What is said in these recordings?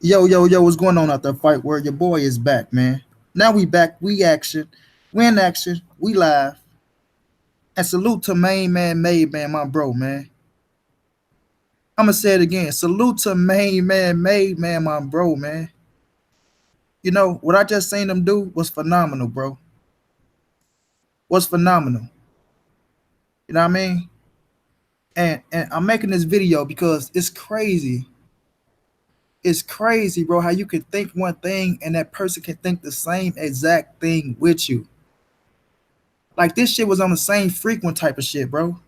Yo, yo, yo, what's going on out there, fight word? Your boy is back, man. Now we back, we action. We in action, we live. And salute to Mainman-Mademan, my bro, man. I'ma say it again. Salute to Mainman-Mademan, my bro, man. You know, what I just seen him do was phenomenal, bro. Was phenomenal. You know what I mean? And I'm making this video because it's crazy. It's crazy, bro, how you can think one thing and that person can think the same exact thing with you. Like this shit was on the same frequent type of shit, bro.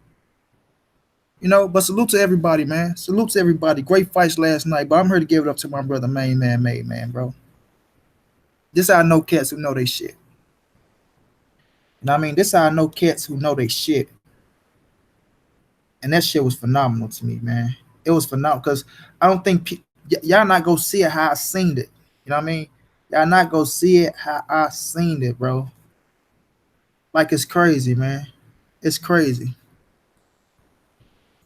You know, but salute to everybody, man. Salute to everybody. Great fights last night, but I'm here to give it up to my brother, man, bro. This how I know cats who know they shit. You know what I mean? This how I know cats who know they shit. And that shit was phenomenal to me, man. It was phenomenal because I don't think y'all not go see it how I seen it. You know what I mean? Y'all not go see it how I seen it, bro. Like it's crazy, man. It's crazy.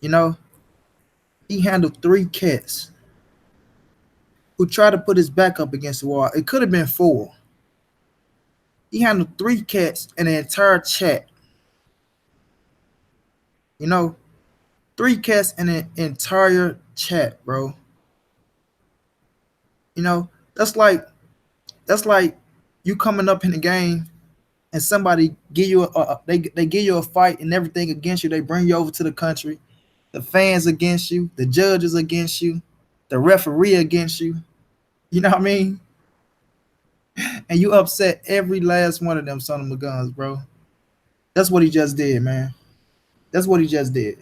You know, he handled three cats who tried to put his back up against the wall. It could have been four. He handled three cats in the entire chat. You know, three cats in an entire chat, bro. You know, that's like you coming up in the game and somebody give you they give you a fight and everything against you. They bring you over to the country. The fans against you, the judges against you, the referee against you. You know what I mean? And you upset every last one of them son of a guns, bro. That's what he just did, man. That's what he just did.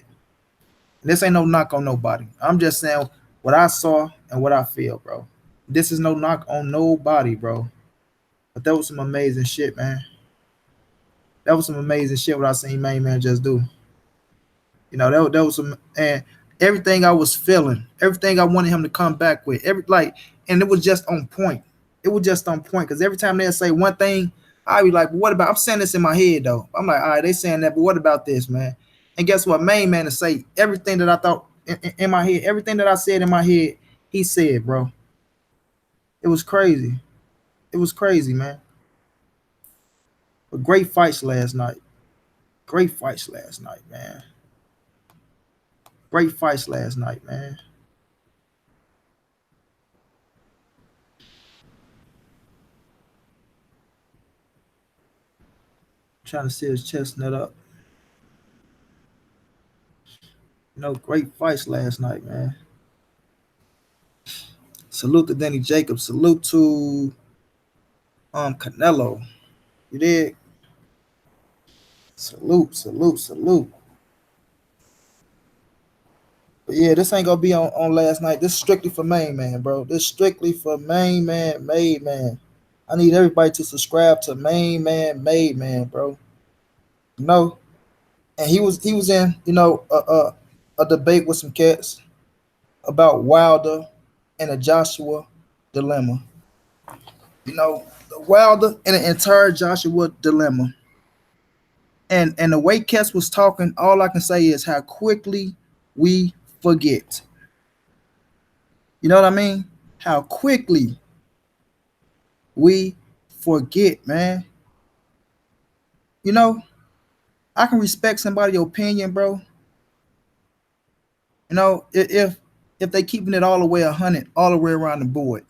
And this ain't no knock on nobody. I'm just saying what I saw and what I feel, bro. This is no knock on nobody, bro. But that was some amazing shit, man. That was some amazing shit what I seen man just do. You know, that was some and everything I was feeling, everything I wanted him to come back with, and it was just on point. It was just on point because every time they say one thing, I'd be like, well, what about? I'm saying this in my head though. I'm like, all right, they saying that, but what about this, man? And guess what? Main man to say everything that I thought in my head, everything that I said in my head, he said, bro. It was crazy. It was crazy, man. But great fights last night. Great fights last night, man. Great fights last night, man. Trying to see his chestnut up. You know, great fights last night, man. Salute to Danny Jacobs. Salute to Canelo. You did. Salute. But yeah, this ain't gonna be on last night. This is strictly for main man, bro. This is strictly for main man, made man. I need everybody to subscribe to main man, made man, bro. You know, and he was in a debate with some cats about Wilder and a Joshua dilemma. You know, the Wilder and the entire Joshua dilemma. And the way cats was talking, all I can say is how quickly we forget. You know what I mean? How quickly we forget, man. You know, I can respect somebody's opinion, bro. You know, if they keeping it all the way 100, all the way around the board,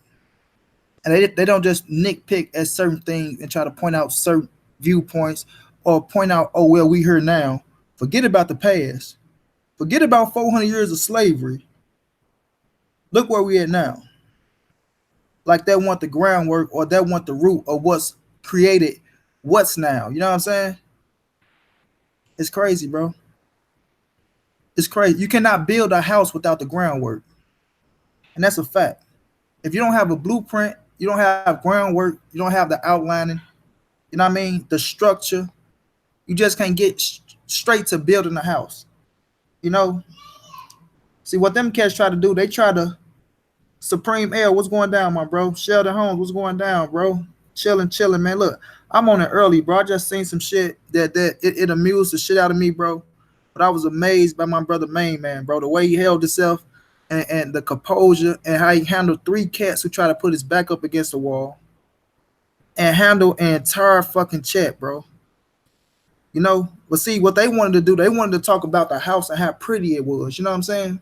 and they don't just nitpick at certain things and try to point out certain viewpoints or point out, oh well, we here now. Forget about the past. Forget about 400 years of slavery. Look where we at now. Like they want the groundwork or they want the root of what's created what's now. You know what I'm saying? It's crazy, bro. It's crazy. You cannot build a house without the groundwork. And that's a fact. If you don't have a blueprint, you don't have groundwork, you don't have the outlining, you know what I mean? The structure, you just can't get straight to building a house. You know? See what them cats try to do, they try to Supreme Air, what's going down, my bro? Sheldon Holmes, what's going down, bro? Chilling, man. Look, I'm on it early, bro. I just seen some shit that it amused the shit out of me, bro. But I was amazed by my brother Mainman, bro. The way he held himself, and the composure and how he handled three cats who try to put his back up against the wall and handle an entire fucking chat, bro. You know, but see what they wanted to do, they wanted to talk about the house and how pretty it was. You know what I'm saying?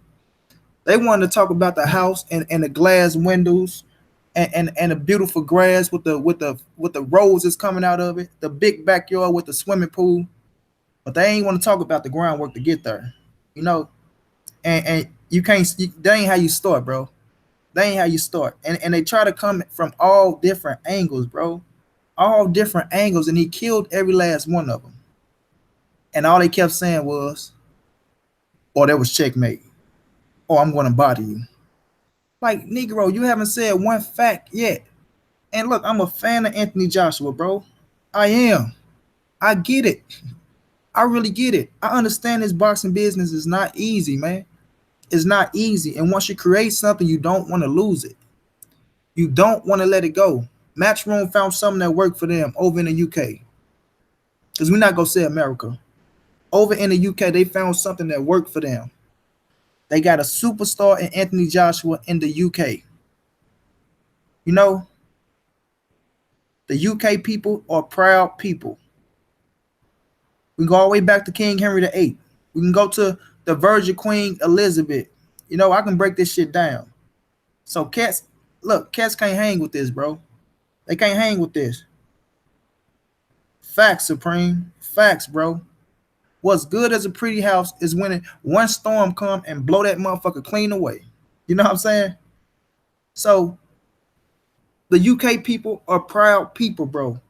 They wanted to talk about the house and the glass windows and the beautiful grass with the roses coming out of it, the big backyard with the swimming pool. But they ain't want to talk about the groundwork to get there. You know, and you can't. That ain't how you start, bro. That ain't how you start. And they try to come from all different angles, bro. All different angles, and he killed every last one of them. And all they kept saying was, "Oh, that was checkmate," "Oh, I'm going to body you." Like, Negro, you haven't said one fact yet. And look, I'm a fan of Anthony Joshua, bro. I am. I get it. I really get it. I understand this boxing business is not easy, man. It's not easy. And once you create something, you don't want to lose it. You don't want to let it go. Matchroom found something that worked for them over in the UK. Because we're not going to say America. Over in the UK, they found something that worked for them. They got a superstar in Anthony Joshua in the UK. You know, the UK people are proud people. We can go all the way back to King Henry VIII. We can go to the Virgin Queen Elizabeth. You know, I can break this shit down. So cats, look, cats can't hang with this, bro. They can't hang with this. Facts, Supreme. Facts, bro. What's good as a pretty house is when one storm come and blow that motherfucker clean away. You know what I'm saying? So the UK people are proud people, bro.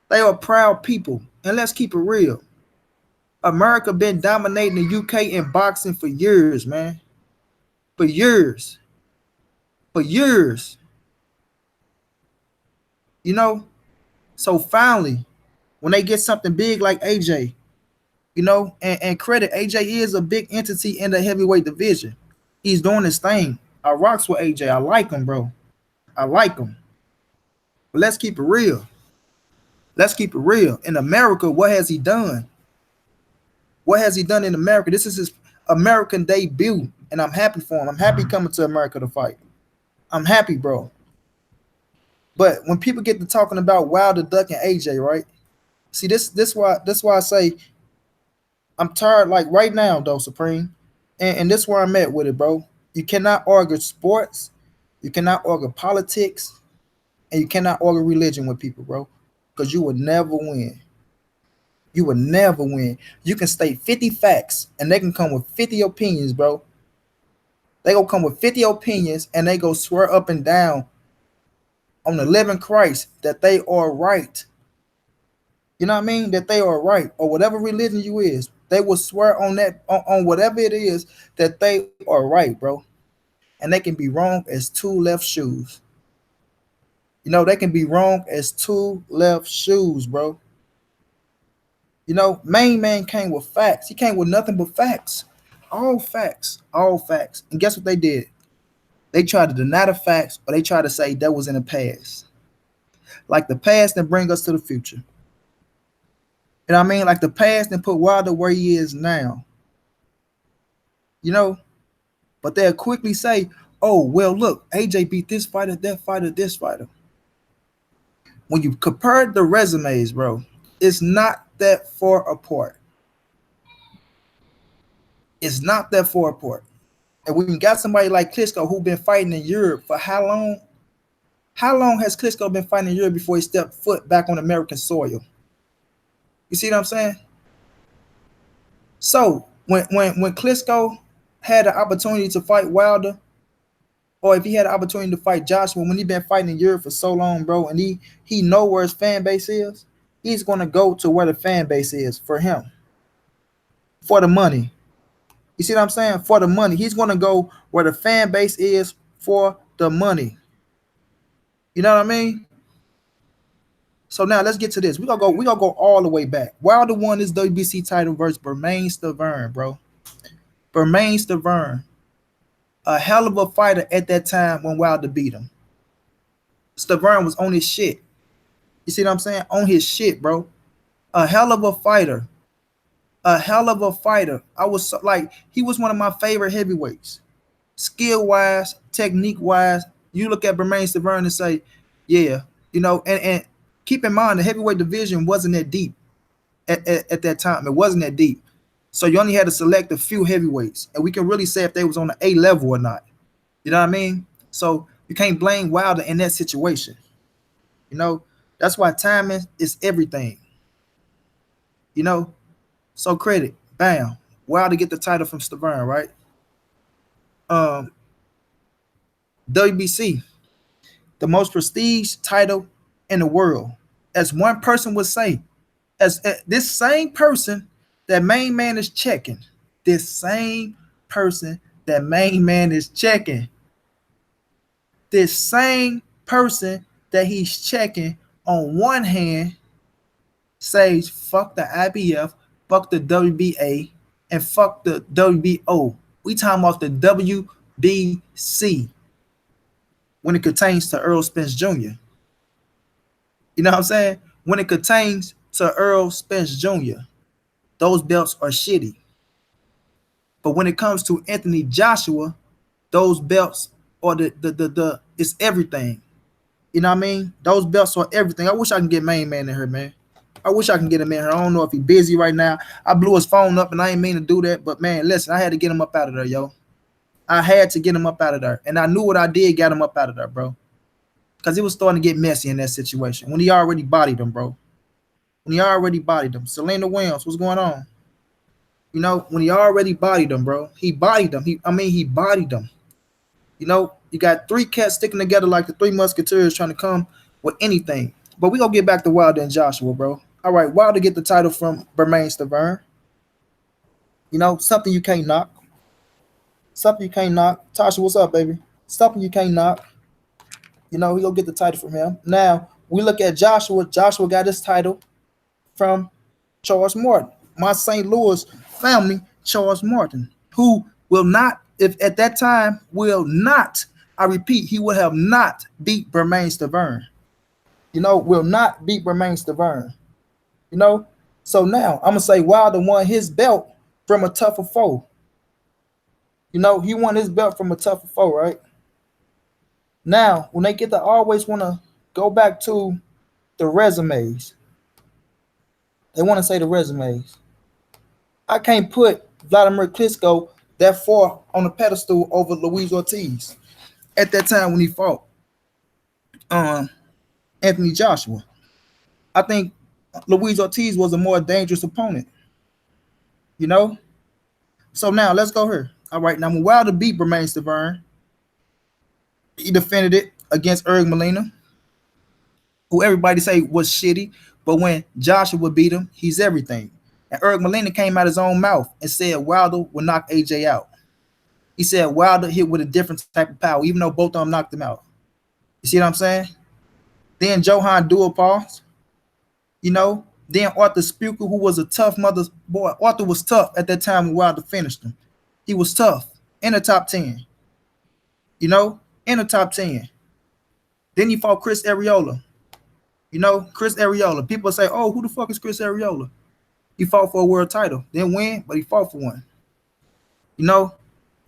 They are proud people. And let's keep it real. America been dominating the UK in boxing for years, man. For years. For years. You know? So finally, when they get something big like AJ, you know, and credit, AJ is a big entity in the heavyweight division. He's doing his thing. I rocks with AJ. I like him, bro. I like him. But let's keep it real. Let's keep it real. In America, what has he done? What has he done in America? This is his American debut, and I'm happy for him. I'm happy coming to America to fight. I'm happy, bro. But when people get to talking about Wilder, Duck, and AJ, right? See, this why I say I'm tired. Like right now, though, Supreme, and this is where I'm at with it, bro. You cannot argue sports, you cannot argue politics, and you cannot argue religion with people, bro, because you will never win. You will never win. You can state 50 facts, and they can come with 50 opinions, bro. They gonna come with 50 opinions, and they go swear up and down on the living Christ that they are right. You know what I mean? That they are right, or whatever religion you is. They will swear on that on whatever it is that they are right, bro. And they can be wrong as two left shoes. You know, they can be wrong as two left shoes, bro. You know, main man came with facts. He came with nothing but facts. All facts. All facts. And guess what they did? They tried to deny the facts, or they tried to say that was in the past. Like the past and bring us to the future. You know what I mean? Like the past and put Wilder where he is now. You know? But they'll quickly say, oh, well, look, AJ beat this fighter, that fighter, this fighter. When you compare the resumes, bro, it's not that far apart. It's not that far apart. And when you got somebody like Klitschko who been fighting in Europe for how long? How long has Klitschko been fighting in Europe before he stepped foot back on American soil? You see what I'm saying? So when Klitschko had the opportunity to fight Wilder, or if he had the opportunity to fight Joshua, when he been fighting in Europe for so long, bro, and he know where his fan base is, he's gonna go to where the fan base is for him, for the money. You see what I'm saying? For the money, he's gonna go where the fan base is for the money. You know what I mean? So now let's get to this. We gonna go all the way back. Wilder won his WBC title versus Bermane-Stiverne, bro. Bermane-Stiverne, a hell of a fighter at that time when Wilder beat him. Stiverne was on his shit. You see what I'm saying? On his shit, bro. A hell of a fighter. A hell of a fighter. I was like, he was one of my favorite heavyweights. skill wise, technique wise. You look at Bermain Stavern and say, yeah, and keep in mind the heavyweight division wasn't that deep at that time. It wasn't that deep. So you only had to select a few heavyweights. And we can really say if they was on the A level or not. You know what I mean? So you can't blame Wilder in that situation. You know, that's why timing is everything. You know, so credit, bam, Wilder get the title from Stavern, right? Um, WBC, the most prestige title in the world, as one person would say, as this same person that main man is checking, this same person that main man is checking, this same person that he's checking on one hand says fuck the IBF, fuck the WBA, and fuck the WBO. We talking about the WBC when it pertains to Earl Spence Jr. You know what I'm saying? When it pertains to Earl Spence Jr., those belts are shitty. But when it comes to Anthony Joshua, those belts are the it's everything. You know what I mean? Those belts are everything. I wish I can get Main Man in here, man. I wish I can get him in here. I don't know if he's busy right now. I blew his phone up and I ain't mean to do that. But man, listen, I had to get him up out of there, yo. I had to get him up out of there. And I knew what I did got him up out of there, bro. Because it was starting to get messy in that situation. When he already bodied him, bro. When he already bodied him. Selena Williams, what's going on? You know, when he already bodied him, bro. He bodied him. He bodied him. You know, you got three cats sticking together like the Three Musketeers trying to come with anything. But we gonna get back to Wilder and Joshua, bro. All right, Wilder get the title from Bermain Stavern. You know, something you can't knock. Something you can't knock. Tasha, what's up, baby? Something you can't knock. You know, he gonna get the title from him. Now, we look at Joshua. Joshua got his title from Charles Martin. My St. Louis family, Charles Martin, who will not, if at that time, will not, I repeat, he would have not beat Bermain Stavern. You know, will not beat Bermain Stavern. You know, so now I'm gonna say Wilder won his belt from a tougher foe. You know, he won his belt from a tougher foe, right? Now, when they get to always want to go back to the resumes, they want to say the resumes. I can't put Vladimir Klitschko that far on the pedestal over Luis Ortiz at that time when he fought Anthony Joshua. I think Luis Ortiz was a more dangerous opponent. You know? So now let's go here. All right, now when Wilder beat Bermain Stavern, he defended it against Erg Molina, who everybody say was shitty, but when Joshua beat him, he's everything. And Erg Molina came out his own mouth and said Wilder would knock AJ out. He said Wilder hit with a different type of power, even though both of them knocked him out. You see what I'm saying? Then Johan Duhaupas, you know. Then Arthur Spuker, who was a tough mother boy. Arthur was tough at that time when Wilder finished him. He was tough in the top 10. You know, in the top 10. Then he fought Chris Arreola. You know, Chris Arreola. People say, oh, who the fuck is Chris Arreola? He fought for a world title. Didn't win, but he fought for one. You know?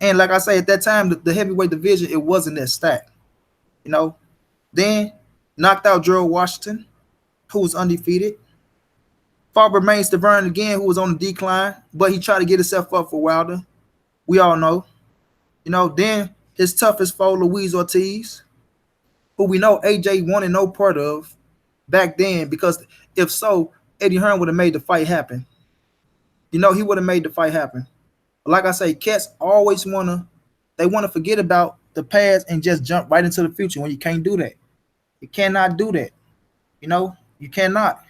And like I say, at that time, the heavyweight division, it wasn't that stacked. You know? Then knocked out Gerald Washington, who was undefeated. Fought Bermain Stavern again, who was on the decline, but he tried to get himself up for Wilder. We all know. You know, then his toughest foe, Luis Ortiz, who we know AJ wanted no part of back then, because if so, Eddie Hearn would have made the fight happen. You know, he would have made the fight happen. But like I say, cats always want to forget about the past and just jump right into the future when you can't do that. You cannot do that. You know, you cannot.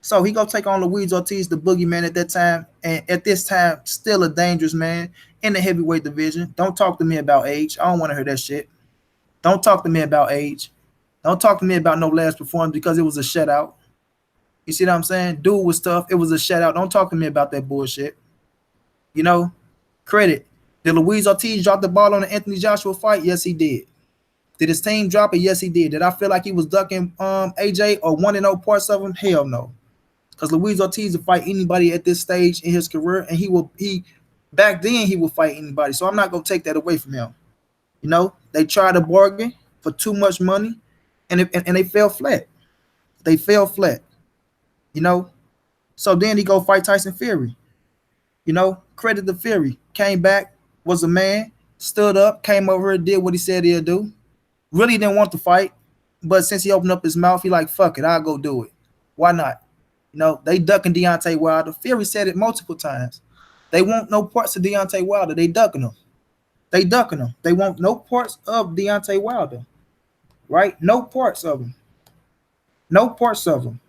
So he gonna take on Luis Ortiz, the boogeyman at that time, and at this time, still a dangerous man in the heavyweight division. Don't talk to me about age. I don't want to hear that shit. Don't talk to me about age. Don't talk to me about no last performance because it was a shutout. You see what I'm saying? Dude was tough. It was a shutout. Don't talk to me about that bullshit. You know, credit. Did Luis Ortiz drop the ball on the Anthony Joshua fight? Yes, he did. Did his team drop it? Yes, he did. Did I feel like he was ducking AJ or 1-0 parts of him? Hell no. Because Luis Ortiz will fight anybody at this stage in his career, and he back then he will fight anybody. So I'm not gonna take that away from him. They tried to bargain for too much money, and they fell flat. They fell flat. You know. So then he go fight Tyson Fury. Credit to Fury. Came back, was a man, stood up, came over and did what he said he'll do. Really didn't want to fight, but since he opened up his mouth, he like, fuck it, I'll go do it. Why not? They ducking Deontay Wilder. Fury said it multiple times. They want no parts of Deontay Wilder. They ducking him. They ducking him. They want no parts of Deontay Wilder. Right? No parts of him. No parts of him.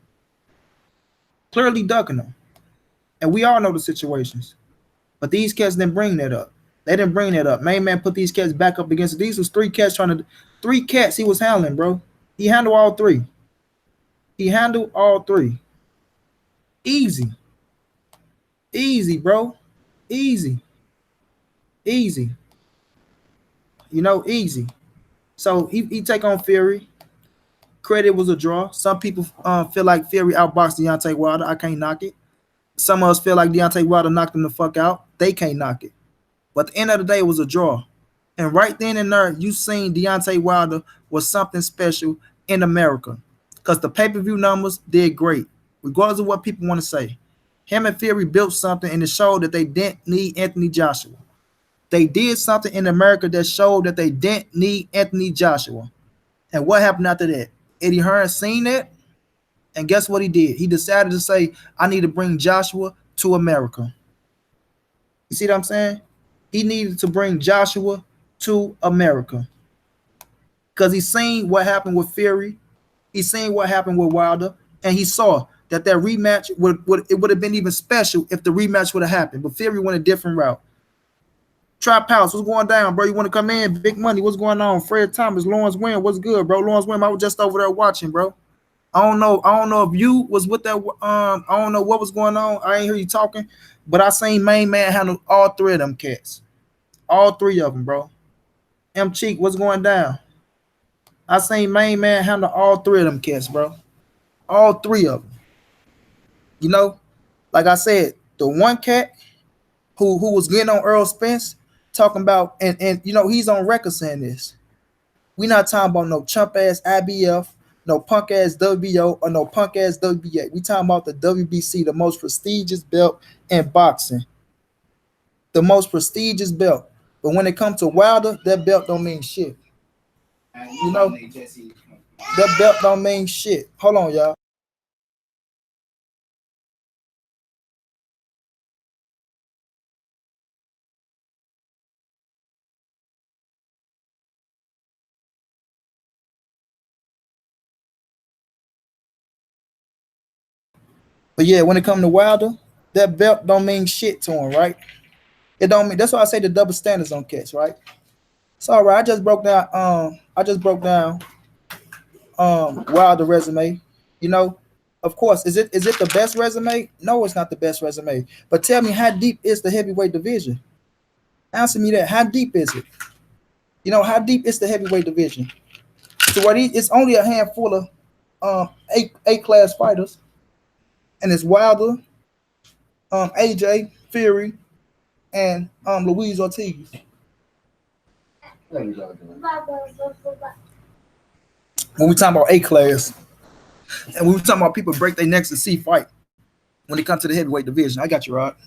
Clearly ducking him. And we all know the situations. But these cats didn't bring that up. They didn't bring that up. Mainman put these cats back up against it. These was three cats he was handling, bro. He handled all three. He handled all three. Easy. Easy, bro. Easy. Easy. Easy. So he take on Fury. Credit was a draw. Some people feel like Fury outboxed Deontay Wilder. I can't knock it. Some of us feel like Deontay Wilder knocked him the fuck out. They can't knock it. But at the end of the day, it was a draw. And right then and there, you seen Deontay Wilder was something special in America. Because the pay-per-view numbers did great, regardless of what people want to say. Him and Fury built something, and it showed that they didn't need Anthony Joshua. They did something in America that showed that they didn't need Anthony Joshua. And what happened after that? Eddie Hearn seen that, and guess what he did? He decided to say, I need to bring Joshua to America. You see what I'm saying? He needed to bring Joshua to America. Because he seen what happened with Fury. He seen what happened with Wilder. And he saw that rematch would have been even special if the rematch would have happened. But Fury went a different route. Trap House, what's going down, bro? You want to come in? Big Money, what's going on? Fred Thomas, Lawrence Wynn, what's good, bro? Lawrence Wynn, I was just over there watching, bro. I don't know if you was with that. I don't know what was going on. I ain't hear you talking, but I seen Main Man handle all three of them cats. All three of them, bro. M Cheek, what's going down? I seen Main Man handle all three of them cats, bro. All three of them. Like I said, the one cat who was getting on Earl Spence, talking about, and he's on record saying this. We not talking about no chump ass IBF, no punk ass WBO, or no punk ass WBA. We talking about the WBC, the most prestigious belt in boxing. The most prestigious belt. But when it comes to Wilder, that belt don't mean shit. That belt don't mean shit. Hold on, y'all. But yeah, when it comes to Wilder, that belt don't mean shit to him, right? It don't mean. That's why I say the double standards on cats, right? It's all right. I just broke down Wilder resume. Of course, is it the best resume? No, it's not the best resume. But tell me, how deep is the heavyweight division? Answer me that. How deep is it? How deep is the heavyweight division? So what? It's only a handful of A-class fighters. And it's Wilder, AJ, Fury, and Luis Ortiz. When we talking about A-class, and we were talking about people break their necks to see fight, when it comes to the heavyweight division, I got you, Rod.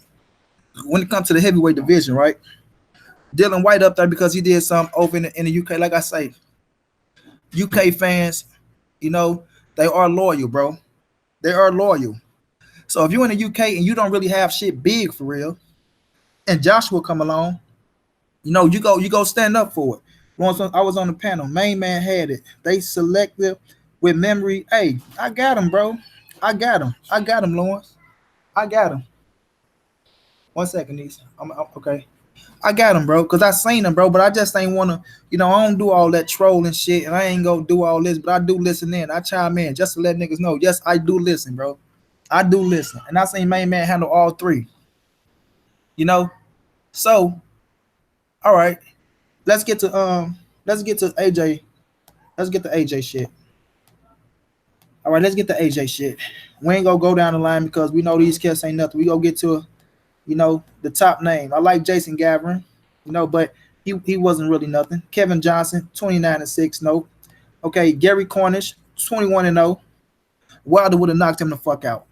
When it comes to the heavyweight division, right? Dylan White up there because he did something over in the UK. Like I say, UK fans, they are loyal, bro. They are loyal. So if you're in the UK and you don't really have shit big for real, and Joshua come along, you go stand up for it. Once I was on the panel, Main Man had it. They selected with memory. Hey, I got him, bro. I got him, Lawrence. I got him. 1 second, Nisa. I'm okay. I got him, bro, because I seen him, bro, but I just ain't want to, I don't do all that trolling shit, and I ain't going to do all this, but I do listen in. I chime in just to let niggas know, yes, I do listen, bro. I do listen. And I seen Main Man handle all three. So, all right. Let's get to AJ. Let's get to AJ shit. All right, let's get to AJ shit. We ain't gonna go down the line because we know these cats ain't nothing. We gonna get to the top name. I like Jason Gavin, but He wasn't really nothing. Kevin Johnson, 29-6, no. Okay, Gary Cornish, 21-0. Wilder would have knocked him the fuck out.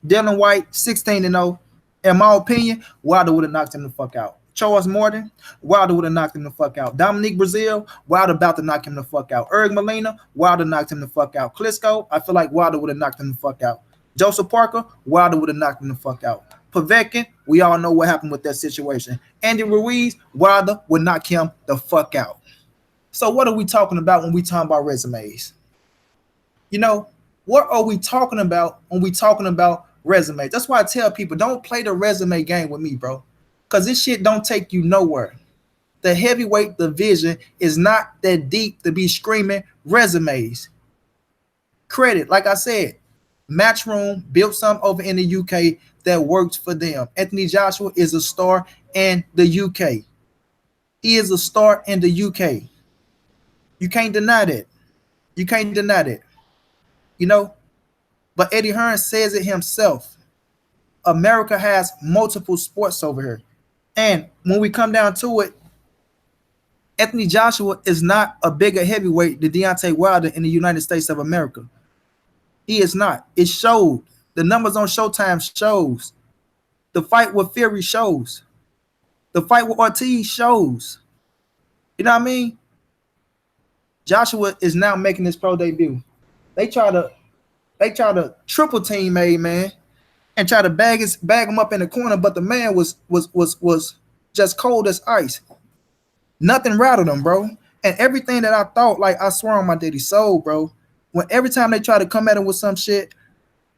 Dylan White, 16-0. In my opinion, Wilder would have knocked him the fuck out. Charles Morton, Wilder would have knocked him the fuck out. Dominique Brazil, Wilder about to knock him the fuck out. Erg Molina, Wilder knocked him the fuck out. Klitschko, I feel like Wilder would have knocked him the fuck out. Joseph Parker, Wilder would have knocked him the fuck out. Povetkin, we all know what happened with that situation. Andy Ruiz, Wilder would knock him the fuck out. So what are we talking about when we talking about resumes? You know, what are we talking about when we talking about resumes? That's why I tell people, don't play the resume game with me, bro. Because this shit don't take you nowhere. The heavyweight division is not that deep to be screaming resumes. Credit, like I said, Matchroom built something over in the UK that works for them. Anthony Joshua is a star in the UK. He is a star in the UK. You can't deny that. You can't deny that. You know, but Eddie Hearn says it himself. America has multiple sports over here. And when we come down to it, Anthony Joshua is not a bigger heavyweight than Deontay Wilder in the United States of America. He is not. It showed. The numbers on Showtime shows. The fight with Fury shows. The fight with Ortiz shows. You know what I mean? Joshua is now making his pro debut. They try to triple team man and try to bag him up in the corner, but the man was just cold as ice. Nothing rattled him, bro. And everything that I thought, like I swear on my daddy soul, bro. When every time they try to come at him with some shit,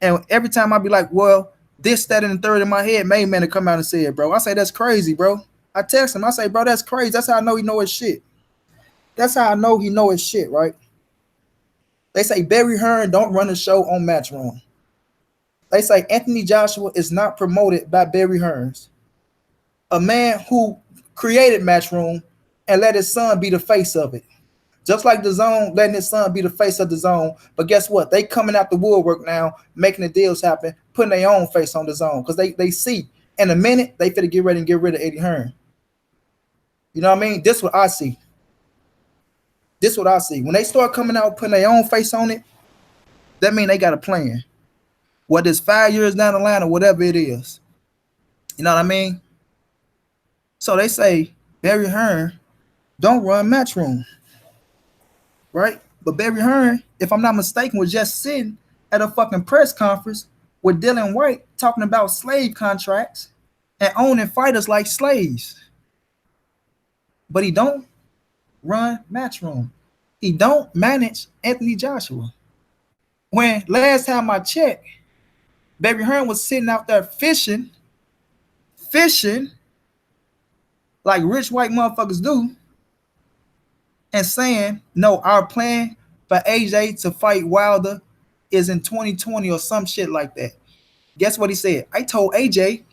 and every time I be like, well, this, that, and the third in my head, Mainman to come out and say it, bro. I say that's crazy, bro. I text him, I say, bro, that's crazy. That's how I know he know his shit. That's how I know he know his shit, right? They say Barry Hearn don't run a show on Matchroom. They say Anthony Joshua is not promoted by Barry Hearns, a man who created Matchroom and let his son be the face of it. Just like the Zone letting his son be the face of the Zone. But guess what? They coming out the woodwork now, making the deals happen, putting their own face on the Zone. Because they see in a minute, they finna get ready and get rid of Eddie Hearn. You know what I mean? This is what I see. This is what I see. When they start coming out putting their own face on it, that means they got a plan. Whether it's 5 years down the line or whatever it is. You know what I mean? So they say Barry Hearn don't run Matchroom. Right? But Barry Hearn, if I'm not mistaken, was just sitting at a fucking press conference with Dylan White talking about slave contracts and owning fighters like slaves. But he don't run Matchroom. He don't manage Anthony Joshua. When last time I checked, Barry Hearn was sitting out there fishing like rich white motherfuckers do, and saying, no, our plan for AJ to fight Wilder is in 2020 or some shit like that. Guess what he said? I told AJ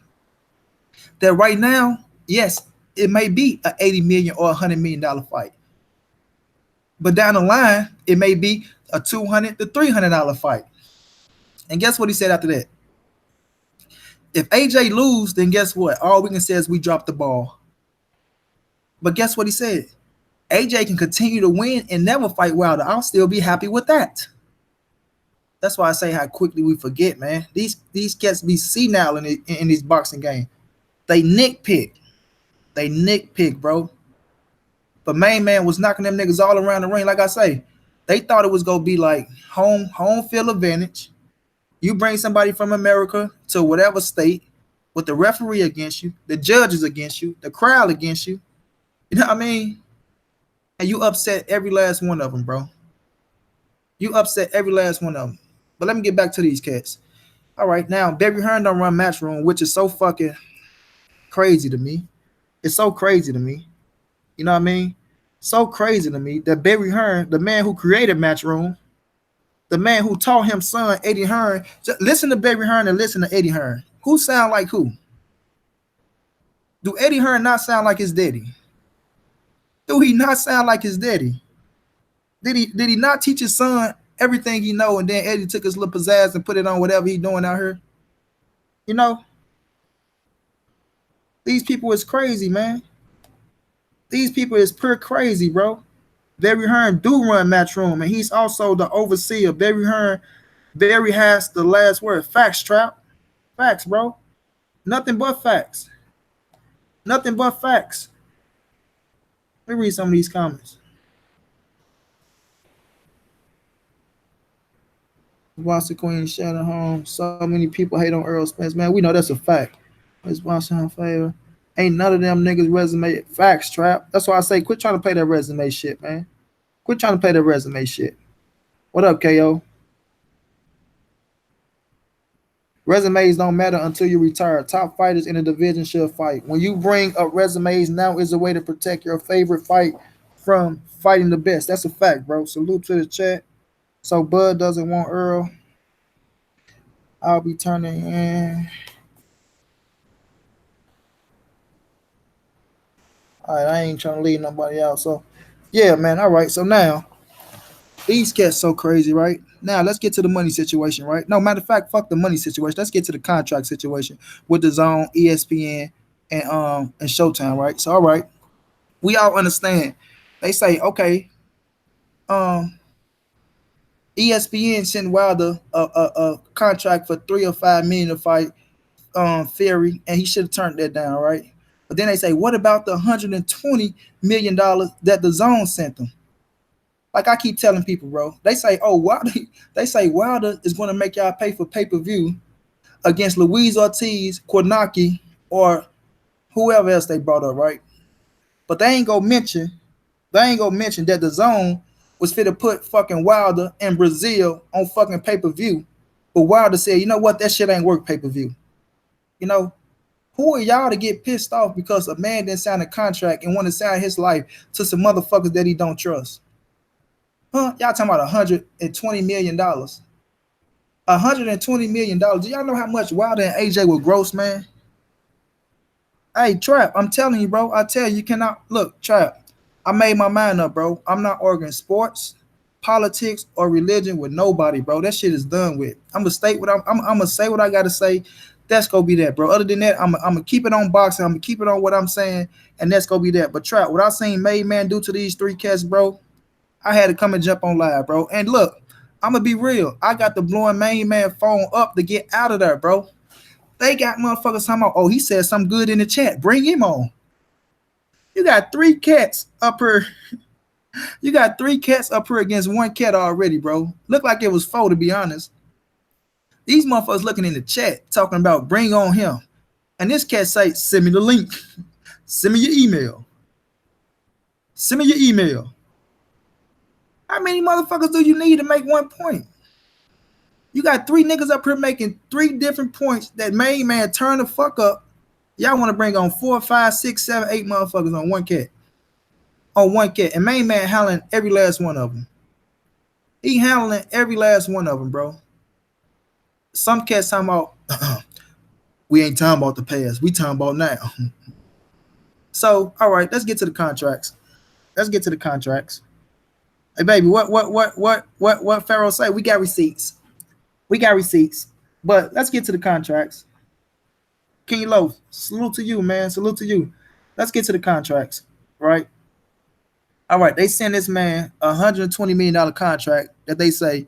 that right now, yes, it may be an $80 million or $100 million fight. But down the line, it may be a $200 to $300 fight. And guess what he said after that? If AJ lose, then guess what? All we can say is we dropped the ball. But guess what he said? AJ can continue to win and never fight Wilder. I'll still be happy with that. That's why I say how quickly we forget, man. These cats be senile in these boxing games. They nitpick. They nitpick, bro. But Mainman was knocking them niggas all around the ring. Like I say, they thought it was going to be like home field advantage. You bring somebody from America to whatever state with the referee against you, the judges against you, the crowd against you. You know what I mean? And you upset every last one of them, bro. You upset every last one of them. But let me get back to these cats. All right, now, Barry Hearn don't run Matchroom, which is so fucking crazy to me. It's so crazy to me. You know what I mean? So crazy to me that Barry Hearn, the man who created Matchroom, the man who taught him son, Eddie Hearn, just listen to Barry Hearn and listen to Eddie Hearn. Who sound like who? Do Eddie Hearn not sound like his daddy? Do he not sound like his daddy? Did he not teach his son everything he know, and then Eddie took his little pizzazz and put it on whatever he doing out here? You know? These people is crazy, man. These people is pure crazy, bro. Barry Hearn do run Matchroom, and he's also the overseer. Barry Hearn, Barry has the last word. Facts, Trap. Facts, bro. Nothing but facts. Nothing but facts. Let me read some of these comments. Watson Queen, Shannon Home. So many people hate on Earl Spence. Man, we know that's a fact. It's Watson favor. Ain't none of them niggas resume facts, Trap. That's why I say quit trying to play that resume shit, man. Quit trying to play that resume shit. What up, KO? Resumes don't matter until you retire. Top fighters in the division should fight. When you bring up resumes, now is a way to protect your favorite fight from fighting the best. That's a fact, bro. Salute to the chat. So Bud doesn't want Earl. I'll be turning in. All right, I ain't trying to leave nobody out. So, yeah, man. All right. So now, these cats so crazy, right? Now let's get to the money situation, right? No, matter of fact, fuck the money situation. Let's get to the contract situation with the Zone, ESPN, and Showtime, right? So, all right, we all understand. They say, okay, ESPN sent Wilder a contract for 3 or 5 million to fight Fury, and he should have turned that down, right? But then they say, what about the $120 million that the Zone sent them? Like I keep telling people, bro, they say, oh, Wilder, they say Wilder is going to make y'all pay for pay-per-view against Luis Ortiz, Kornacki, or whoever else they brought up, right? But they ain't gonna mention that the Zone was fit to put fucking Wilder in Brazil on fucking pay-per-view. But Wilder said, you know what, that shit ain't work pay-per-view. You know, who are y'all to get pissed off because a man didn't sign a contract and want to sign his life to some motherfuckers that he don't trust? Huh? Y'all talking about $120 million. $120 million. Do y'all know how much Wilder and AJ will gross, man? Hey, Trap, I'm telling you, bro. I tell you, you cannot look, Trap. I made my mind up, bro. I'm not arguing sports, politics, or religion with nobody, bro. That shit is done with. I'm gonna state what I'm gonna say what I gotta say. That's gonna be that, bro. Other than that, I'm gonna keep it on boxing. I'm gonna keep it on what I'm saying, and that's gonna be that. But Trap, what I seen Mainman do to these 3 cats, bro, I had to come and jump on live, bro. And look, I'm gonna be real. I got the blowing Mainman phone up to get out of there, bro. They got motherfuckers talking about, oh, he said something good in the chat. Bring him on. You got 3 cats up here. You got 3 cats up here against 1 cat already, bro. Looked like it was 4, to be honest. These motherfuckers looking in the chat talking about bring on him. And this cat say, send me the link. Send me your email. Send me your email. How many motherfuckers do you need to make 1 point? You got 3 niggas up here making 3 different points that Mainman turn the fuck up. Y'all want to bring on 4, 5, 6, 7, 8 motherfuckers on 1 cat. On 1 cat. And Mainman handling every last one of them. He handling every last one of them, bro. Some cats talking about, we ain't talking about the past. We talking about now. So, all right, let's get to the contracts. Let's get to the contracts. Hey, baby, what Pharaoh say? We got receipts. We got receipts. But let's get to the contracts. King Loaf, salute to you, man. Salute to you. Let's get to the contracts, right? All right, they send this man a $120 million contract that they say,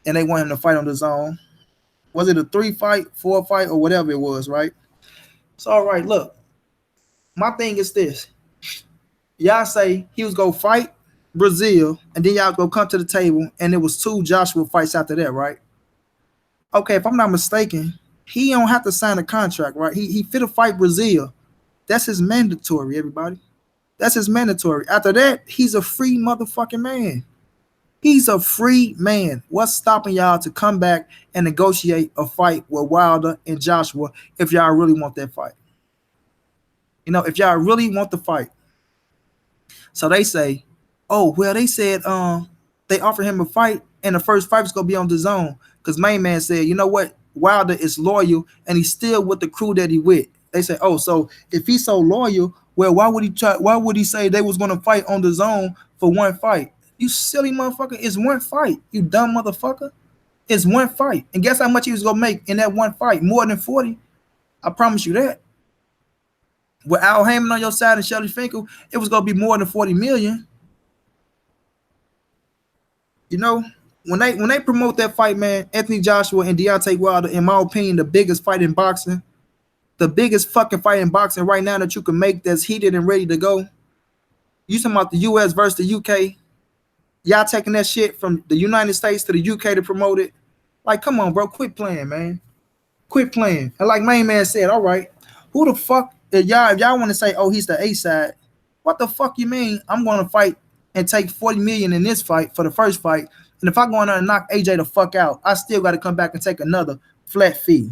and they want him to fight on the Zone. Was it a 3-fight, 4-fight, or whatever it was, right? So, all right, look. My thing is this. Y'all say he was going to fight Brazil, and then y'all go come to the table, and it was 2 Joshua fights after that, right? Okay, if I'm not mistaken, he don't have to sign a contract, right? He fit to fight Brazil. That's his mandatory, everybody. That's his mandatory. After that, he's a free motherfucking man. He's a free man. What's stopping y'all to come back and negotiate a fight with Wilder and Joshua if y'all really want that fight? You know, if y'all really want the fight. So they say, oh, well, they said they offered him a fight, and the first fight was going to be on the Zone because Mainman said, you know what? Wilder is loyal, and he's still with the crew that he with. They say, oh, so if he's so loyal, well, why would he say they was going to fight on the Zone for 1 fight? You silly motherfucker. It's 1 fight. You dumb motherfucker. It's 1 fight. And guess how much he was going to make in that 1 fight? More than 40. I promise you that. With Al Heyman on your side and Shelly Finkel, it was gonna be more than 40 million. You know, when they promote that fight, man, Anthony Joshua and Deontay Wilder, in my opinion, the biggest fight in boxing, the biggest fucking fight in boxing right now that you can make that's heated and ready to go. You talking about the US versus the UK? Y'all taking that shit from the United States to the UK to promote it? Like, come on, bro, quit playing, man. Quit playing. And like Mainman said, all right, who the fuck if y'all want to say, oh, he's the A side, what the fuck you mean? I'm gonna fight and take 40 million in this fight for the first fight. And if I go in there and knock AJ the fuck out, I still gotta come back and take another flat fee.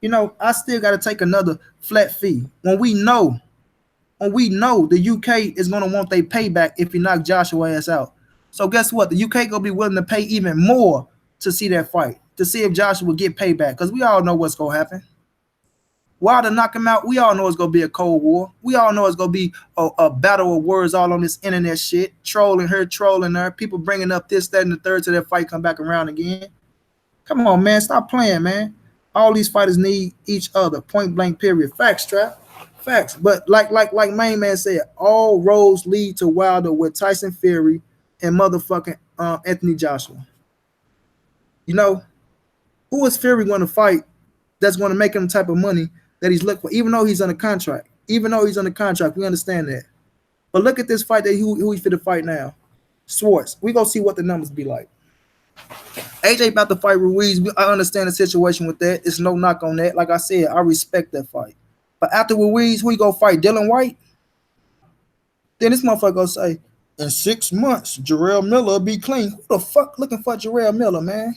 You know, I still gotta take another flat fee. When we know the UK is gonna want their payback if you knock Joshua ass out. So guess what? The UK gonna be willing to pay even more to see that fight, to see if Joshua will get payback. Because we all know what's gonna happen. Wilder knock him out, we all know it's gonna be a cold war. We all know it's gonna be a battle of words all on this internet shit, trolling her, trolling her, people bringing up this, that, and the third till that fight come back around again. Come on, man, stop playing, man. All these fighters need each other. Point blank, period. Facts, Trap. Facts. But like Main Man said, all roads lead to Wilder with Tyson Fury and motherfucking Anthony Joshua. You know, who is Fury going to fight that's going to make him the type of money that he's looking for, even though he's under contract? Even though he's under contract, we understand that. But look at this fight that who he fit to fight now. Schwartz. We gonna see what the numbers be like. AJ about to fight Ruiz. I understand the situation with that. It's no knock on that. Like I said, I respect that fight. But after Ruiz, who you gonna fight? Dylan White? Then this motherfucker gonna say, in 6 months, Jarrell Miller will be clean. Who the fuck looking for Jarrell Miller, man?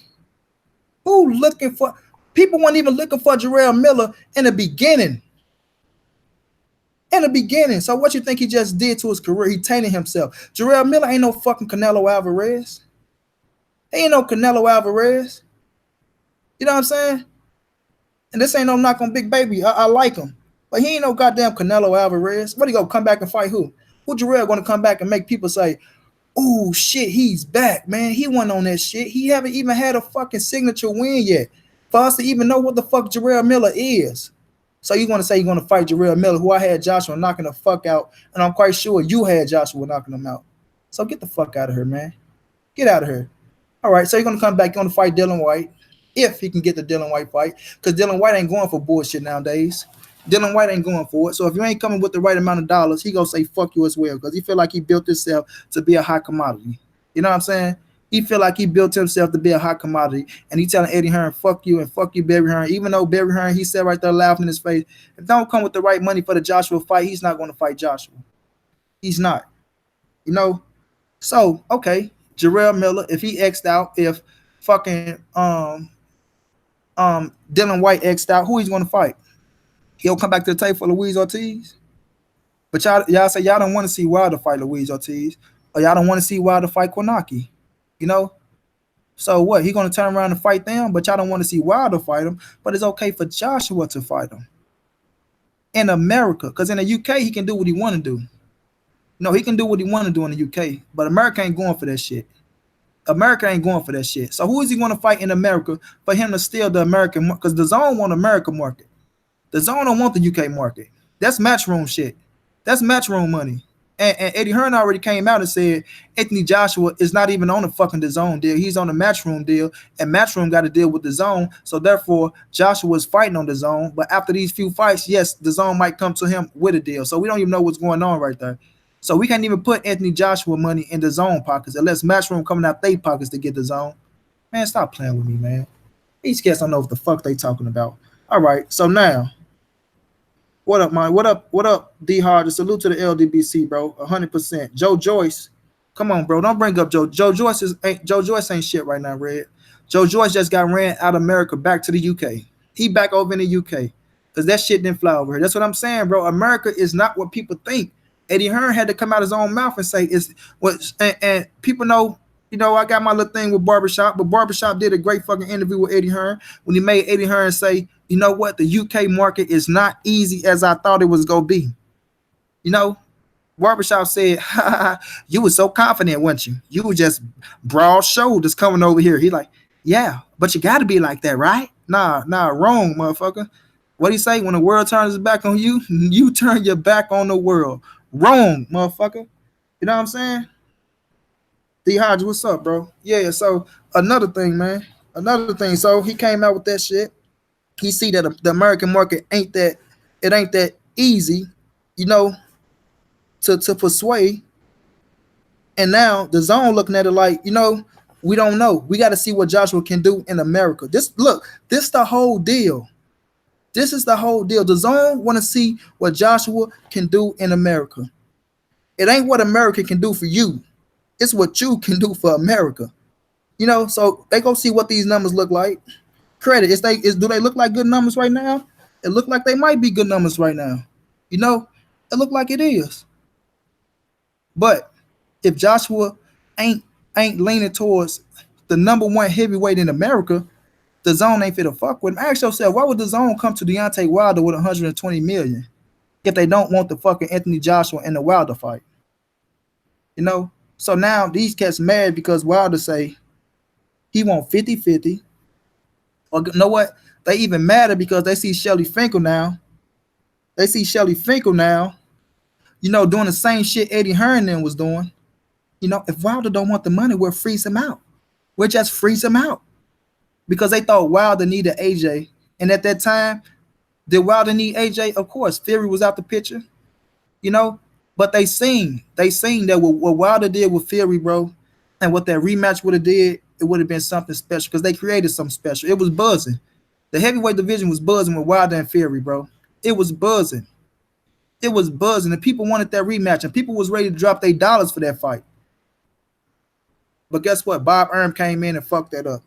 Who looking for? People weren't even looking for Jarrell Miller in the beginning. In the beginning. So what you think he just did to his career? He tainted himself. Jarrell Miller ain't no fucking Canelo Alvarez. He ain't no Canelo Alvarez. You know what I'm saying? And this ain't no knock on Big Baby. I like him. But he ain't no goddamn Canelo Alvarez. What, he gonna come back and fight who? Who Jarrell gonna come back and make people say, oh shit, he's back, man. He wasn't on that shit. He haven't even had a fucking signature win yet for us to even know what the fuck Jarrell Miller is. So you gonna say you're gonna fight Jarrell Miller, who I had Joshua knocking the fuck out, and I'm quite sure you had Joshua knocking him out. So get the fuck out of here, man. Get out of here. All right, so you're gonna come back, you're gonna fight Dylan White, if he can get the Dylan White fight, because Dylan White ain't going for bullshit nowadays. Dylan White ain't going for it. So if you ain't coming with the right amount of dollars, he gonna say fuck you as well, because he feel like he built himself to be a hot commodity. You know what I'm saying? He feel like he built himself to be a hot commodity, and he telling Eddie Hearn, fuck you, and fuck you, Barry Hearn. Even though Barry Hearn, he said right there laughing in his face, if don't come with the right money for the Joshua fight, he's not going to fight Joshua. He's not. You know? So, okay, Jarrell Miller, if he X'd out, if fucking Dylan White X'd out, who he's going to fight? He'll come back to the table for Luis Ortiz. But y'all say y'all don't want to see Wilder fight Luis Ortiz, or y'all don't want to see Wilder fight Kornacki. You know? So what? He going to turn around and fight them, but y'all don't want to see Wilder fight him, but it's okay for Joshua to fight him. In America, because in the UK, he can do what he want to do. No, he can do what he want to do in the UK, but America ain't going for that shit. America ain't going for that shit. So who is he going to fight in America for him to steal the American market? Because the Zone want American market. The Zone don't want the UK market. That's matchroom shit. That's matchroom money. And Eddie Hearn already came out and said Anthony Joshua is not even on the fucking The Zone deal. He's on the Matchroom deal, and Matchroom got to deal with The Zone. So therefore, Joshua is fighting on The Zone. But after these few fights, yes, The Zone might come to him with a deal. So we don't even know what's going on right there. So we can't even put Anthony Joshua money in The Zone pockets unless Matchroom coming out their pockets to get The Zone. Man, stop playing with me, man. These cats don't know what the fuck they talking about. All right, so now. What up, man? What up, D Hard? Salute to the LDBC, bro. 100%. Joe Joyce. Come on, bro. Don't bring up Joe. Joe Joyce ain't shit right now, Red. Joe Joyce just got ran out of America back to the UK. He back over in the UK. Because that shit didn't fly over here. That's what I'm saying, bro. America is not what people think. Eddie Hearn had to come out his own mouth and say it's what, and people know. You know, I got my little thing with Barbershop, but Barbershop did a great fucking interview with Eddie Hearn when he made Eddie Hearn say, you know what, the UK market is not easy as I thought it was going to be. You know, Barbershop said, you were so confident, weren't you? You were just broad shoulders coming over here. He like, yeah, but you got to be like that, right? Nah, wrong, motherfucker. What do you say? When the world turns its back on you, you turn your back on the world. Wrong, motherfucker. You know what I'm saying? D Hodge, what's up, bro? Yeah, so another thing, man. Another thing. So he came out with that shit. He see that the American market ain't that easy, you know, to persuade. And now the zone looking at it like, we don't know. We got to see what Joshua can do in America. This the whole deal. This is the whole deal. The zone want to see what Joshua can do in America. It ain't what America can do for you. It's what you can do for America. So they go see what these numbers look like. Credit, do they look like good numbers right now? It look like they might be good numbers right now. It look like it is. But if Joshua ain't leaning towards the number one heavyweight in America, the zone ain't fit to fuck with him. Ask yourself, why would the zone come to Deontay Wilder with 120 million if they don't want the fucking Anthony Joshua in the Wilder fight? So now these cats mad because Wilder say he want 50-50. Or you know what? They even madder because they see Shelly Finkel now. Doing the same shit Eddie Hearn was doing. If Wilder don't want the money, we'll freeze him out. We'll just freeze him out. Because they thought Wilder needed AJ. And at that time, did Wilder need AJ? Of course, Fury was out the picture. But they seen that what Wilder did with Fury, bro, and what that rematch would have did, it would have been something special because they created something special. It was buzzing. The heavyweight division was buzzing with Wilder and Fury, bro. It was buzzing. It was buzzing, and people wanted that rematch, and people was ready to drop their dollars for that fight. But guess what? Bob Arum came in and fucked that up.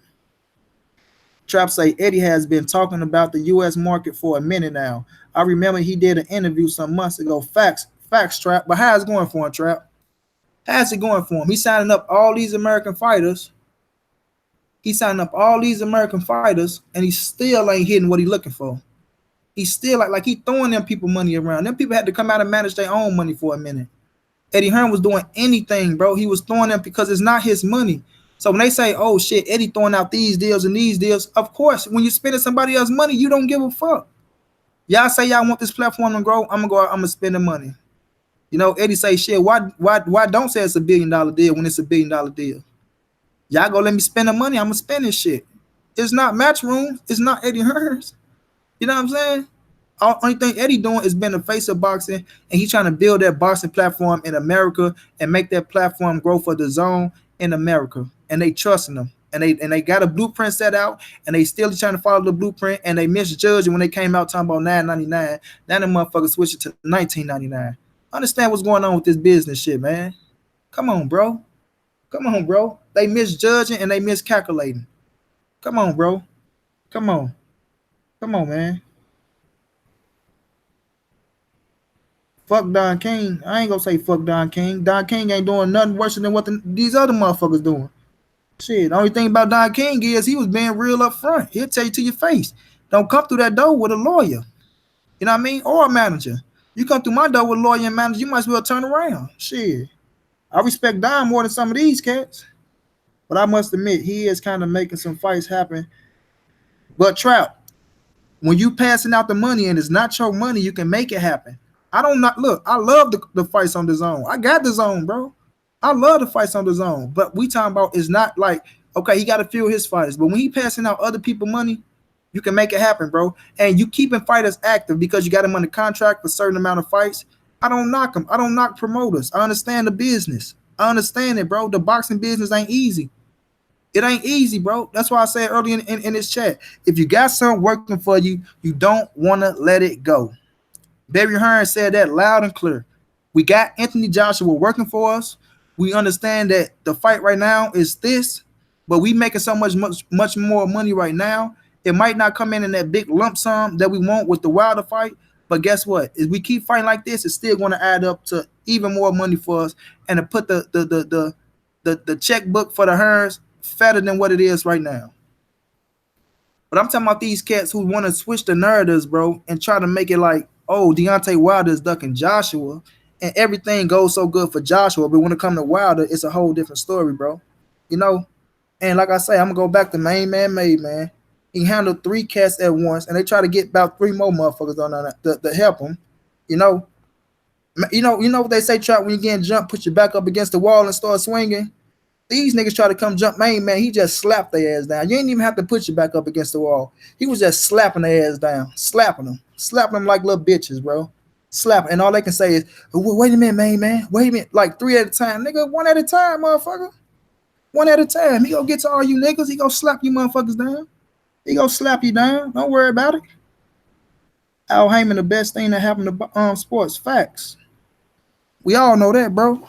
Trap say Eddie has been talking about the U.S. market for a minute now. I remember he did an interview some months ago. Facts, Trap. But how's it going for him, Trap? How's it going for him? He's signing up all these American fighters. And he still ain't hitting what he's looking for. He's still like he throwing them people money around. Them people had to come out and manage their own money for a minute. Eddie Hearn was doing anything, bro. He was throwing them because it's not his money. So when they say, oh shit, Eddie throwing out these deals and these deals, of course, when you're spending somebody else's money, you don't give a fuck. Y'all say y'all want this platform to grow, I'm gonna go out, I'm gonna spend the money. Eddie say, shit, why don't say it's $1 billion deal when it's $1 billion deal? Y'all go let me spend the money, I'm gonna spend this shit. It's not Matchroom, it's not Eddie Hearns. You know what I'm saying? Only thing Eddie doing is being the face of boxing, and he's trying to build that boxing platform in America and make that platform grow for the zone in America. And they trusting them. And they got a blueprint set out, and they still trying to follow the blueprint, and they misjudged when they came out talking about $9.99. Now the motherfuckers switched it to $19.99. Understand what's going on with this business shit, man. Come on, bro. They misjudging and they miscalculating. Come on, bro. Come on, man. Fuck Don King. I ain't gonna say fuck Don King. Don King ain't doing nothing worse than what these other motherfuckers doing. Shit, the only thing about Don King is he was being real up front. He'll tell you to your face. Don't come through that door with a lawyer. You know what I mean? Or a manager. You come through my door with a lawyer and manager, you might as well turn around. Shit. I respect Don more than some of these cats. But I must admit, he is kind of making some fights happen. But Trap, when you passing out the money and it's not your money, you can make it happen. I love the fights on the zone. I got the zone, bro. I love the fights on the zone. But we talking about it's not like, okay, he got to fuel his fighters. But when he passing out other people money, you can make it happen, bro. And you keeping fighters active because you got them under contract for a certain amount of fights. I don't knock them. I don't knock promoters. I understand the business. I understand it, bro. The boxing business ain't easy. It ain't easy, bro. That's why I said earlier in this chat, if you got something working for you, you don't want to let it go. Barry Hearn said that loud and clear. We got Anthony Joshua working for us. We understand that the fight right now is this, but we making so much more money right now. It might not come in that big lump sum that we want with the Wilder fight, but guess what? If we keep fighting like this, it's still going to add up to even more money for us, and to put the checkbook for the Hearns fatter than what it is right now. But I'm talking about these cats who want to switch the narratives, bro, and try to make it like, oh, Deontay Wilder is ducking Joshua, and everything goes so good for Joshua, but when it comes to Wilder, it's a whole different story, bro. And like I say, I'm going to go back to Mainman-Mademan. He handled three cats at once, and they try to get about three more motherfuckers on that to help him. You know, you know what they say, trap when you getting jumped, put your back up against the wall and start swinging. These niggas try to come jump main man. He just slapped their ass down. You ain't even have to put your back up against the wall. He was just slapping their ass down, slapping them like little bitches, bro. Slapping, and all they can say is, "Wait a minute, main man. Wait a minute." Like three at a time, nigga. One at a time, motherfucker. One at a time. He gonna get to all you niggas. He gonna slap you motherfuckers down. He gonna slap you down. Don't worry about it. Al Heyman, the best thing that happened to sports. Facts. We all know that, bro.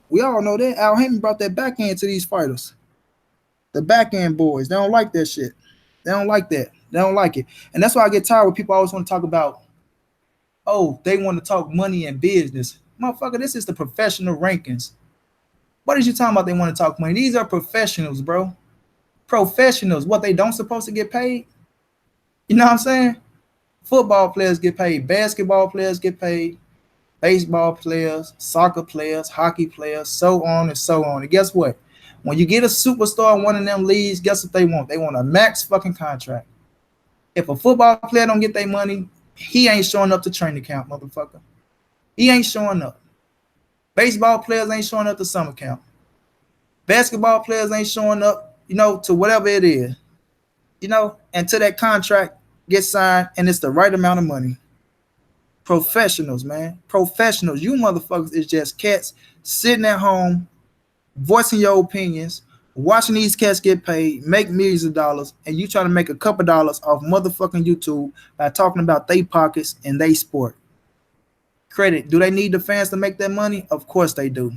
We all know that. Al Heyman brought that back end to these fighters. The back end boys. They don't like that shit. They don't like that. They don't like it. And that's why I get tired when people always want to talk about, oh, they want to talk money and business. Motherfucker, this is the professional rankings. What is you talking about they want to talk money? These are professionals, bro. Professionals. What, they don't supposed to get paid? You know what I'm saying? Football players get paid. Basketball players get paid. Baseball players, soccer players, hockey players, so on and so on. And guess what? When you get a superstar in one of them leagues, guess what they want? They want a max fucking contract. If a football player don't get their money, he ain't showing up to training camp, motherfucker. He ain't showing up. Baseball players ain't showing up to summer camp. Basketball players ain't showing up, to whatever it is, until that contract gets signed and it's the right amount of money. Professionals, man. Professionals. You motherfuckers is just cats sitting at home, voicing your opinions, watching these cats get paid, make millions of dollars, and you trying to make a couple dollars off motherfucking YouTube by talking about they pockets and they sport. Credit. Do they need the fans to make that money? Of course they do.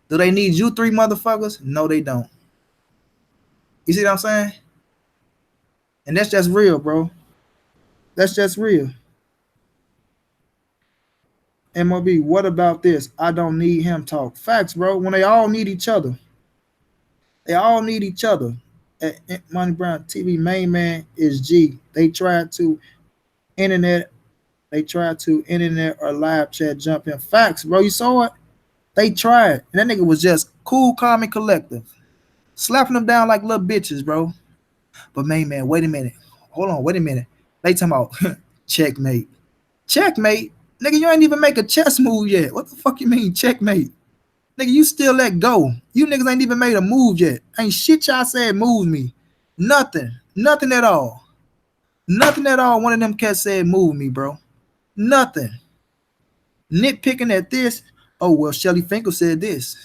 Do they need you three motherfuckers? No, they don't. You see what I'm saying? And that's just real, bro. That's just real. MOB, what about this? I don't need him talk. Facts, bro. When they all need each other. They all need each other. At Money Brown TV, main man is G. They tried to internet or live chat jump in. Facts, bro. You saw it? They tried. And that nigga was just cool, calm, and collective. Slapping them down like little bitches, bro. But main man, wait a minute. Hold on, wait a minute. They talking about checkmate. Checkmate? Nigga, you ain't even make a chess move yet. What the fuck you mean checkmate? Nigga, you still let go. You niggas ain't even made a move yet. Ain't shit y'all said move me. Nothing. Nothing at all. Nothing at all one of them cats said move me, bro. Nothing. Nitpicking at this. Oh, well, Shelly Finkel said this.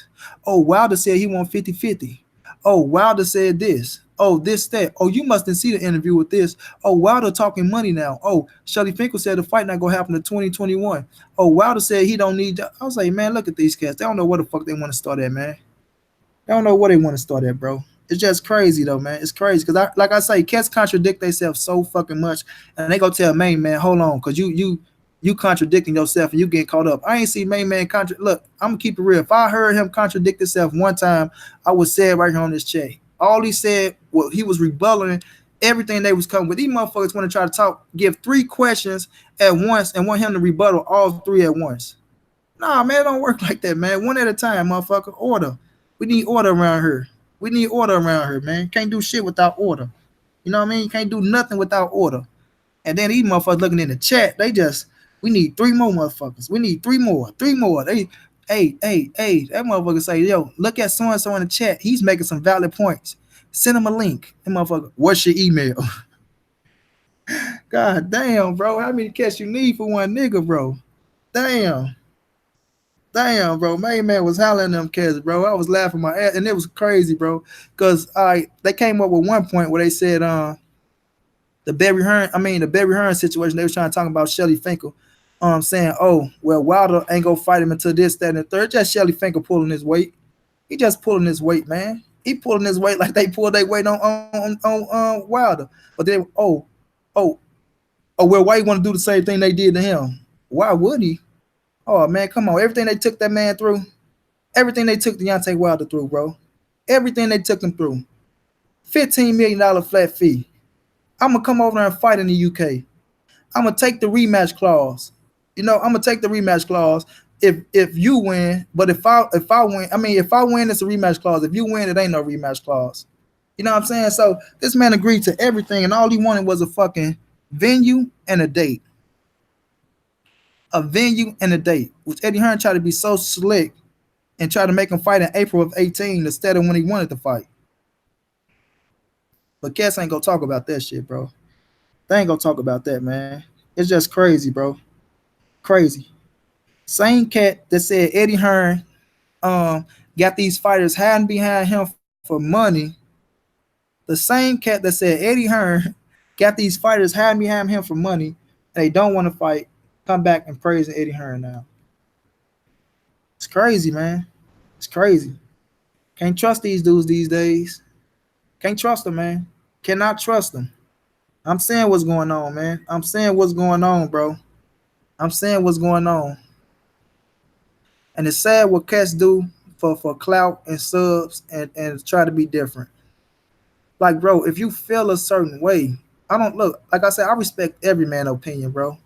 Oh, Wilder said he won 50-50. Oh, Wilder said this. Oh, this, that. Oh, you mustn't see the interview with this. Oh, Wilder talking money now. Oh, Shelly Finkel said the fight not going to happen in 2021. Oh, Wilder said he don't need... I was like, man, look at these cats. They don't know where the fuck they want to start at, man. They don't know where they want to start at, bro. It's just crazy, though, man. It's crazy. Because, like I say, cats contradict themselves so fucking much. And they go tell main man, hold on, because you contradicting yourself and you getting caught up. I ain't see main man look, I'm going to keep it real. If I heard him contradict himself one time, I would say it right here on this chat. All he said, well, he was rebutting everything they was coming with. These motherfuckers want to try to talk, give three questions at once and want him to rebuttal all three at once. Nah, man, it don't work like that, man. One at a time, motherfucker. Order. We need order around here. We need order around here, man. Can't do shit without order. You know what I mean? You can't do nothing without order. And then these motherfuckers looking in the chat, we need three more motherfuckers. We need three more. Hey, that motherfucker say, yo, look at so-and-so in the chat. He's making some valid points. Send him a link. That motherfucker, what's your email? God damn, bro. How many cats you need for one nigga, bro? Damn, bro. Main man was hollering them cats, bro. I was laughing my ass, and it was crazy, bro. Because they came up with one point where they said the Barry Hearn situation. They was trying to talk about Shelly Finkel. Saying, oh, well, Wilder ain't gonna fight him until this, that, and the third. Just Shelly Finkel pulling his weight. He just pulling his weight, man. He pulling his weight like they pulled their weight on Wilder. But then, well, why you want to do the same thing they did to him? Why would he? Oh, man, come on. Everything they took that man through, everything they took Deontay Wilder through, bro. Everything they took him through. $15 million flat fee. I'm going to come over there and fight in the UK. I'm going to take the rematch clause. I'm gonna take the rematch clause if you win, but if I win, it's a rematch clause. If you win, it ain't no rematch clause. You know what I'm saying? So this man agreed to everything, and all he wanted was a fucking venue and a date. A venue and a date. Which Eddie Hearn tried to be so slick and tried to make him fight in April of 18 instead of when he wanted to fight. But Cass ain't gonna talk about that shit, bro. They ain't gonna talk about that, man. It's just crazy, bro. Crazy. Same cat that said Eddie Hearn got these fighters hiding behind him for money. The same cat that said Eddie Hearn got these fighters hiding behind him for money. They don't want to fight. Come back and praise Eddie Hearn now. It's crazy, man. It's crazy. Can't trust these dudes these days. Can't trust them, man. Cannot trust them. I'm saying what's going on, man. I'm saying what's going on, bro. I'm saying what's going on. And it's sad what cats do for clout and subs and try to be different. Like, bro, if you feel a certain way, I don't look, like I said, I respect every man's opinion, bro.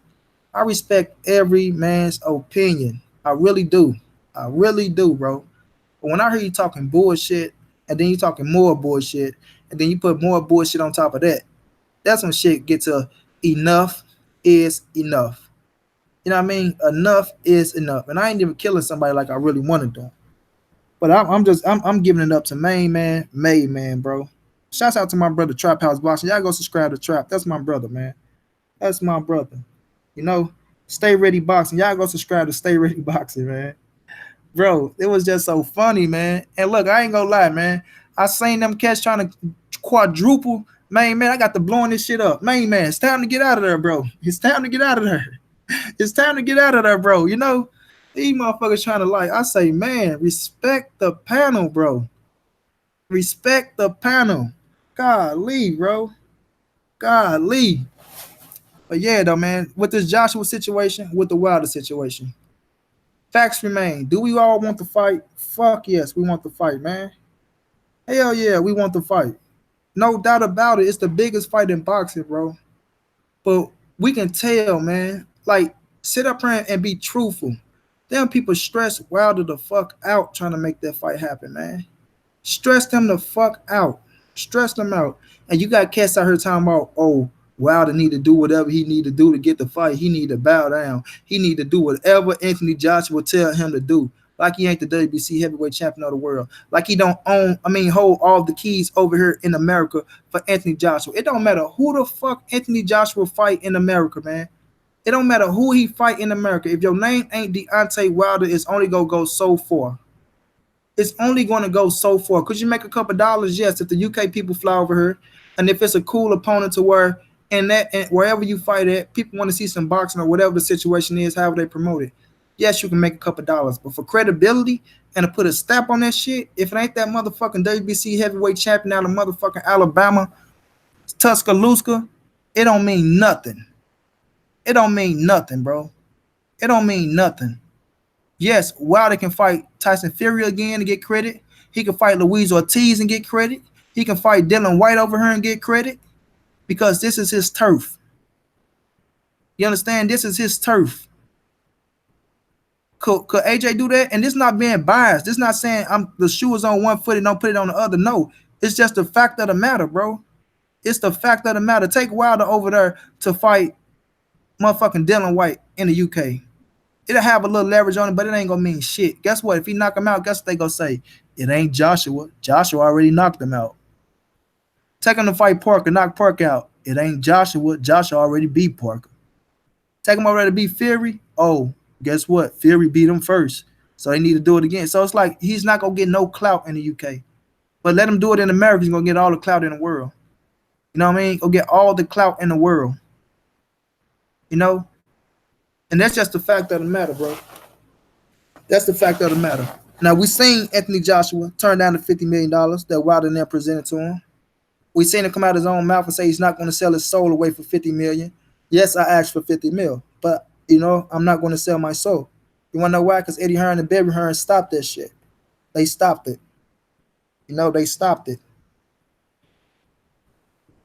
I respect every man's opinion. I really do. I really do, bro. But when I hear you talking bullshit, and then you talking more bullshit, and then you put more bullshit on top of that, that's when shit gets to enough is enough. You know what I mean? Enough is enough. And I ain't even killing somebody like I really wanted to. But I'm giving it up to Mainman, bro. Shouts out to my brother Trap House Boxing. Y'all go subscribe to Trap. That's my brother, man. That's my brother. You know, Stay Ready Boxing. Y'all go subscribe to Stay Ready Boxing, man. Bro, it was just so funny, man. And look, I ain't gonna lie, man. I seen them cats trying to quadruple. Man, I got to blowing this shit up. Man, it's time to get out of there, bro. It's time to get out of there. It's time to get out of there, bro. You know, these motherfuckers trying to I say, man, respect the panel, bro. Respect the panel. Golly, bro. Golly. But yeah, though, man, with this Joshua situation, with the Wilder situation, facts remain. Do we all want to fight? Fuck yes, we want to fight, man. Hell yeah, we want to fight. No doubt about it. It's the biggest fight in boxing, bro. But we can tell, man. Like, sit up here and be truthful. Them people stress Wilder the fuck out trying to make that fight happen, man. Stress them the fuck out. Stress them out. And you got cats out here talking about, oh, Wilder need to do whatever he need to do to get the fight. He need to bow down. He need to do whatever Anthony Joshua tell him to do. Like he ain't the WBC heavyweight champion of the world. Like he don't hold all the keys over here in America for Anthony Joshua. It don't matter who the fuck Anthony Joshua fight in America, man. It don't matter who he fight in America. If your name ain't Deontay Wilder, it's only gonna go so far. It's only gonna go so far. Could you make a couple dollars? Yes, if the UK people fly over here, and if it's a cool opponent to where and wherever you fight at, people want to see some boxing or whatever the situation is, however they promote it. Yes, you can make a couple dollars, but for credibility and to put a stamp on that shit, if it ain't that motherfucking WBC heavyweight champion out of motherfucking Alabama, Tuscaloosa, it don't mean nothing. It don't mean nothing, bro. It don't mean nothing. Yes, Wilder can fight Tyson Fury again to get credit. He can fight Luis Ortiz and get credit. He can fight Dylan White over here and get credit because this is his turf. You understand? This is his turf. Could AJ do that? And this not being biased. This not saying the shoe is on one foot and don't put it on the other. No, it's just the fact of the matter, bro. It's the fact of the matter. Take Wilder over there to fight motherfucking Dylan White in the UK. It'll have a little leverage on it, but it ain't gonna mean shit. Guess what? If he knock him out, guess what they gonna say? It ain't Joshua. Joshua already knocked him out. Take him to fight Parker, knock Parker out. It ain't Joshua. Joshua already beat Parker. Take him over there to beat Fury. Oh, guess what? Fury beat him first. So they need to do it again. So it's like he's not gonna get no clout in the UK. But let him do it in America. He's gonna get all the clout in the world. You know what I mean? Go get all the clout in the world. You know? And that's just the fact of the matter, bro. That's the fact of the matter. Now, we seen Anthony Joshua turn down the $50 million that Wilder then presented to him. We seen him come out his own mouth and say he's not going to sell his soul away for $50 million. Yes, I asked for $50 million, but, you know, I'm not going to sell my soul. You want to know why? Because Eddie Hearn and Baby Hearn stopped that shit. They stopped it. You know, they stopped it.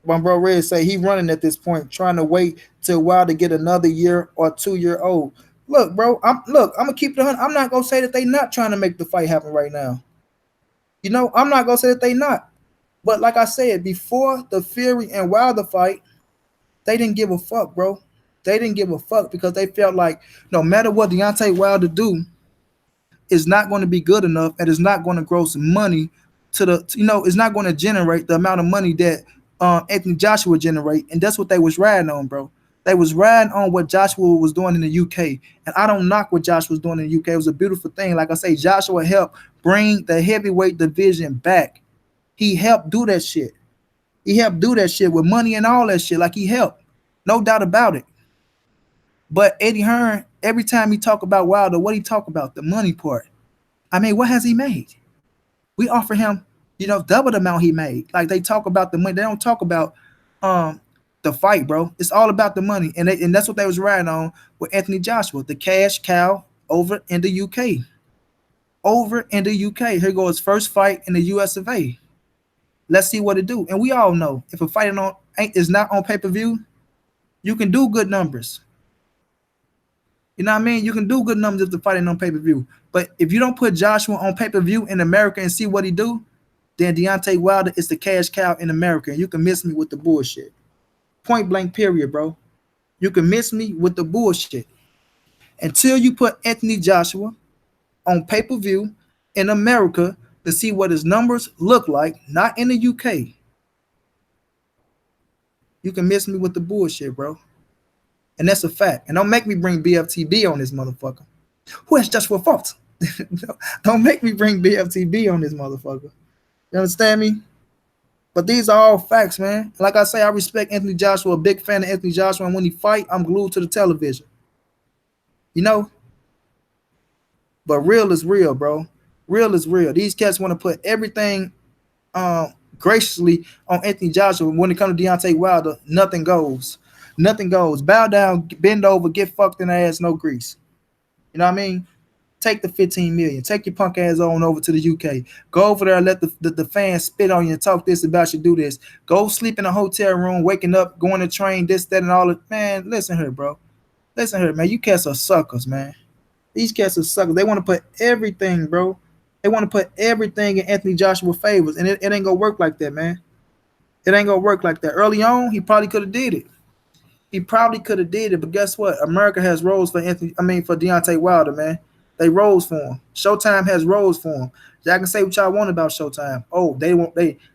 My bro Red say he running at this point, trying to wait till Wilder get another year or 2 year old. Look, bro, I'm gonna keep it 100. I'm not gonna say that they not trying to make the fight happen right now. You know, I'm not gonna say that they not. But like I said, before the Fury and Wilder fight, they didn't give a fuck, bro. They didn't give a fuck because they felt like no matter what Deontay Wilder do, is not going to be good enough and is not going to grow some money to the it's not going to generate the amount of money that Anthony Joshua generate, and that's what they was riding on, bro. They was riding on what Joshua was doing in the UK, and I don't knock what Joshua was doing in the UK. It was a beautiful thing. Like I say, Joshua helped bring the heavyweight division back. He helped do that shit. He helped do that shit with money and all that shit. Like he helped, no doubt about it. But Eddie Hearn, every time he talk about Wilder, what he talk about? The money part. I mean, what has he made? We offer him, double the amount he made. Like they talk about the money. They don't talk about um the fight, bro. It's all about the money. And that's what they was riding on with Anthony Joshua, the cash cow over in the UK. Over in the UK. Here goes his first fight in the US of A. Let's see what it do. And we all know if a fight is not on pay-per-view, you can do good numbers. You know what I mean? You can do good numbers if the fight ain't on pay-per-view. But if you don't put Joshua on pay-per-view in America and see what he do, then Deontay Wilder is the cash cow in America. And you can miss me with the bullshit. Point blank period, bro. You can miss me with the bullshit. Until you put Anthony Joshua on pay-per-view in America to see what his numbers look like, not in the UK. You can miss me with the bullshit, bro. And that's a fact. And don't make me bring BFTB on this motherfucker. Who has Joshua fought? Don't make me bring BFTB on this motherfucker. You understand me? But these are all facts, man. Like I say, I respect Anthony Joshua, a big fan of Anthony Joshua, and when he fight, I'm glued to the television. You know? But real is real, bro. Real is real. These cats want to put everything graciously on Anthony Joshua. When it comes to Deontay Wilder, nothing goes. Nothing goes. Bow down, bend over, get fucked in the ass, no grease. You know what I mean? Take the 15 million. Take your punk ass on over to the UK. Go over there and let the fans spit on you and talk this about you, do this. Go sleep in a hotel room, waking up, going to train, this, that, and all. Man, listen here, bro. Listen here, man. You cats are suckers, man. These cats are suckers. They want to put everything, bro. They want to put everything in Anthony Joshua favors, and it ain't going to work like that, man. It ain't going to work like that. Early on, he probably could have did it. He probably could have did it, but guess what? America has roles for for Deontay Wilder, man. They rose for him. Showtime has rose for him. Y'all can say what y'all want about Showtime. Oh,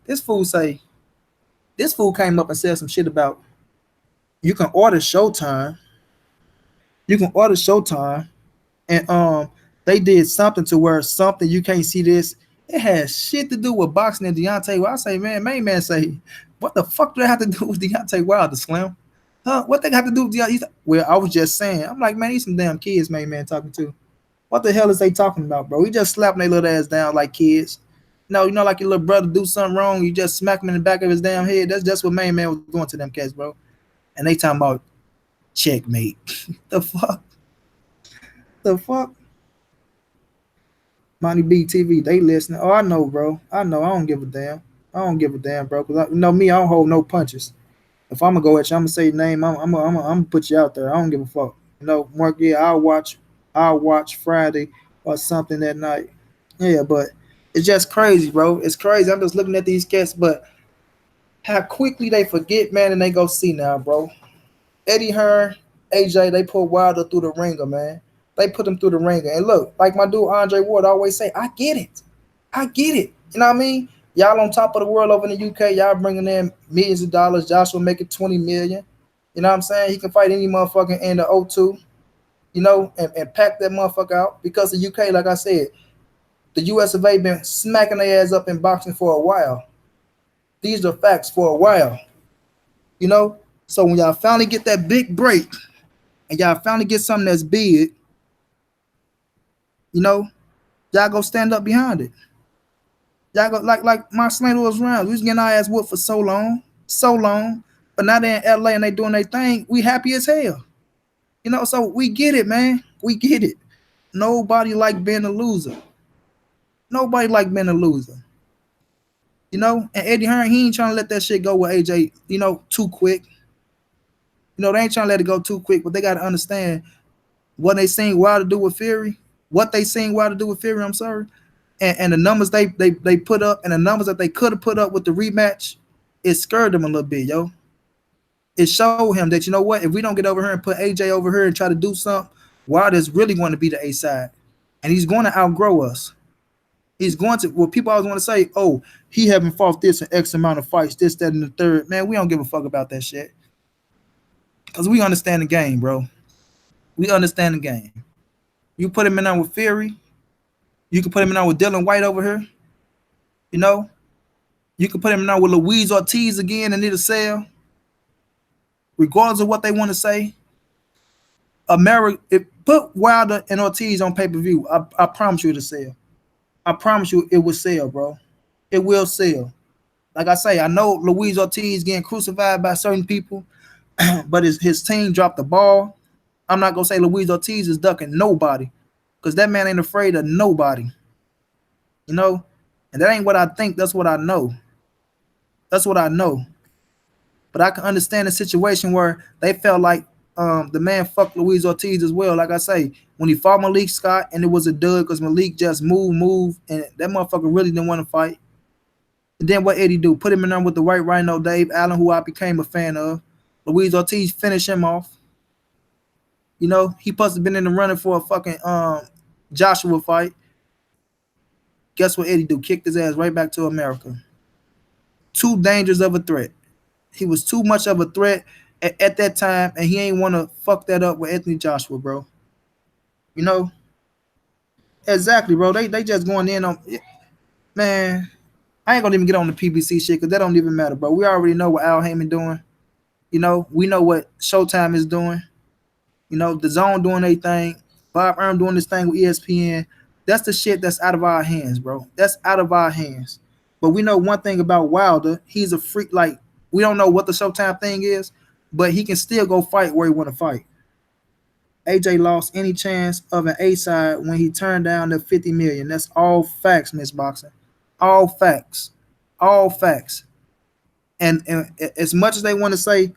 this fool came up and said some shit about you can order Showtime. You can order Showtime, and they did something to where something you can't see this. It has shit to do with boxing and Deontay Wilder. I say, man, main man say, what the fuck do they have to do with Deontay Wilder, Slim? Huh? What they have to do with Deontay? Well, I was just saying. I'm like, man, these some damn kids, main man talking to. What the hell is they talking about, bro? He just slapping their little ass down like kids. No, like your little brother do something wrong, you just smack him in the back of his damn head. That's just what main man was doing to them cats, bro. And they talking about checkmate. The fuck? The fuck? Monty B TV, they listening. Oh, I know, bro. I know. I don't give a damn. I don't give a damn, bro. Cause me, I don't hold no punches. If I'm gonna go at you, I'm gonna say your name. I'm gonna put you out there. I don't give a fuck. Mark. Yeah, I'll watch Friday or something that night. Yeah, but it's just crazy, bro. It's crazy. I'm just looking at these cats, but how quickly they forget, man, and they go see now, bro. Eddie Hearn, AJ, they put Wilder through the ringer, man. They put him through the ringer. And look, like my dude Andre Ward always say, I get it. I get it. You know what I mean? Y'all on top of the world over in the UK. Y'all bringing in millions of dollars. Joshua making 20 million. You know what I'm saying? He can fight any motherfucker in the O2, and pack that motherfucker out. Because the UK, like I said, the US of A been smacking their ass up in boxing for a while. These are facts for a while. So when y'all finally get that big break and y'all finally get something that's big, y'all go stand up behind it. Y'all go like my St. Louis Rams. We was getting our ass whooped for so long. But now they're in LA and they doing their thing. We happy as hell. So we get it, man. We get it. Nobody like being a loser. Nobody like being a loser. And Eddie Hearn, he ain't trying to let that shit go with AJ, too quick. They ain't trying to let it go too quick, but they got to understand what they seen Wilder do with Fury. What they seen Wilder do with Fury, I'm sorry. And the numbers they put up and the numbers that they could have put up with the rematch, it scared them a little bit, yo. It showed him that, you know what, if we don't get over here and put AJ over here and try to do something, Wilder's really going to be the A side, and he's going to outgrow us. He's going to. Well, people always want to say, "Oh, he haven't fought this in X amount of fights, this, that, and the third." Man, we don't give a fuck about that shit because we understand the game, bro. We understand the game. You put him in there with Fury. You can put him in there with Dylan White over here. You know, you can put him in there with Luis Ortiz again and it'll sell. Regardless of what they want to say, America, put Wilder and Ortiz on pay per view. I promise you it'll sell. I promise you it will sell, bro. It will sell. Like I say, I know Luis Ortiz getting crucified by certain people, but his team dropped the ball. I'm not gonna say Luis Ortiz is ducking nobody, because that man ain't afraid of nobody. You know, and that ain't what I think. That's what I know. That's what I know. But I can understand the situation where they felt like the man fucked Luis Ortiz as well. Like I say, when he fought Malik Scott and it was a dud because Malik just moved, and that motherfucker really didn't want to fight. And then what Eddie do? Put him in there with the White Rhino, Dave Allen, who I became a fan of. Luis Ortiz finished him off. You know, he supposed to have been in the running for a fucking Joshua fight. Guess what Eddie do? Kicked his ass right back to America. Too dangerous of a threat. He was too much of a threat at that time, and he ain't want to fuck that up with Anthony Joshua, bro. You know? Exactly, bro. They just going in on, man. I ain't gonna even get on the PBC shit because that don't even matter, bro. We already know what Al Heyman doing. You know, we know what Showtime is doing. You know, the Zone doing their thing. Bob Arum doing this thing with ESPN. That's the shit that's out of our hands, bro. That's out of our hands. But we know one thing about Wilder. He's a freak. Like, we don't know what the Showtime thing is, but he can still go fight where he want to fight. AJ lost any chance of an A side when he turned down the 50 million. That's all facts, Miss Boxing. All facts. All facts. And as much as they want to say,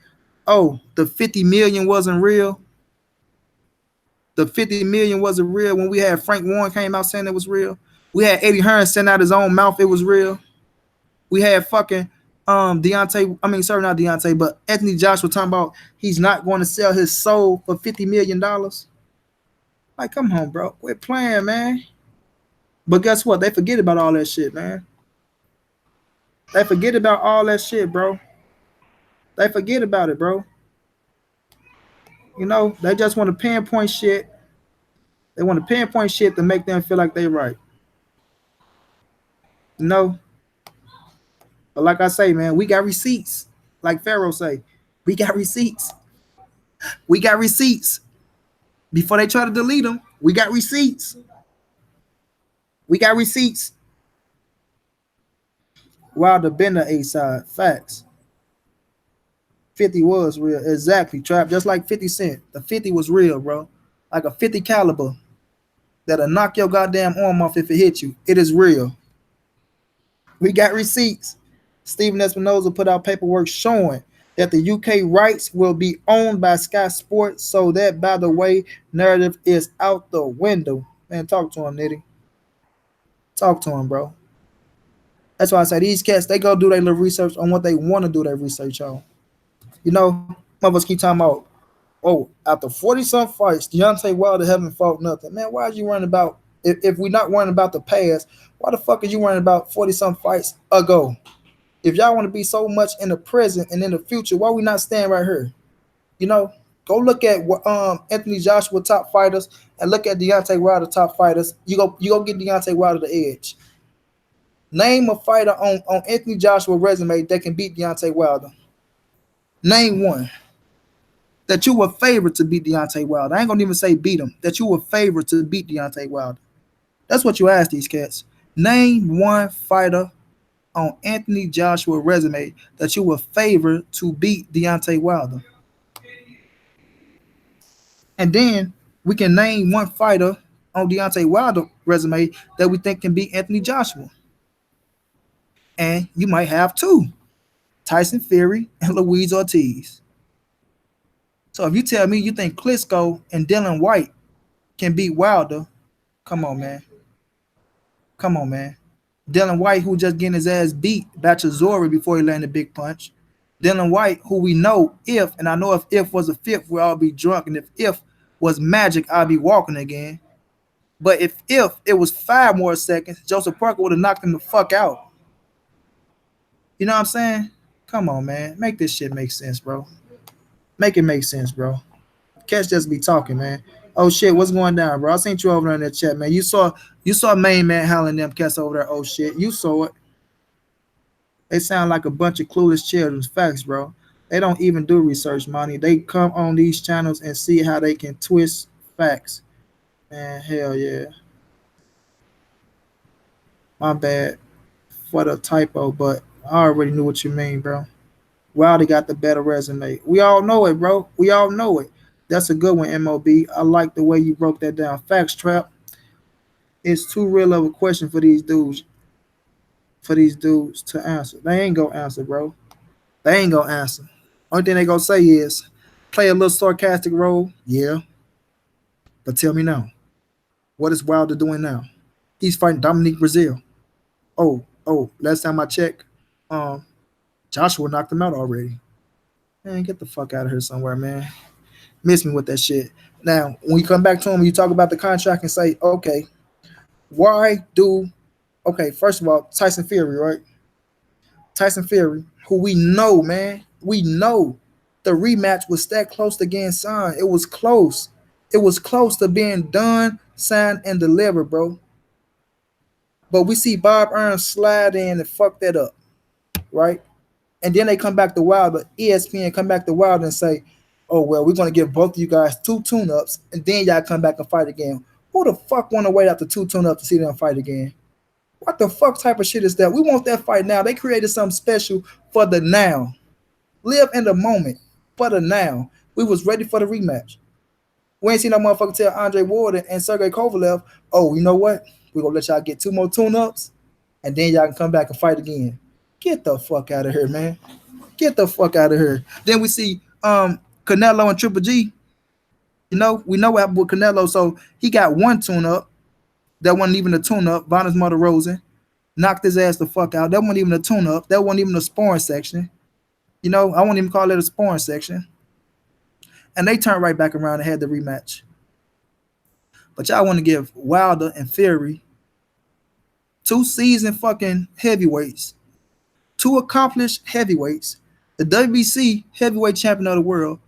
oh, the 50 million wasn't real. The 50 million wasn't real when we had Frank Warren came out saying it was real. We had Eddie Hearn send out his own mouth, it was real. We had fucking Deontay, I mean, sorry, not Deontay, but Anthony Joshua talking about he's not going to sell his soul for $50 million. Like, come on, bro. Quit playing, man. But guess what? They forget about all that shit, man. They forget about all that shit, bro. They forget about it, bro. You know, they just want to pinpoint shit. They want to pinpoint shit to make them feel like they right. You know? But like I say, man, we got receipts. Like Pharaoh say, we got receipts. We got receipts. Before they try to delete them, we got receipts. We got receipts. Wilder been the A side. Facts. 50 was real. Exactly, Trap. Just like 50 Cent. The 50 was real, bro. Like a 50 caliber that'll knock your goddamn arm off if it hit you. It is real. We got receipts. Steven Espinoza put out paperwork showing that the UK rights will be owned by Sky Sports. So that, by the way, narrative is out the window. Man, talk to him, Nitty. Talk to him, bro. That's why I say these cats, they go do their little research on what they want to do their research on. You know, motherfuckers keep talking about, oh, after 40-some fights, Deontay Wilder haven't fought nothing. Man, why are you worrying about, if we're not worrying about the past, why the fuck are you worrying about 40-some fights ago? If y'all want to be so much in the present and in the future, why we not staying right here? You know, go look at what Anthony Joshua top fighters and look at Deontay Wilder top fighters. You go get Deontay Wilder the edge. Name a fighter on Anthony Joshua resume that can beat Deontay Wilder. Name one that you were favored to beat Deontay Wilder. I ain't gonna even say beat him. That you were favored to beat Deontay Wilder. That's what you ask these cats. Name one fighter on Anthony Joshua resume that you were favored to beat Deontay Wilder. And then we can name one fighter on Deontay Wilder resume that we think can beat Anthony Joshua. And you might have two. Tyson Fury and Luis Ortiz. So if you tell me you think Klitschko and Dylan White can beat Wilder, come on, man. Come on, man. Dylan White, who just getting his ass beat, Bachazori before he landed a big punch. Dylan White, who we know and I know if was a fifth, we'll all be drunk. And if was magic, I'll be walking again. But if it was 5 more seconds, Joseph Parker would have knocked him the fuck out. You know what I'm saying? Come on, man. Make this shit make sense, bro. Make it make sense, bro. Catch just be talking, man. Oh shit, what's going down, bro? I seen you over there in that chat, man. You saw Main Man howling them cats over there. Oh shit, you saw it. They sound like a bunch of clueless children. Facts, bro. They don't even do research, money. They come on these channels and see how they can twist facts. Man, hell yeah. My bad for the typo, but I already knew what you mean, bro. Wilder got the better resume. We all know it, bro. We all know it. That's a good one, MOB. I like the way you broke that down. Facts, Trap. It's too real of a question for these dudes. For these dudes to answer. They ain't gonna answer, bro. They ain't gonna answer. Only thing they gonna say is play a little sarcastic role. Yeah. But tell me now. What is Wilder doing now? He's fighting Dominique Brazil. Oh, last time I checked, Joshua knocked him out already. Man, get the fuck out of here somewhere, man. Miss me with that shit. Now, when you come back to him, you talk about the contract and say, okay, first of all, Tyson Fury, right? Tyson Fury, who we know, man, we know the rematch was that close to getting signed. It was close. It was close to being done, signed, and delivered, bro. But we see Bob Arum slide in and fuck that up, right? And then they come back to Wilder, ESPN come back to Wilder and say, oh, well, we're going to give both of you guys 2 tune-ups, and then y'all come back and fight again. Who the fuck want to wait after 2 tune-ups to see them fight again? What the fuck type of shit is that? We want that fight now. They created something special for the now. Live in the moment for the now. We was ready for the rematch. We ain't seen no motherfucker tell Andre Ward and Sergey Kovalev, oh, you know what? We're going to let y'all get 2 more tune-ups, and then y'all can come back and fight again. Get the fuck out of here, man. Get the fuck out of here. Then we see Canelo and Triple G. You know, we know what happened with Canelo, so he got 1 tune-up. That wasn't even a tune-up. Bonner's Mother Rosen knocked his ass the fuck out. That wasn't even a tune-up. That wasn't even a sparring section. You know, I won't even call it a sparring section. And they turned right back around and had the rematch. But y'all want to give Wilder and Fury 2 seasoned fucking heavyweights, 2 accomplished heavyweights, the WBC heavyweight champion of the world,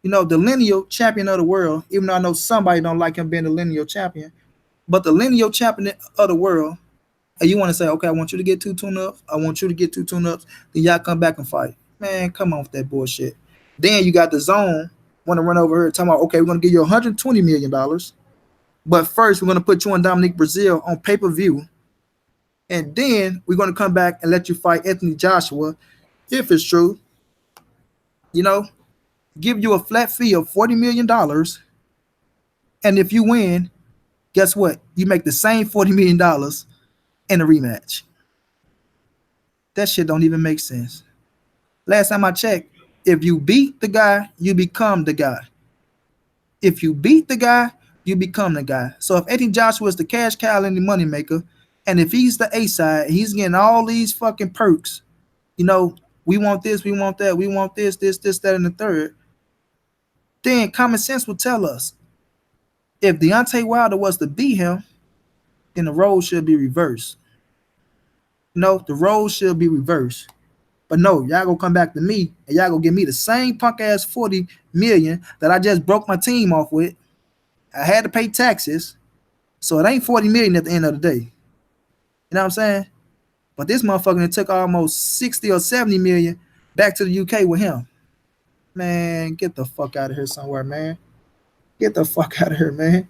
you know, the lineal champion of the world, even though I know somebody don't like him being the lineal champion, but the lineal champion of the world, and you want to say, okay, I want you to get 2 tune-ups, I want you to get 2 tune-ups, then y'all come back and fight. Man, come on with that bullshit. Then you got the zone, want to run over here talking about, okay, we're going to give you $120 million, but first we're going to put you on Dominique Brazil on pay-per-view, and then we're going to come back and let you fight Anthony Joshua, if it's true, you know, give you a flat fee of $40 million, and if you win, guess what? You make the same $40 million in a rematch. That shit don't even make sense. Last time I checked, if you beat the guy, you become the guy. If you beat the guy, you become the guy. So if Anthony Joshua is the cash cow and the moneymaker, and if he's the A side, he's getting all these fucking perks, you know, we want this, we want that, we want this, that, and the third, then common sense will tell us if Deontay Wilder was to beat him, then the roles should be reversed. No, the roles should be reversed. But no, y'all gonna come back to me and y'all gonna give me the same punk ass $40 million that I just broke my team off with. I had to pay taxes, so it ain't $40 million at the end of the day. You know what I'm saying? But this motherfucker took almost 60 or 70 million back to the UK with him. Man, get the fuck out of here somewhere, man. Get the fuck out of here, man.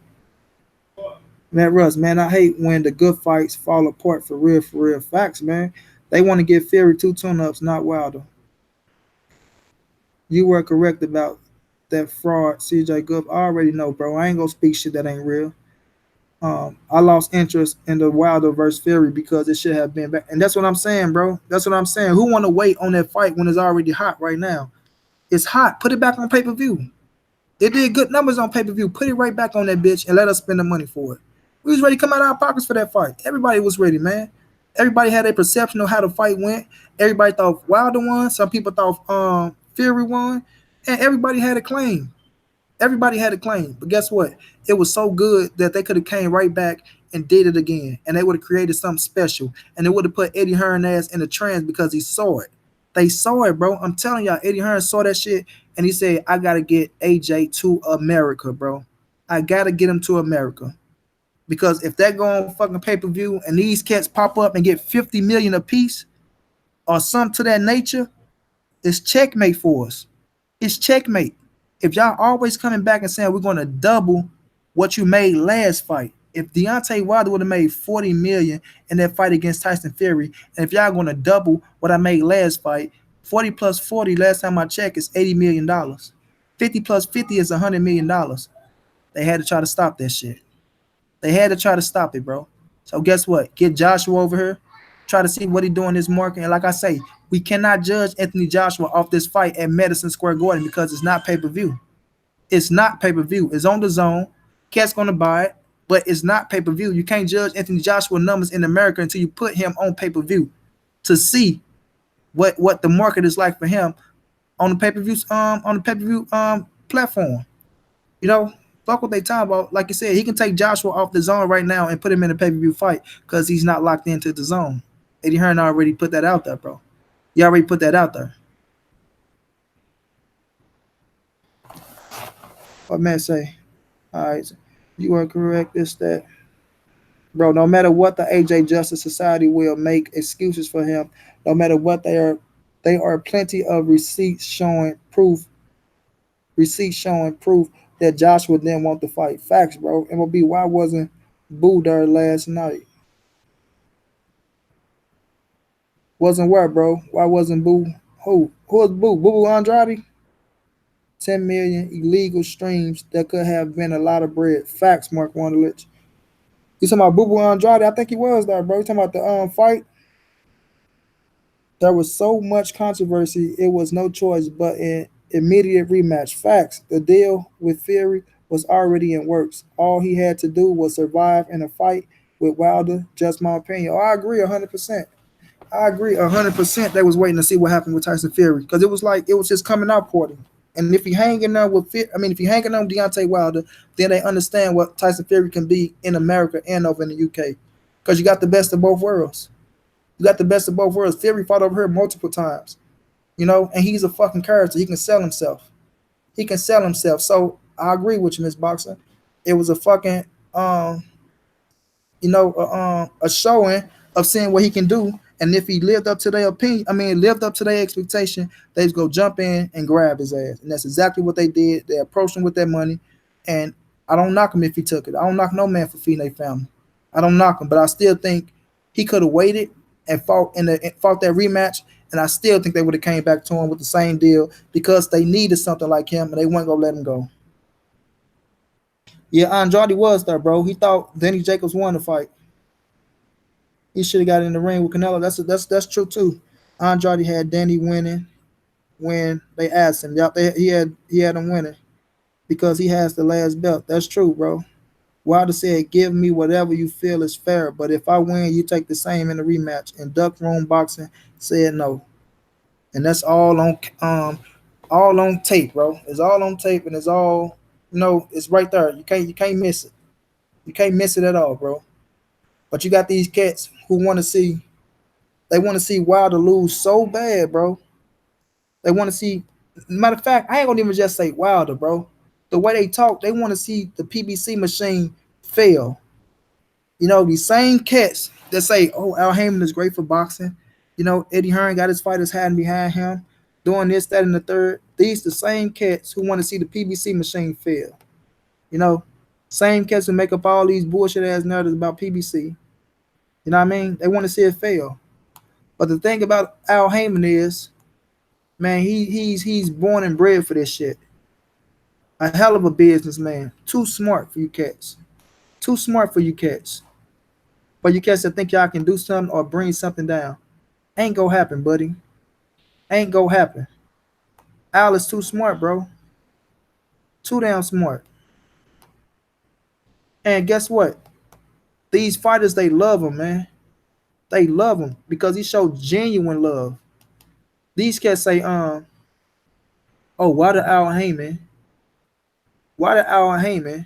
Man, Russ, man, I hate when the good fights fall apart for real facts, man. They want to give Fury 2 tune-ups, not Wilder. You were correct about that fraud, CJ Good. I already know, bro. I ain't gonna speak shit that ain't real. I lost interest in the Wilder versus Fury because it should have been back. And that's what I'm saying, bro. That's what I'm saying. Who want to wait on that fight when it's already hot right now? It's hot. Put it back on pay-per-view. It did good numbers on pay-per-view. Put it right back on that bitch and let us spend the money for it. We was ready to come out of our pockets for that fight. Everybody was ready, man. Everybody had a perception of how the fight went. Everybody thought Wilder won. Some people thought Fury won, and everybody had a claim. Everybody had a claim. But guess what? It was so good that they could have came right back and did it again, and they would have created something special, and they would have put Eddie Hearn ass in a trance because he saw it. They saw it, bro. I'm telling y'all, Eddie Hearn saw that shit, and he said, "I gotta get AJ to America, bro. I gotta get him to America." Because if that go on fucking pay per view and these cats pop up and get 50 million a piece or something to that nature, it's checkmate for us. It's checkmate. If y'all always coming back and saying we're gonna double what you made last fight, if Deontay Wilder would have made 40 million in that fight against Tyson Fury, and if y'all gonna double what I made last fight, 40 plus 40, last time I checked, is $80 million. 50 plus 50 is $100 million. They had to try to stop that shit. They had to try to stop it, bro. So guess what? Get Joshua over here. Try to see what he doing this market. And like I say, we cannot judge Anthony Joshua off this fight at Madison Square Garden because it's not pay-per-view. It's not pay-per-view. It's on the zone. Cat's gonna buy it, but it's not pay-per-view. You can't judge Anthony Joshua numbers in America until you put him on pay-per-view to see what the market is like for him on the pay-per-view platform. You know, fuck what they talking about. Like you said, he can take Joshua off the zone right now and put him in a pay-per-view fight because he's not locked into the zone. Eddie Hearn already put that out there, bro. You already put that out there. What man say? All right, you are correct. This that, bro. No matter what, the AJ Justice Society will make excuses for him. No matter what they are plenty of receipts showing proof that Joshua didn't want to fight. Facts, bro. MLB, why wasn't Boo there last night? Wasn't where, bro? Why wasn't Boo? Who was Boo? Boo Andrade? 10 million illegal streams. That could have been a lot of bread. Facts, Mark Wonderlich. You talking about Boo Boo Andrade? I think he was there, bro. You talking about the fight? There was so much controversy, it was no choice but an immediate rematch. Facts. The deal with Fury was already in works. All he had to do was survive in a fight with Wilder. Just my opinion. Oh, I agree 100%. I agree 100%. They was waiting to see what happened with Tyson Fury because it was like it was just coming out party. And if you hanging on with, if you hanging on Deontay Wilder, then they understand what Tyson Fury can be in America and over in the UK, because you got the best of both worlds. You got the best of both worlds. Fury fought over here multiple times, and he's a fucking character. He can sell himself. He can sell himself. So I agree with you, Miss Boxer. It was a fucking a showing of seeing what he can do. And if he lived up to their opinion, lived up to their expectation, they just go jump in and grab his ass. And that's exactly what they did. They approached him with that money. And I don't knock him if he took it. I don't knock no man for feeding their family. I don't knock him, but I still think he could have waited and fought that rematch. And I still think they would have came back to him with the same deal because they needed something like him and they weren't gonna let him go. Yeah, Andrade was there, bro. He thought Danny Jacobs won the fight. He should have got in the ring with Canelo. That's true too. Andrade had Danny winning when they asked him. Yep, he had him winning because he has the last belt. That's true, bro. Wilder said, "Give me whatever you feel is fair, but if I win, you take the same in the rematch." And Duck Room Boxing said no, and that's all on tape, bro. It's all on tape, and it's all it's right there. You can't miss it. You can't miss it at all, bro. But you got these cats who they want to see Wilder lose so bad, bro. They want to see. Matter of fact, I ain't gonna even just say Wilder, bro. The way they talk, they want to see the PBC machine fail. These same cats that say, "Oh, Al Heyman is great for boxing." Eddie Hearn got his fighters hiding behind him, doing this, that, and the third. These the same cats who want to see the PBC machine fail. Same cats who make up all these bullshit ass narratives about PBC. You know what I mean? They want to see it fail. But the thing about Al Heyman is, man, he's born and bred for this shit. A hell of a businessman. Too smart for you cats. Too smart for you cats. But you cats that think y'all can do something or bring something down. Ain't gonna happen, buddy. Ain't gonna happen. Al is too smart, bro. Too damn smart. And guess what? These fighters, they love him, man. They love him because he showed genuine love. These cats say, oh, why the Al Heyman? Why the Al Heyman?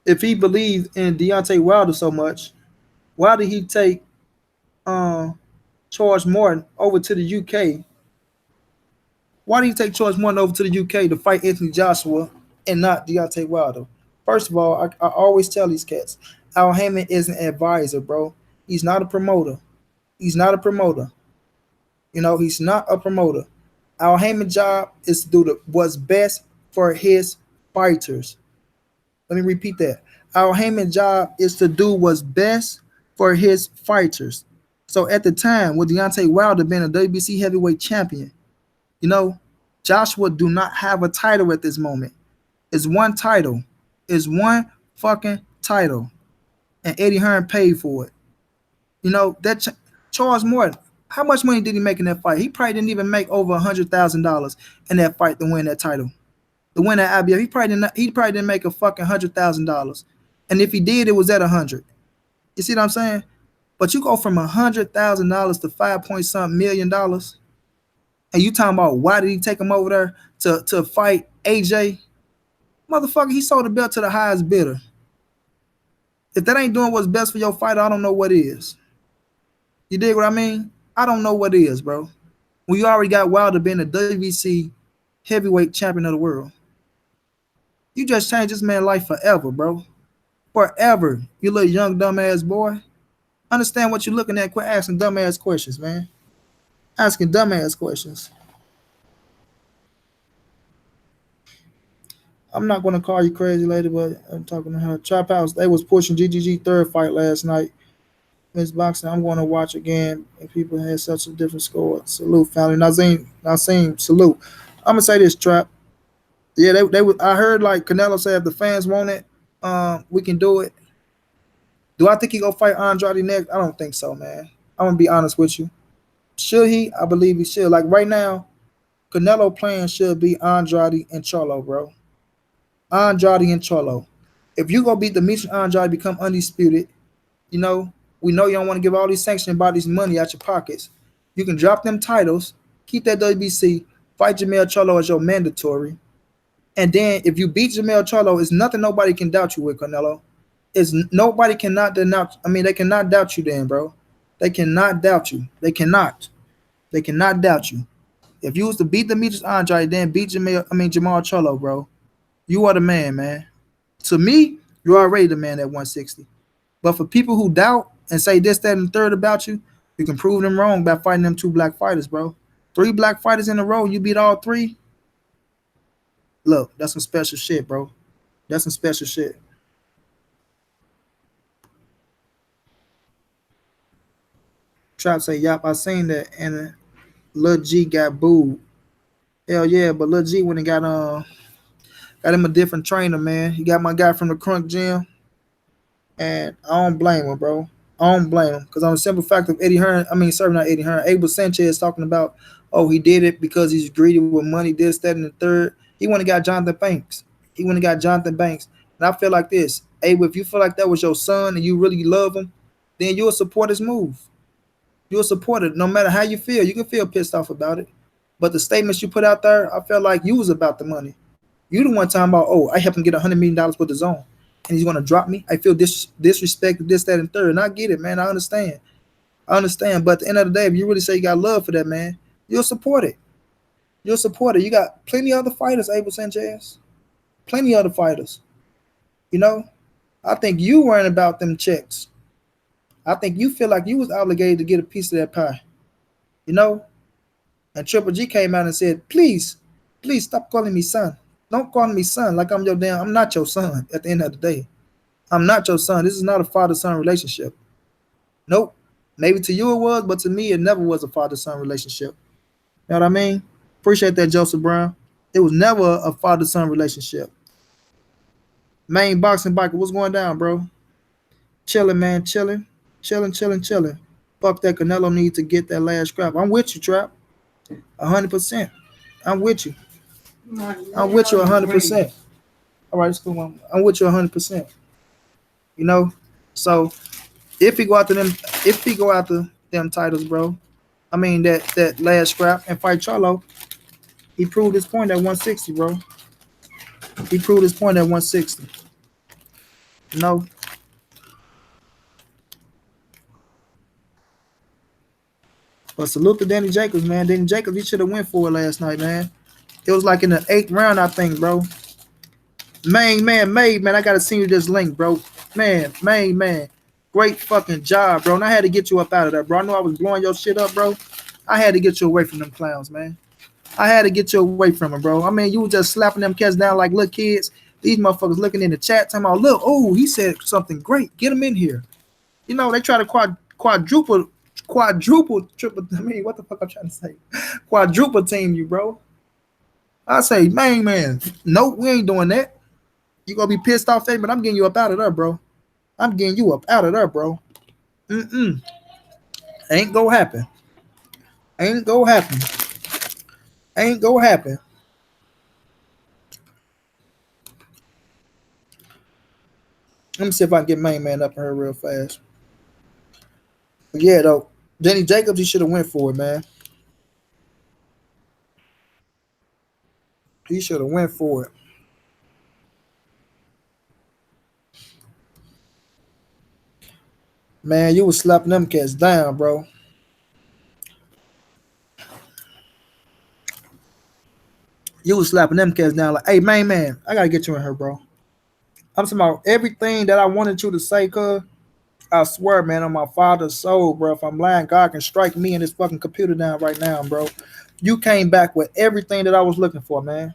If he believed in Deontay Wilder so much, why did he take um George Morton over to the UK? Why did he take George Morton over to the UK to fight Anthony Joshua and not Deontay Wilder? First of all, I always tell these cats, Al Heyman is an advisor, bro. He's not a promoter. He's not a promoter. He's not a promoter. Al Heyman's job is to do what's best for his fighters. Let me repeat that. Al Heyman's job is to do what's best for his fighters. So at the time, with Deontay Wilder being a WBC heavyweight champion, you know, Joshua do not have a title at this moment. It's one title. It's one fucking title. And Eddie Hearn paid for it. That Charles Morton, how much money did he make in that fight? He probably didn't even make over $100,000 in that fight to win that title. To win that IBF, he probably didn't make a fucking $100,000. And if he did, it was at 100. You see what I'm saying? But you go from $100,000 to 5 point something $1 million, and you talking about why did he take him over there to fight AJ? Motherfucker, he sold the belt to the highest bidder. If that ain't doing what's best for your fighter, I don't know what is. You dig what I mean? I don't know what is, bro. When you already got Wilder being the WBC heavyweight champion of the world, you just changed this man's life forever, bro. Forever. You little young dumbass boy. Understand what you're looking at. Quit asking dumbass questions, man. Asking dumbass questions. I'm not gonna call you crazy lady, but I'm talking to her. Trap House, they was pushing GGG third fight last night. Miss Boxing, I'm gonna watch again. And people had such a different score. Salute, family. Nazim, salute. I'm gonna say this, Trap. Yeah, they I heard like Canelo say if the fans want it, we can do it. Do I think he gonna fight Andrade next? I don't think so, man. I'm gonna be honest with you. Should he? I believe he should. Like right now, Canelo playing should be Andrade and Charlo, bro. Andrade and Charlo. If you go beat Demetrius Andrade, become undisputed, you know, we know you don't want to give all these sanctions about these money out your pockets. You can drop them titles, keep that WBC, fight Jermell Charlo as your mandatory. And then if you beat Jermell Charlo, it's nothing nobody can doubt you with, Canelo. It's nobody cannot denounce. I mean, they cannot doubt you then, bro. They cannot doubt you. They cannot. They cannot doubt you. If you was to beat Demetrius Andrade, then beat Jamal Charlo, bro, you are the man, man. To me, you're already the man at 160. But for people who doubt and say this, that, and the third about you, you can prove them wrong by fighting them two black fighters, bro. 3 black fighters in a row, you beat all 3. Look, that's some special shit, bro. That's some special shit. Trap say, yup, I seen that, and Lil G got booed. Hell yeah, but Lil G went and got him a different trainer, man. He got my guy from the Crunk Gym, and I don't blame him, bro. I don't blame him because on the simple fact of not Eddie Hearn, Abel Sanchez talking about, oh, he did it because he's greedy with money, this, that, and the third. He went and got Jonathan Banks. And I feel like this, Abel, if you feel like that was your son and you really love him, then you'll support his move. You'll support it no matter how you feel. You can feel pissed off about it. But the statements you put out there, I felt like you was about the money. You the one talking about, oh, I helped him get $100 million with the zone, and he's gonna drop me. I feel disrespected, this, that, and third. And I get it, man. I understand. But at the end of the day, if you really say you got love for that man, you'll support it. You'll support it. You got plenty of other fighters, Abel Sanchez. Plenty of other fighters. You know, I think you worrying about them checks. I think you feel like you was obligated to get a piece of that pie. You know? And Triple G came out and said, please stop calling me son. Don't call me son like I'm not your son at the end of the day. I'm not your son. This is not a father-son relationship. Nope. Maybe to you it was, but to me it never was a father-son relationship. You know what I mean? Appreciate that, Joseph Brown. It was never a father-son relationship. Main Boxing Biker, what's going down, bro? Chilling, man, chilling. Chilling. Fuck that, Canelo need to get that last scrap. I'm with you, Trap. 100%. I'm with you. I'm with you 100%. All right, it's cool. I'm with you 100%. You know, so if he go after them, if he go after them titles, bro. I mean that last scrap and fight Charlo, he proved his point at 160, bro. He proved his point at 160. You know, but salute to Danny Jacobs, man. Danny Jacobs, he should have went for it last night, man. It was like in the eighth round, I think, bro. Man, I gotta send you this link, bro. Man, great fucking job, bro. And I had to get you up out of there, bro. I knew I was blowing your shit up, bro. I had to get you away from them clowns, man. I had to get you away from them, bro. I mean, you were just slapping them cats down like little kids. These motherfuckers looking in the chat, talking about, look, oh, he said something great. Get him in here. You know, they try to quadruple, triple. I mean, what the fuck I'm trying to say? Quadruple team you, bro. I say, man, no, we ain't doing that. You gonna be pissed off, but I'm getting you up out of there, bro. I'm getting you up out of there, bro. Ain't gonna happen. Ain't gonna happen. Ain't gonna happen. Let me see if I can get Main Man up in here real fast. But yeah, though, Danny Jacobs, he should have went for it, man. He should have went for it. Man, you was slapping them cats down, bro. You was slapping them cats down like, hey, man, I gotta get you in here, bro. I'm talking about everything that I wanted you to say, cuz. I swear, man, on my father's soul, bro. If I'm lying, God can strike me and this fucking computer down right now, bro. You came back with everything that I was looking for, man.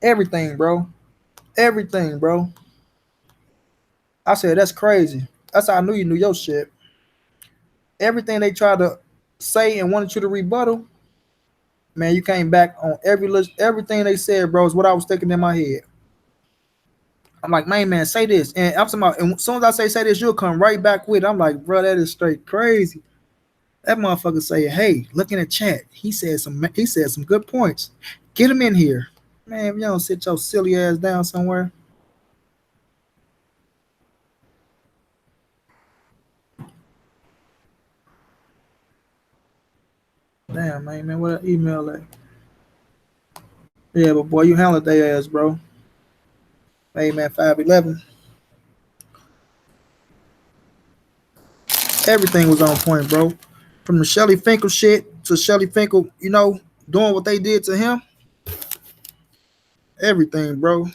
Everything, bro. Everything, bro. I said, that's crazy. That's how I knew you knew your shit. Everything they tried to say and wanted you to rebuttal, man, you came back on everything they said, bro, is what I was thinking in my head. I'm like, man, say this. And I'm talking about, and as soon as I say this, you'll come right back with it. I'm like, bro, that is straight crazy. That motherfucker say, hey, look in the chat. He said some good points. Get him in here. Man, if you don't sit your silly ass down somewhere. Damn, man, what an email that? Yeah, but boy, you handled their ass, bro. Hey, man, 5'11". Everything was on point, bro. From the Shelly Finkel shit to Shelly Finkel, you know, doing what they did to him. Everything, bro.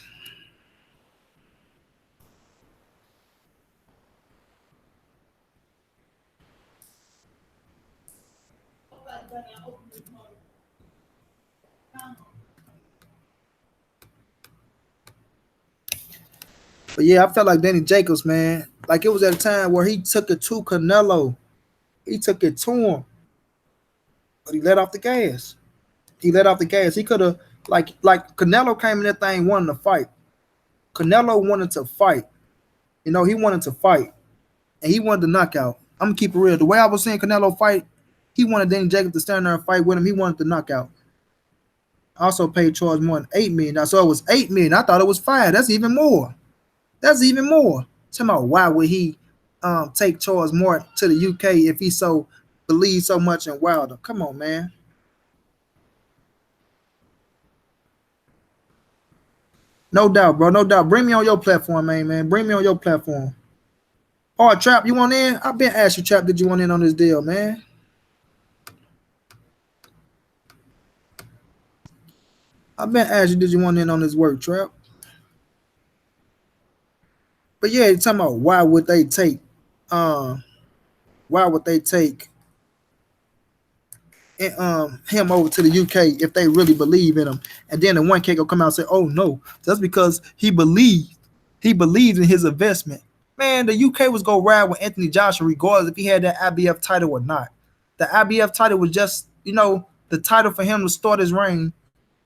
But yeah, I felt like Danny Jacobs, man. Like it was at a time where he took it to Canelo. He took it to him. But he let off the gas. He let off the gas. He could have like Canelo came in that thing wanting to fight. Canelo wanted to fight. You know, he wanted to fight. And he wanted to knock out. I'm gonna keep it real. The way I was seeing Canelo fight, he wanted Danny Jacobs to stand there and fight with him. He wanted to knock out. I also paid Charles more than $8 million. Now, so it was $8 million. I thought it was 5. That's even more. That's even more. Talking about why would he take Charles Moore to the UK if he so believes so much in Wilder? Come on, man. No doubt, bro. No doubt. Bring me on your platform, man. Bring me on your platform. Oh, Trap, you want in? I've been asking you, Trap, did you want in on this deal, man? I've been asking you, did you want in on this work, Trap? But yeah, you're talking about uh why would they take him over to the UK if they really believe in him? And then the one kid will come out and say, oh no, that's because he believed in his investment. Man, the UK was gonna ride with Anthony Joshua regardless if he had that IBF title or not. The IBF title was just, you know, the title for him to start his reign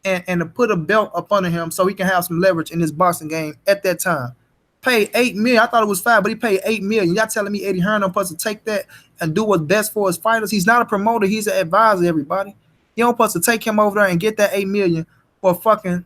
and to put a belt up under him so he can have some leverage in his boxing game at that time. Paid $8 million. I thought it was 5, but he paid $8 million. Y'all telling me Eddie Hearn supposed to take that and do what's best for his fighters? He's not a promoter. He's an advisor. Everybody, you don't supposed to take him over there and get that $8 million for fucking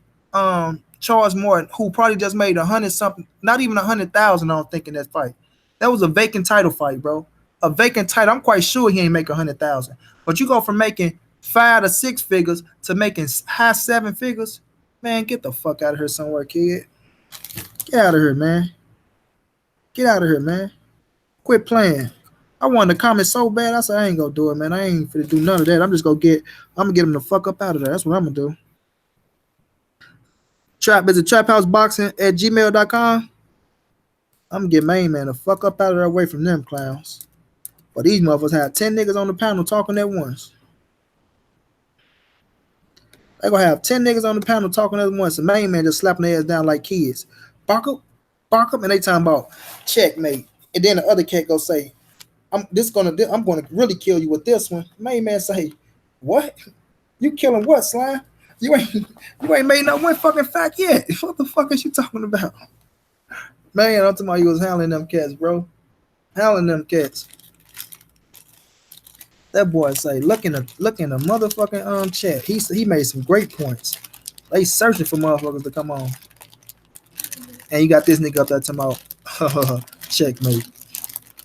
Charles Morton, who probably just made 100 something, not even 100,000. I don't think in that fight. That was a vacant title fight, bro. A vacant title. I'm quite sure he ain't make 100,000. But you go from making 5 to 6 figures to making high 7 figures, man. Get the fuck out of here somewhere, kid. Get out of here, man. Get out of here, man. Quit playing. I wanted to comment so bad. I said I ain't gonna do it, man. I ain't finna do none of that. I'm gonna get him the fuck up out of there. That's what I'm gonna do. Trap is it traphouseboxing at gmail.com. I'm gonna get main man the fuck up out of there away from them clowns. But these motherfuckers had 10 niggas on the panel talking at once. They gonna have 10 niggas on the panel talking at once. The main man just slapping their ass down like kids. Bark up, and they talking about checkmate. And then the other cat go say, I'm gonna really kill you with this one. Main man say, what? You killing what, Slime? You ain't made no one fucking fact yet. What the fuck is you talking about? Man, I'm talking about you was handling them cats, bro. Handling them cats. That boy say, look in the motherfucking chat. He made some great points. They searching for motherfuckers to come on. And you got this nigga up there talking about checkmate.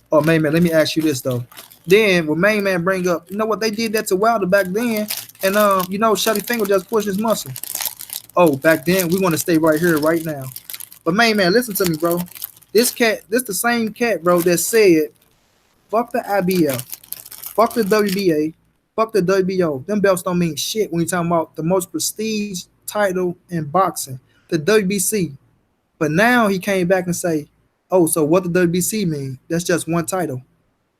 Oh, main man, let me ask you this though. Then when main man bring up, you know what, they did that to Wilder back then, and Shutty Finger just pushed his muscle. Oh, back then we want to stay right here, right now. But main man, listen to me, bro. This the same cat, bro, that said, fuck the IBL, fuck the WBA, fuck the WBO. Them belts don't mean shit when you talking about the most prestige title in boxing, the WBC. But now he came back and say, oh, so what the WBC mean? That's just one title.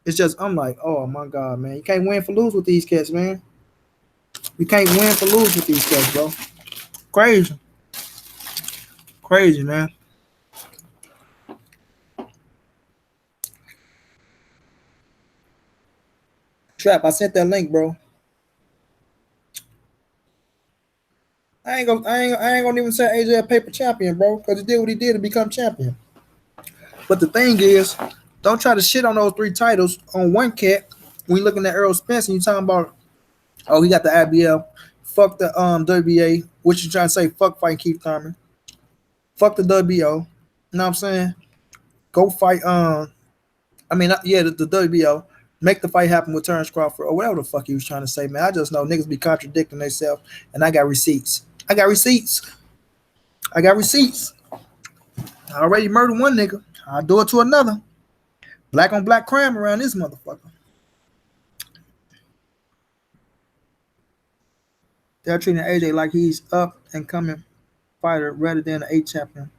It's just, I'm like, oh my God, man. You can't win for lose with these cats, man. You can't win for lose with these cats, bro. Crazy. Crazy, man. Trap, I sent that link, bro. I ain't gonna even say AJ a paper champion, bro, because he did what he did to become champion. But the thing is, don't try to shit on those 3 titles on one cat. When you looking at Errol Spence and you talking about, oh, he got the IBL, fuck the WBA, what you trying to say, fuck fighting Keith Thurman, fuck the WBO, you know what I'm saying? Go fight, the WBO, make the fight happen with Terrence Crawford, or whatever the fuck he was trying to say, man. I just know niggas be contradicting themselves, and I got receipts. I got receipts. I already murdered one nigga. I'll do it to another. Black on black crime around this motherfucker. They're treating AJ like he's up and coming fighter rather than an 8 champion.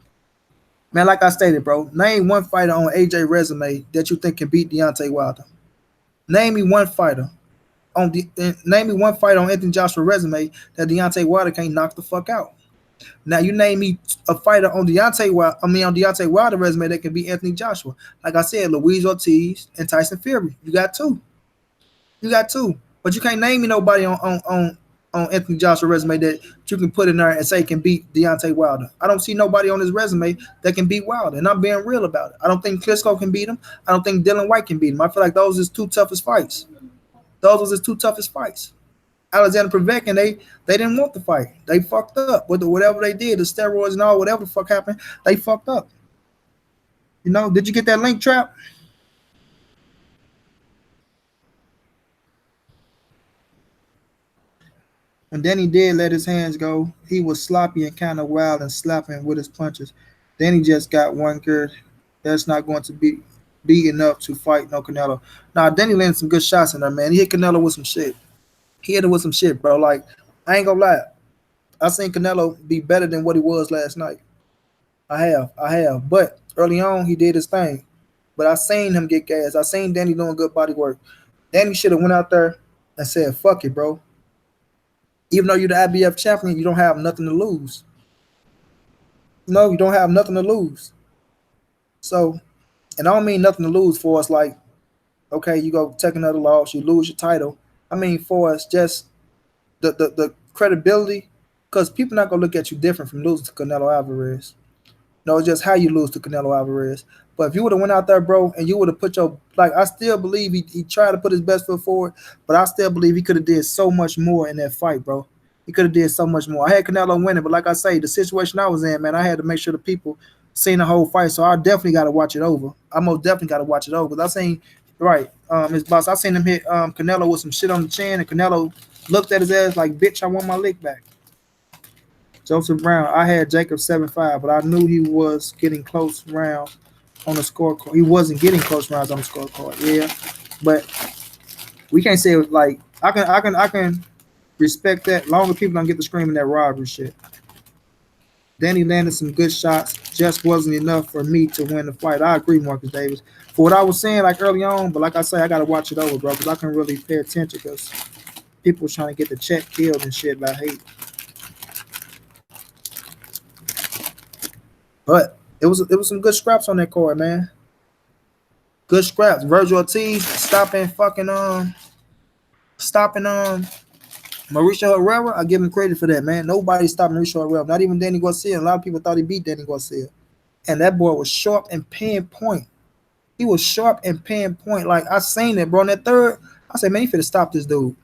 Man, like I stated, bro, name one fighter on AJ resume that you think can beat Deontay Wilder. Name me one fighter on Anthony Joshua resume that Deontay Wilder can't knock the fuck out. Now you name me a fighter on Deontay Wilder resume that can beat Anthony Joshua. Like I said, Luis Ortiz and Tyson Fury. You got two. But you can't name me nobody on Anthony Joshua resume that you can put in there and say can beat Deontay Wilder. I don't see nobody on his resume that can beat Wilder, and I'm being real about it. I don't think Klitschko can beat him. I don't think Dylan White can beat him. I feel like those are his 2 toughest fights. Alexander Povetkin, they didn't want the fight. They fucked up with whatever they did, the steroids and all, whatever the fuck happened. They fucked up. Did you get that link, Trap? And then he did let his hands go. He was sloppy and kind of wild and slapping with his punches. Then he just got one good. That's not going to be enough to fight no Canelo. Now, then he landed some good shots in there, man. He hit Canelo with some shit. Bro. Like, I ain't gonna lie. I seen Canelo be better than what he was last night. I have. But early on, he did his thing. But I seen him get gas. I seen Danny doing good body work. Danny should have went out there and said, fuck it, bro. Even though you're the IBF champion, you don't have nothing to lose. No, you don't have nothing to lose. So, and I don't mean nothing to lose for us like, okay, you go take another loss, you lose your title. I mean for us just the credibility, because people not going to look at you different from losing to Canelo Alvarez. No, it's just how you lose to Canelo Alvarez. But if you would have went out there, bro, and you would have put I still believe he tried to put his best foot forward, but I still believe he could have did so much more in that fight, bro. He could have did so much more. I had Canelo winning, but like I say, the situation I was in, man, I had to make sure the people seen the whole fight. So I definitely got to watch it over. I most definitely got to watch it over. Cause I seen right, his boss. I seen him hit Canelo with some shit on the chin, and Canelo looked at his ass like, "Bitch, I want my lick back." Joseph Brown. I had Jacob 7-5, but I knew he was getting close round on the scorecard. He wasn't getting close rounds on the scorecard. Yeah, but we can't say it like I can respect that. Longer people don't get to screaming that robbery shit. Danny landed some good shots, just wasn't enough for me to win the fight. I agree, Marcus Davis. For what I was saying like early on, but like I say, I gotta watch it over, bro, because I can really pay attention because people trying to get the check killed and shit by hate. But it was some good scraps on that card, man. Good scraps. Virgil Ortiz stopping Mauricio Herrera. I give him credit for that, man. Nobody stopped Mauricio Herrera, not even Danny Garcia. A lot of people thought he beat Danny Garcia, and that boy was sharp and pinpoint. He was sharp and pinpoint. Like I seen it, bro. In that third, I said, man, he finna stop this dude.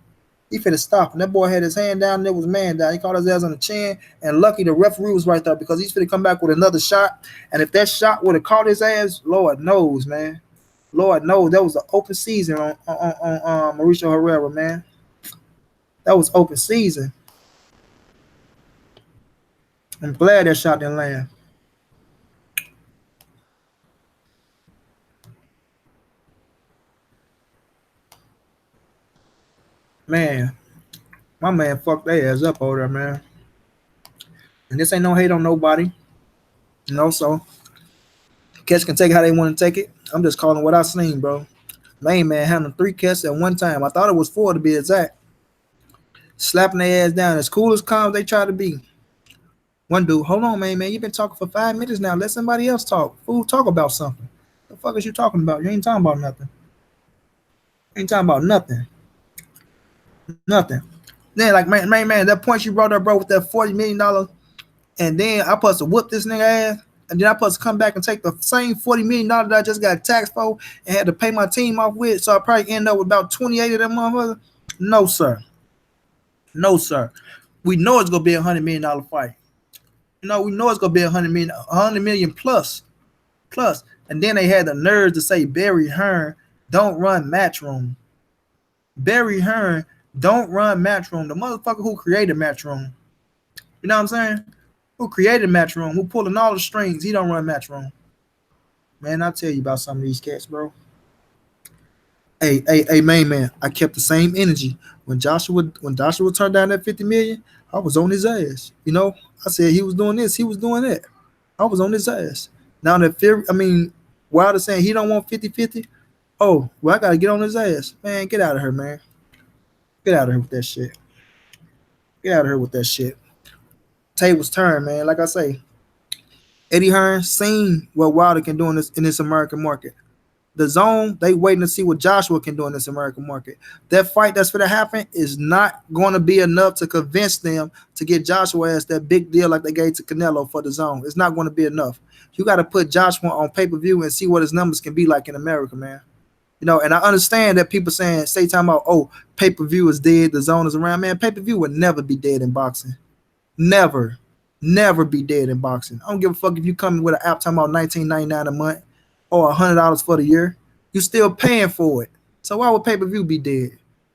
He finna stop. And that boy had his hand down, and there was man down. He caught his ass on the chin, and lucky the referee was right there because he's finna come back with another shot. And if that shot would have caught his ass, Lord knows, man. Lord knows that was an open season on Mauricio Herrera, man. That was open season. I'm glad that shot didn't land. Man, my man fucked their ass up over there, man. And this ain't no hate on nobody. So cats can take it how they want to take it. I'm just calling what I seen, bro. Main man handling 3 cats at one time. I thought it was 4 to be exact. Slapping their ass down as cool as calm as they try to be. One dude, hold on, man, you've been talking for 5 minutes now. Let somebody else talk. Fool, talk about something. The fuck is you talking about? You ain't talking about nothing. You ain't talking about nothing. Nothing. Then, like, man, that point you brought up, bro, with that $40 million, and then I supposed to whoop this nigga ass, and then I supposed to come back and take the same $40 million that I just got taxed for and had to pay my team off with, so I probably end up with about 28 of them motherfuckers. No, sir. No, sir. We know it's gonna be $100 million fight. We know it's gonna be $100 million plus. And then they had the nerves to say Barry Hearn don't run Matchroom. Barry Hearn don't run Matchroom. The motherfucker who created Matchroom. You know what I'm saying? Who created Matchroom? Who pulling all the strings? He don't run Matchroom. Man, I'll tell you about some of these cats, bro. Hey, main man. I kept the same energy when Joshua turned down that 50 million. I was on his ass. I said he was doing this, he was doing that. I was on his ass. Now that Wilder saying he don't want 50-50. Oh, well, I gotta get on his ass. Man, get out of here, man. Get out of here with that shit. Get out of here with that shit. Tables turn, man. Like I say, Eddie Hearn seen what Wilder can do in this American market. The zone, they waiting to see what Joshua can do in this American market. That fight that's going to happen is not going to be enough to convince them to get Joshua as that big deal like they gave to Canelo for the zone. It's not going to be enough. You got to put Joshua on pay-per-view and see what his numbers can be like in America, man. And I understand that people talking about, oh, pay-per-view is dead, the zone is around. Man, pay-per-view would never be dead in boxing. Never be dead in boxing. I don't give a fuck if you come with an app talking about $19.99 a month or $100 for the year. You still paying for it. So why would pay-per-view be dead?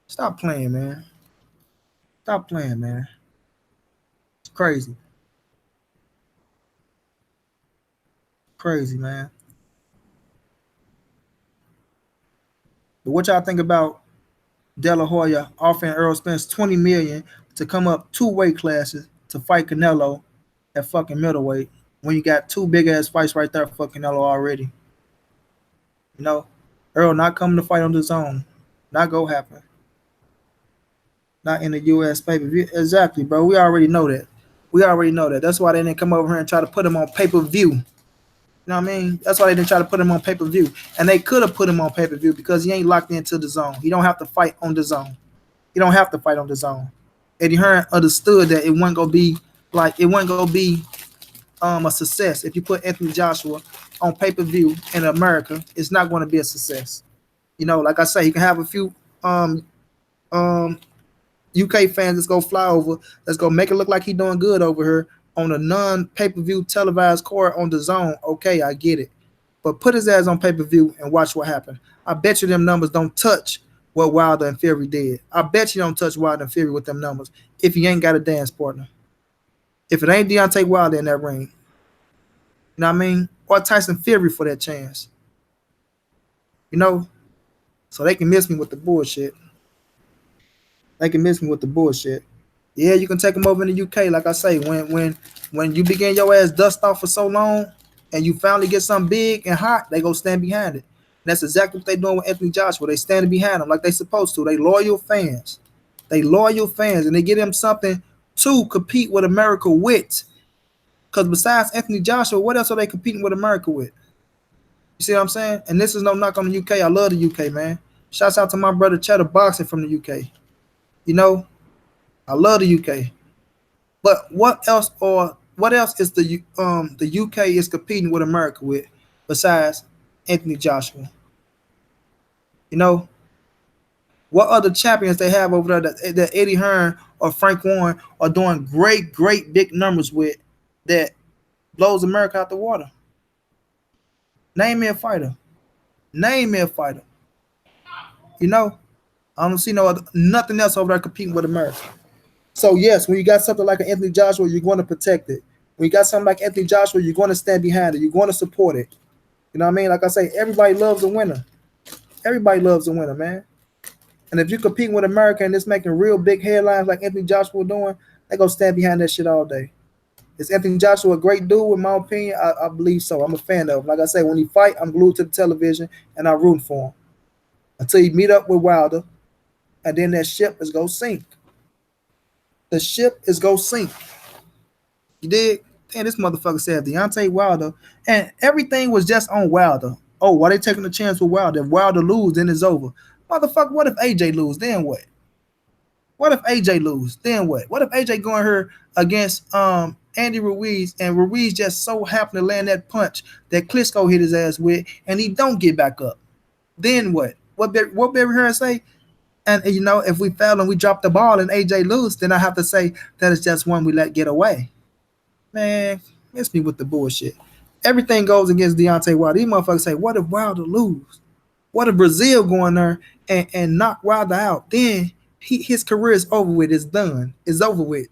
Stop playing, man. Stop playing, man. It's crazy. Crazy, man. But what y'all think about De La Hoya offering Errol Spence $20 million to come up 2 weight classes to fight Canelo at fucking middleweight when you got 2 big ass fights right there for Canelo already? Earl not coming to fight on the zone. Not gonna happen. Not in the US pay-per-view. Exactly, bro. We already know that. That's why they didn't come over here and try to put him on pay-per-view. You know what I mean? That's why they didn't try to put him on pay-per-view. And they could have put him on pay-per-view because he ain't locked into the zone. He don't have to fight on the zone. Eddie Hearn understood that it wasn't gonna be a success if you put Anthony Joshua on pay-per-view in America. It's not going to be a success. Like I say, he can have a few UK fans, let's go fly over. Let's go make it look like he doing good over here on a non-pay-per-view televised court on the zone. Okay, I get it. But put his ass on pay-per-view and watch what happened. I bet you them numbers don't touch what Wilder and Fury did. I bet you don't touch Wilder and Fury with them numbers if he ain't got a dance partner. If it ain't Deontay Wilder in that ring. You know what I mean? Or Tyson Fury for that chance. You know? So they can miss me with the bullshit. They can miss me with the bullshit. Yeah, you can take them over in the UK. Like I say, when you begin your ass dust off for so long and you finally get something big and hot, they go stand behind it. And that's exactly what they doing with Anthony Joshua. They standing behind him like they supposed to. They loyal fans. They loyal fans, and they give them something to compete with America with. Because besides Anthony Joshua, what else are they competing with America with? You see what I'm saying? And this is no knock on the UK. I love the UK, man. Shouts out to my brother Cheddar Boxing from the UK. You know, I love the UK. But what else is the UK is competing with America with besides Anthony Joshua? You know, what other champions they have over there that Eddie Hearn or Frank Warren are doing great big numbers with that blows America out the water? Name me a fighter. Name me a fighter. You know, I don't see nothing else over there competing with America. So yes, when you got something like an Anthony Joshua, you're going to protect it. When you got something like Anthony Joshua, you're going to stand behind it. You're going to support it. You know what I mean? Like I say, everybody loves a winner. Everybody loves a winner, man. And if you're competing with America and it's making real big headlines like Anthony Joshua doing, they gonna stand behind that shit all day. Is Anthony Joshua a great dude? In my opinion, I believe so. I'm a fan of him. Like I say, when he fight, I'm glued to the television and I root for him until he meet up with Wilder, and then that ship is gonna sink. The ship is gonna sink. You dig? And this motherfucker said Deontay Wilder, and everything was just on Wilder. Oh, why they taking a chance with Wilder? If Wilder lose, then it's over. Motherfucker, what if AJ lose? Then what? What if AJ lose? Then what? What if AJ going here against Andy Ruiz and Ruiz just so happened to land that punch that Klitschko hit his ass with and he don't get back up? Then what? What Barry Hearn say? And you know, if we fail and we drop the ball and AJ lose, then I have to say that it's just one we let get away. Man, miss me with the bullshit. Everything goes against Deontay Wilder. These motherfuckers say, what if Wilder lose? What if Brazil go in there and knock Wilder out? Then his career is over with. It's done. It's over with.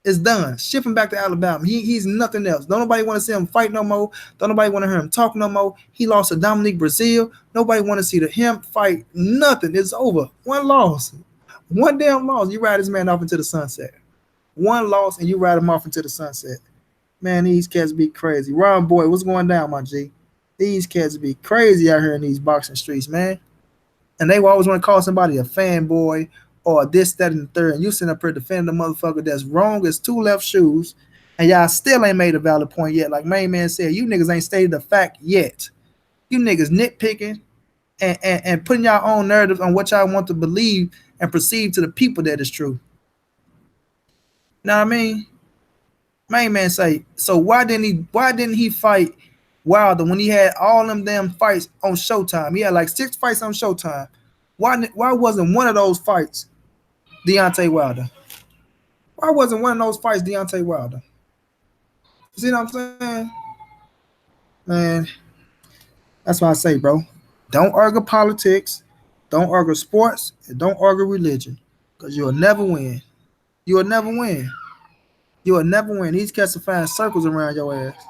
It's done. Ship him back to Alabama. He's nothing else. Don't nobody want to see him fight no more. Don't nobody want to hear him talk no more. He lost to Dominique Brazil. Nobody want to see him fight. Nothing. It's over. One loss. One damn loss. You ride this man off into the sunset. One loss and you ride him off into the sunset. Man, these cats be crazy. Ron Boy, what's going down, my G? These cats be crazy out here in these boxing streets, man. And they always want to call somebody a fanboy or this, that, and the third. And you sitting up here defending the motherfucker that's wrong as two left shoes. And y'all still ain't made a valid point yet. Like Mainman said, you niggas ain't stated the fact yet. You niggas nitpicking and putting y'all own narrative on what y'all want to believe and perceive to the people that is true. You know what I mean? Mainman say, so why didn't he fight Wilder when he had all them damn fights on Showtime? He had like 6 fights on Showtime. Why wasn't one of those fights Deontay Wilder? Why wasn't one of those fights Deontay Wilder? You see what I'm saying? Man, that's why I say, bro, don't argue politics, don't argue sports, and don't argue religion, because you'll never win. You'll never win. You will never win. These cats will find circles around your ass.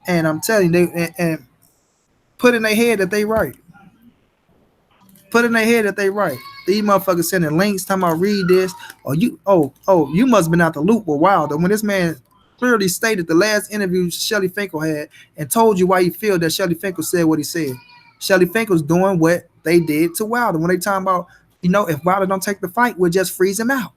And I'm telling you, and put in their head that they right. Put in their head that they right. These motherfuckers sending links, talking about read this, or you must have been out the loop with Wilder. When this man clearly stated the last interview Shelly Finkel had and told you why you feel that Shelly Finkel said what he said. Shelly Finkel's doing what they did to Wilder. When they talking about, if Wilder don't take the fight, we'll just freeze him out.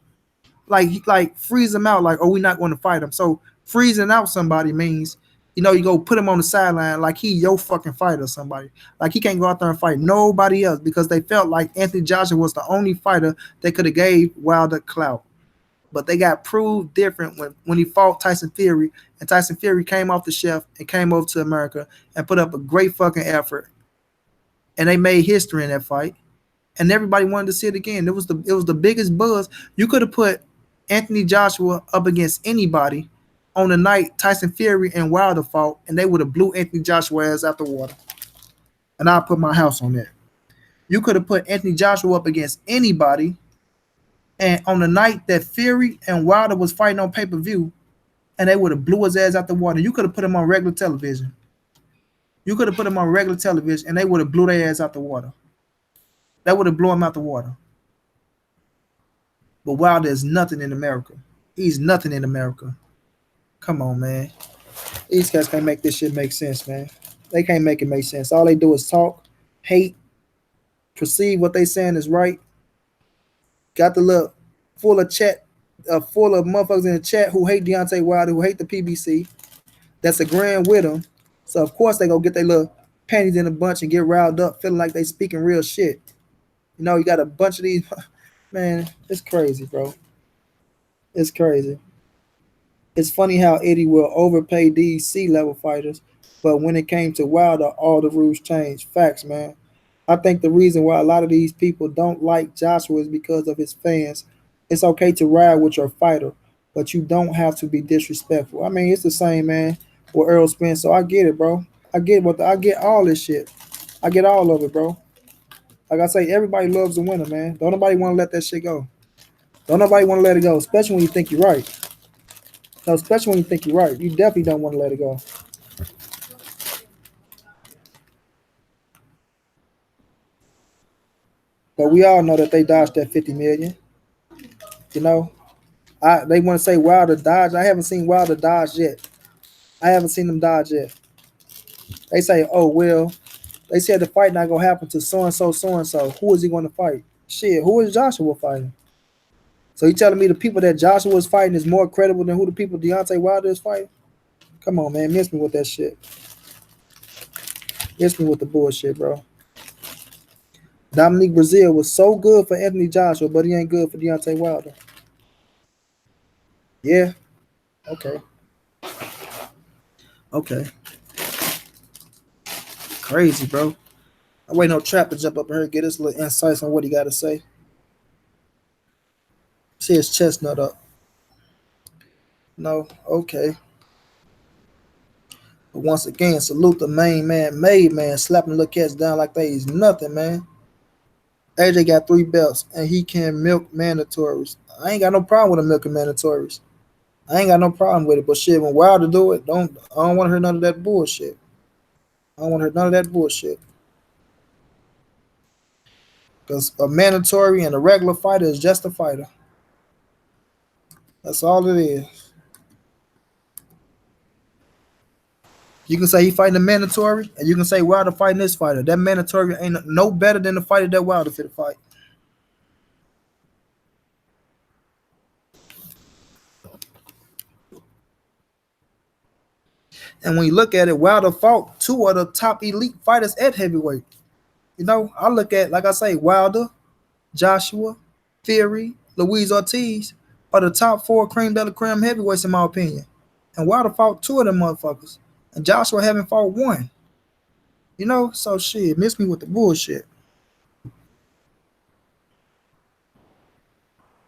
Like freeze him out, like, oh, we're not going to fight him. So freezing out somebody means, you go put him on the sideline like he your fucking fighter or somebody. Like he can't go out there and fight nobody else because they felt like Anthony Joshua was the only fighter that could have gave Wilder clout. But they got proved different when he fought Tyson Fury, and Tyson Fury came off the shelf and came over to America and put up a great fucking effort. And they made history in that fight. and everybody wanted to see it again. It was the biggest buzz. You could have put Anthony Joshua up against anybody on the night Tyson Fury and Wilder fought, and they would have blew Anthony Joshua ass out the water. And I put my house on that. You could have put Anthony Joshua up against anybody, and on the night that Fury and Wilder was fighting on pay per view, and they would have blew his ass out the water. You could have put him on regular television. You could have put him on regular television, and they would have blew their ass out the water. That would have blown him out the water. But Wilder is nothing in America. He's nothing in America. Come on, man. These guys can't make this shit make sense, man. They can't make it make sense. All they do is talk, hate, perceive what they saying is right. Got the look full of chat, full of motherfuckers in the chat who hate Deontay Wilder, who hate the PBC. That's agreeing with them. So of course they go get their little panties in a bunch and get riled up, feeling like they speaking real shit. You know, you got a bunch of these, man. It's crazy, bro. It's crazy. It's funny how Eddie will overpay these C-level fighters, but when it came to Wilder, all the rules changed. Facts, man. I think the reason why a lot of these people don't like Joshua is because of his fans. It's okay to ride with your fighter, but you don't have to be disrespectful. I mean, it's the same, man, with Earl Spence. So I get it, bro. I get all this shit. I get all of it, bro. Like I say, everybody loves a winner, man. Don't nobody want to let that shit go. Don't nobody want to let it go, especially when you think you're right. No, especially when you think you're right. You definitely don't want to let it go. But we all know that they dodged that 50 million. You know, they want to say Wilder dodged. I haven't seen Wilder dodge yet. I haven't seen them dodge yet. They say, oh well, they said the fight not gonna happen to so and so, so and so. Who is he going to fight? Shit, who is Joshua fighting? So you telling me the people that Joshua is fighting is more credible than who the people Deontay Wilder is fighting? Come on, man, miss me with that shit. Miss me with the bullshit, bro. Dominique Brazil was so good for Anthony Joshua, but he ain't good for Deontay Wilder. Yeah. Okay. Okay. Crazy, bro. I wait no trap to jump up here and get his little insights on what he got to say. See his chestnut up. No. Okay. But once again, salute the main man, made man, slapping little cats down like they is nothing, man. AJ got 3 belts and he can milk mandatories. I ain't got no problem with him milking mandatories. I ain't got no problem with it. But shit, when Wilder do it, I don't want to hear none of that bullshit. I don't want to hear none of that bullshit. Because a mandatory and a regular fighter is just a fighter. That's all it is. You can say he fighting a mandatory, and you can say Wilder fighting this fighter. That mandatory ain't no better than the fighter that Wilder fit to fight. And when you look at it, Wilder fought 2 of the top elite fighters at heavyweight. You know, I look at, like I say, Wilder, Joshua, Fury, Luis Ortiz are the top 4 cream de la creme heavyweights in my opinion. And Wilder fought 2 of them motherfuckers. And Joshua haven't fought 1. You know, so shit, miss me with the bullshit.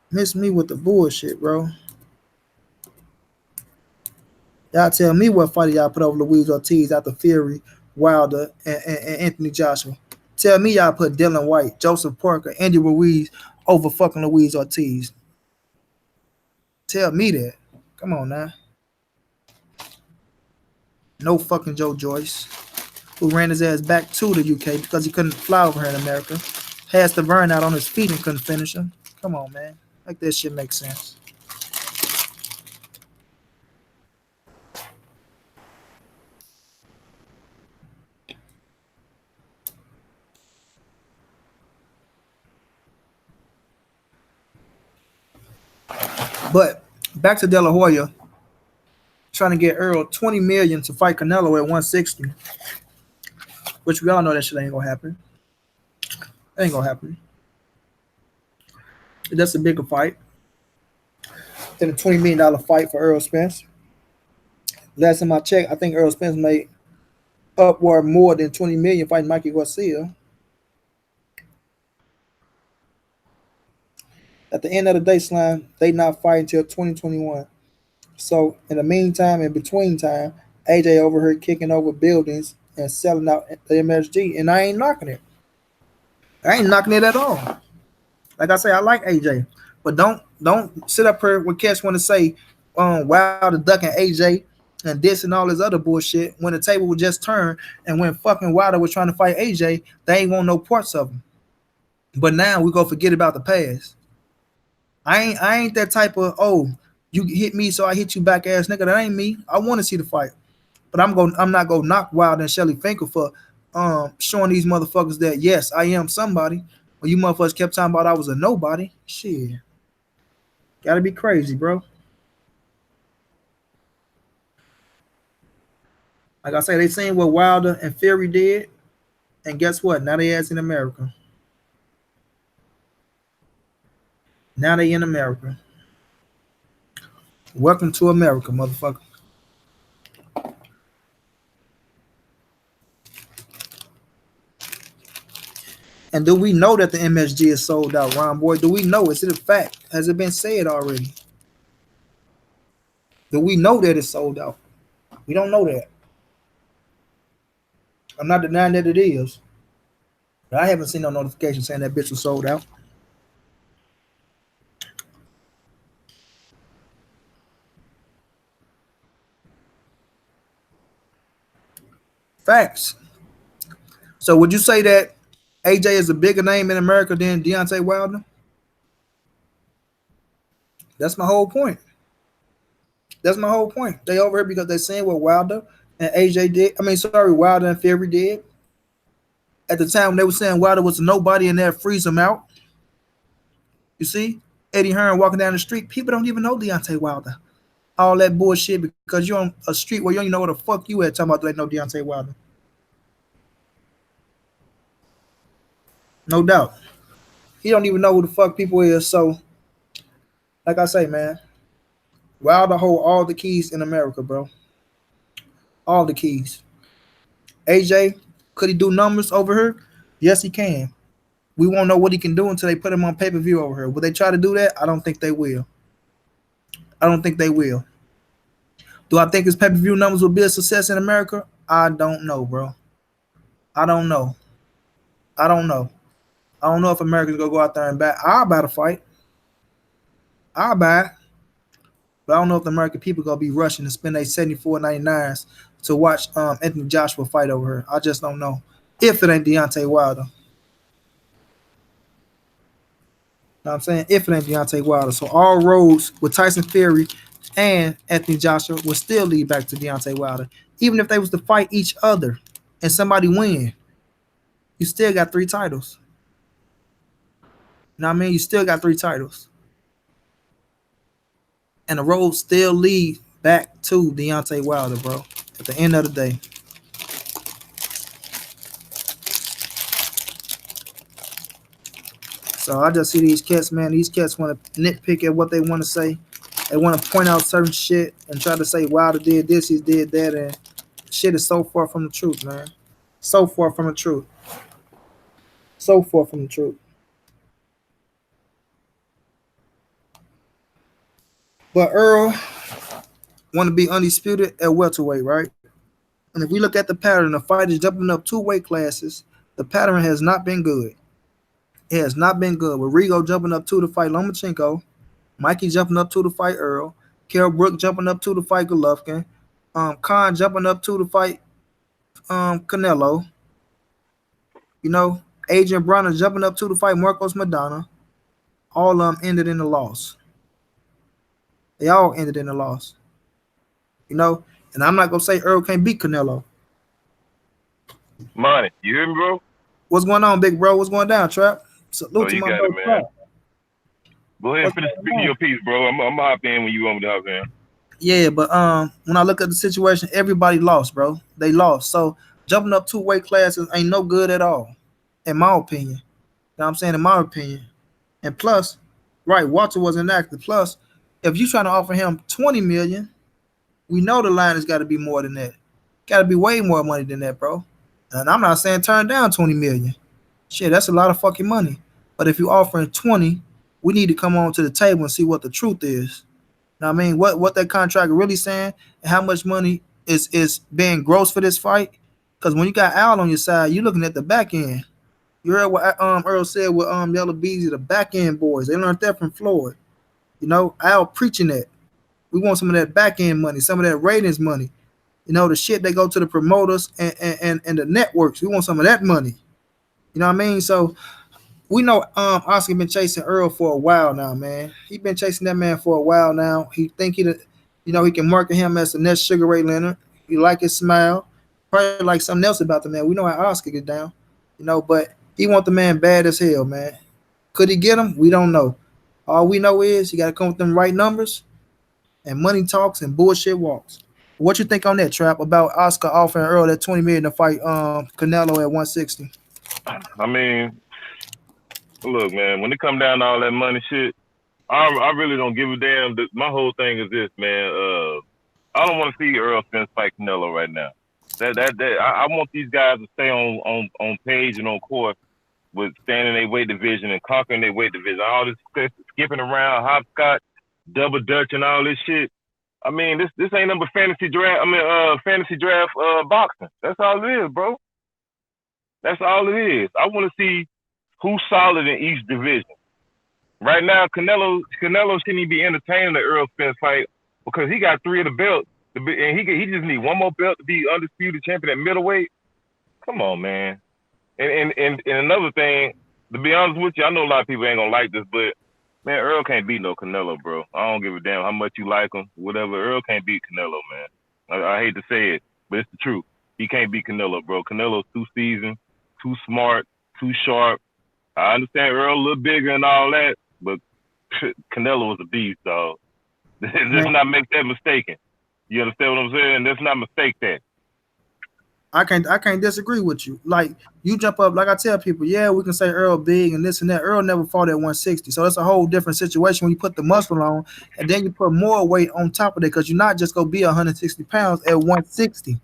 Miss me with the bullshit, bro. Y'all tell me what fighter y'all put over Luis Ortiz after Fury, Wilder, and Anthony Joshua. Tell me y'all put Dylan White, Joseph Parker, Andy Ruiz over fucking Luis Ortiz. Tell me that. Come on now. No fucking Joe Joyce, who ran his ass back to the UK because he couldn't fly over here in America. Has the burn out on his feet and couldn't finish him. Come on, man. Like that shit makes sense. But back to De La Hoya trying to get Earl 20 million to fight Canelo at 160, which we all know that shit ain't gonna happen. Ain't gonna happen. That's a bigger fight than a $20 million fight for Earl Spence. Last time I checked, I think Earl Spence made upward more than 20 million fighting Mikey Garcia. At the end of the day, Slime, they not fighting till 2021. So in the meantime, in between time, AJ over here kicking over buildings and selling out the MSG, and I ain't knocking it. I ain't knocking it at all. Like I say, I like AJ, but don't sit up here when cats want to say, Wilder ducking AJ and this and all this other bullshit when the table was just turned and when fucking Wilder was trying to fight AJ, they ain't want no parts of him. But now we go forget about the past. I ain't that type of you hit me so I hit you back ass nigga. That ain't me. I want to see the fight, but I'm not gonna knock Wilder and Shelly Finkel for showing these motherfuckers that yes I am somebody. When you motherfuckers kept talking about I was a nobody, shit, gotta be crazy, bro. Like I say, they seen what Wilder and Fury did, and guess what? Now they ass in America. Now they in America. Welcome to America, motherfucker. And do we know that the MSG is sold out, Ron Boy? Do we know? Is it a fact? Has it been said already? Do we know that it's sold out? We don't know that. I'm not denying that it is. But I haven't seen no notification saying that bitch was sold out. Facts. So would you say that AJ is a bigger name in America than Deontay Wilder? That's my whole point. That's my whole point. They over here because they're saying what Wilder and AJ did. I mean, sorry, Wilder and Fury did. At the time, they were saying Wilder was a nobody and they'll freeze him out. You see? Eddie Hearn walking down the street. People don't even know Deontay Wilder. All that bullshit because you're on a street where you don't even know where the fuck you at talking about they know Deontay Wilder. No doubt. He don't even know who the fuck people is. So, like I say, man, Wilder hold all the keys in America, bro. All the keys. AJ, could he do numbers over here? Yes, he can. We won't know what he can do until they put him on pay-per-view over here. Will they try to do that? I don't think they will. I don't think they will. Do I think his pay-per-view numbers will be a success in America? I don't know, bro. I don't know. I don't know. I don't know if Americans gonna go out there and buy. I'll buy the fight. I'll buy it. But I don't know if the American people gonna be rushing to spend their $74.99s to watch Anthony Joshua fight over here. I just don't know. If it ain't Deontay Wilder. Know what I'm saying? If it ain't Deontay Wilder. So all roads with Tyson Fury and Anthony Joshua will still lead back to Deontay Wilder. Even if they was to fight each other and somebody win, you still got 3 titles. You know what I mean? You still got 3 titles. And the road still lead back to Deontay Wilder, bro. At the end of the day. So I just see these cats, man. These cats want to nitpick at what they want to say. They want to point out certain shit and try to say Wilder did this, he did that, and shit is so far from the truth, man. So far from the truth. So far from the truth. But Earl want to be undisputed at welterweight, right? And if we look at the pattern, the fight is jumping up 2 weight classes. The pattern has not been good. It has not been good. With Rigo jumping up 2 to fight Lomachenko, Mikey jumping up 2 to fight Earl, Kell Brook jumping up 2 to fight Golovkin, Khan jumping up 2 to fight Canelo. You know, Adrian Broner jumping up 2 to fight Marcos Madonna. All of them ended in a loss. They all ended in a loss. You know, and I'm not gonna say Earl can't beat Canelo. Money, you hear me, bro? What's going on, big bro? What's going down, Trap? Salute to my bro, man. Trap. Go ahead and finish speaking your piece, bro. I'm hop in when you want me to hop in. Yeah, but when I look at the situation, everybody lost, bro. They lost. So jumping up 2 weight classes ain't no good at all, in my opinion. You know what I'm saying? In my opinion. And plus, right, Walter wasn't active. Plus, if you're trying to offer him $20 million, we know the line has got to be more than that. Got to be way more money than that, bro. And I'm not saying turn down $20 million. Shit, that's a lot of fucking money. But if you're offering 20, We need to come on to the table and see what the truth is. Know what I mean, what that contract really saying, and how much money is being gross for this fight. Because when you got Al on your side, you looking at the back end. You heard what Earl said with Yellow Beezy, the back end boys. They learned that from Floyd. You know, Al preaching that. We want some of that back end money, some of that ratings money. You know, the shit they go to the promoters and the networks. We want some of that money. You know what I mean? So we know Oscar been chasing Earl for a while now, man. He been chasing that man for a while now. He think he can market him as the next Sugar Ray Leonard. He like his smile. Probably like something else about the man. We know how Oscar get down, you know, but he want the man bad as hell, man. Could he get him? We don't know. All we know is you got to come with them right numbers, and money talks and bullshit walks. What you think on that, Trap, about Oscar offering Earl that 20 million to fight Canelo at 160? I mean, look, man, when it come down to all that money shit, I really don't give a damn. My whole thing is this, man. I don't want to see Earl Spence fight Canelo right now. I want these guys to stay on page and on course with staying in their weight division and conquering their weight division. All this skipping around, hopscotch, double dutch, and all this shit. I mean, this ain't number fantasy draft. Fantasy draft boxing. That's all it is, bro. That's all it is. I want to see who's solid in each division. Right now, Canelo shouldn't even be entertaining the Earl Spence fight because he got 3 of the belts, and he just need one more belt to be undisputed champion at middleweight. Come on, man. And another thing, to be honest with you, I know a lot of people ain't gonna like this, but man, Earl can't beat no Canelo, bro. I don't give a damn how much you like him, whatever. Earl can't beat Canelo, man. I hate to say it, but it's the truth. He can't beat Canelo, bro. Canelo's too seasoned, too smart, too sharp. I understand Earl a little bigger and all that, but Canelo was a beast, dog. Let's not make that mistaken. You understand what I'm saying? Let's not mistake that. I can't disagree with you. Like you jump up, like I tell people, yeah, we can say Earl big and this and that. Earl never fought at 160, so that's a whole different situation when you put the muscle on and then you put more weight on top of it because you're not just gonna be 160 pounds at 160. You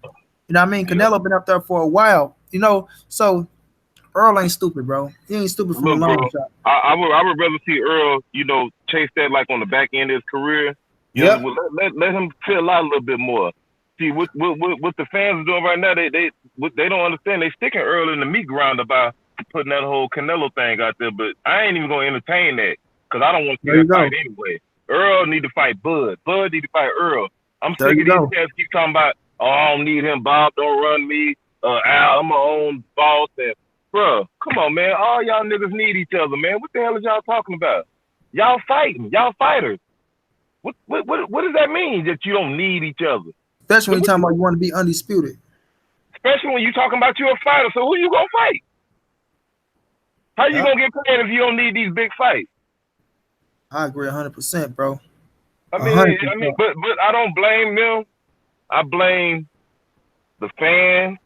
know what I mean? Canelo been up there for a while, you know. So Earl ain't stupid, bro. He ain't stupid from a long shot. I would rather see Earl, chase that like on the back end of his career. Yeah. Let him fill out a little bit more. See what the fans are doing right now. They don't understand. They sticking Earl in the meat grinder by putting that whole Canelo thing out there. But I ain't even gonna entertain that because I don't want to see that fight anyway. Earl need to fight Bud. Bud need to fight Earl. I'm sick of these cats keep talking about, oh, I don't need him. Bob, don't run me. Al, I'm my own boss. And bro, come on, man. All y'all niggas need each other, man. What the hell is y'all talking about? Y'all fighting. Y'all fighters. What does that mean that you don't need each other? Especially when you're talking about you want to be undisputed. Especially when you're talking about you're a fighter. So who you gonna fight? How you gonna get paid if you don't need these big fights? I agree 100%, bro. I mean, but I don't blame them. I blame the fans.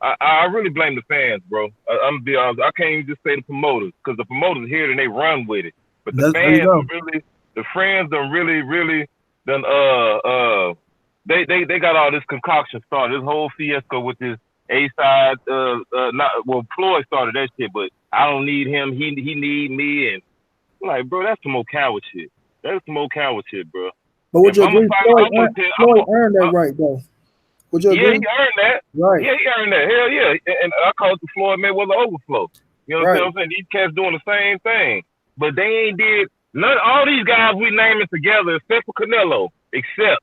I really blame the fans, bro. I'm gonna be honest. I can't even just say the promoters because the promoters here and they run with it. But the fans really, the friends done really done They got all this concoction started, this whole fiasco with this A-side. Floyd started that shit, but I don't need him. He need me, and I'm like, bro, that's some old coward shit. That's some old coward shit, bro. But would you agree? Floyd earned that right, though. Would you agree? Yeah, he earned that. Right. Yeah, he earned that. Hell yeah. And I call it the Floyd Mayweather overflow. You know what I'm saying? These cats doing the same thing, but they ain't did none. All these guys we naming together, except for Canelo, because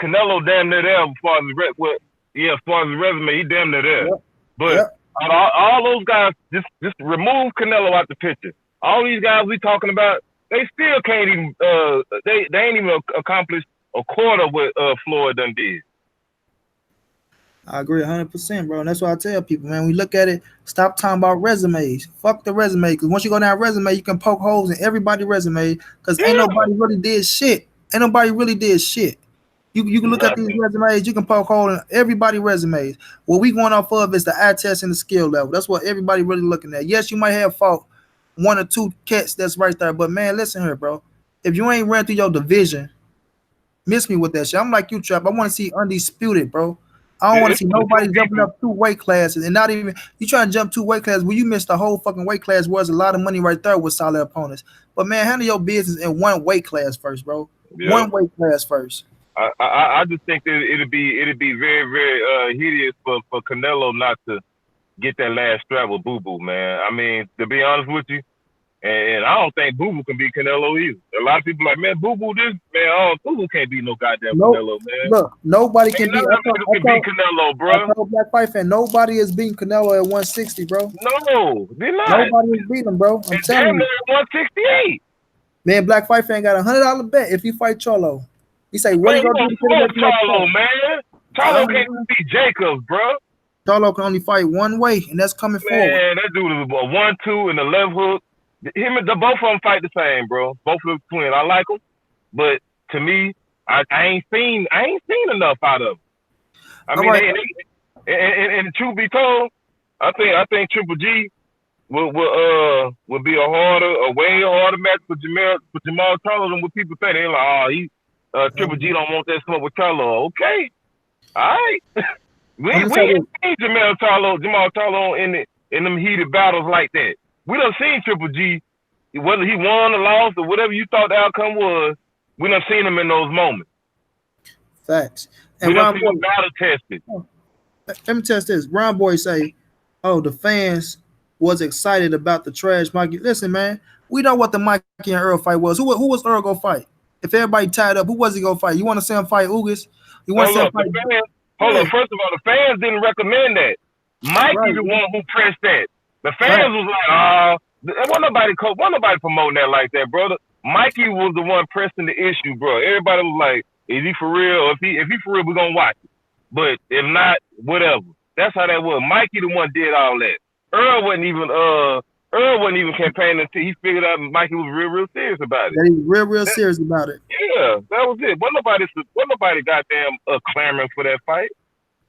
Canelo damn near there as far as his resume, he damn near there. Yep. But all those guys, just remove Canelo out the picture. All these guys we talking about, they still can't even. They ain't even accomplished a quarter of what Floyd done did. I agree 100%, bro. And that's why I tell people, man, when you look at it, stop talking about resumes. Fuck the resume, because once you go down resume, you can poke holes in everybody's resume, because ain't nobody really did shit. Ain't nobody really did shit. You can look at these resumes, you can poke hole in everybody's resumes. What we going off of is the eye test and the skill level. That's what everybody really looking at. Yes, you might have fought 1 or 2 cats that's right there, but man, listen here, bro. If you ain't ran through your division, miss me with that shit. I'm like you, Trap. I want to see undisputed, bro. I don't want to It's see for the true nobody jumping people. up 2 weight classes and not even you trying to jump 2 weight classes. Well, you missed the whole fucking weight class. Was a lot of money right there with solid opponents. But man, handle your business in 1 weight class first, bro. Yeah. 1 weight class first. I just think that it'd be very very hideous for Canelo not to get that last strap with Boo Boo, man. I mean, to be honest with you, and I don't think Boo Boo can beat Canelo either. A lot of people like, man, Boo Boo this, man. Oh, Boo Boo can't beat no goddamn No, Canelo, man. look, nobody Ain't can none beat. of them niggas can beat Canelo, I bro. told Black Fight fan, nobody is beating Canelo at 160, bro. No, they're not. Nobody is beating him, bro. I'm And telling damn you. near 168. Man, Black Fight fan got $100 bet if you fight Cholo. He say, what Man, he you gonna do gonna to get him smoke at the next Charlo, fight? man. Charlo can't even beat Jacobs, bro. Cholo can only fight one way, and that's coming forward. Man, that dude is a 1-2 and the left hook. Him and the both of them fight the same, bro. Both of them twins. I like them, but to me, I ain't seen enough out of them. I All mean, right. and truth be told, I think Triple G will be a way harder match for Jamal Charlo than what people think. They're like, Triple G don't want that smoke with Charlo. Okay, all right. we I'm ain't gonna say this. seen Jamal Charlo in them heated battles like that. We done seen Triple G, whether he won or lost or whatever you thought the outcome was. We done seen him in those moments. Facts. We And done Ron seen Boy, him battle tested. let me test this. Ron Boy say, "Oh, the fans was excited about the trash Mikey." Listen, man, we know what the Mikey and Earl fight was. Who was Earl gonna fight? If everybody tied up, who was he gonna fight? You want to see him fight Ugas? You want to see him fight? Hold Yeah. up. First of all, the fans didn't recommend that. Mikey Right. the one who pressed that. The fans Right. was like, wasn't nobody promoting that like that, brother. Mikey was the one pressing the issue, bro. Everybody was like, is he for real? Or if he for real, we're gonna watch it. But if not, whatever. That's how that was. Mikey the one did all that. Earl wasn't even campaigning until he figured out Mikey was real serious about it. That he's real serious about it. Yeah, that was it. Wasn't nobody goddamn clamoring for that fight.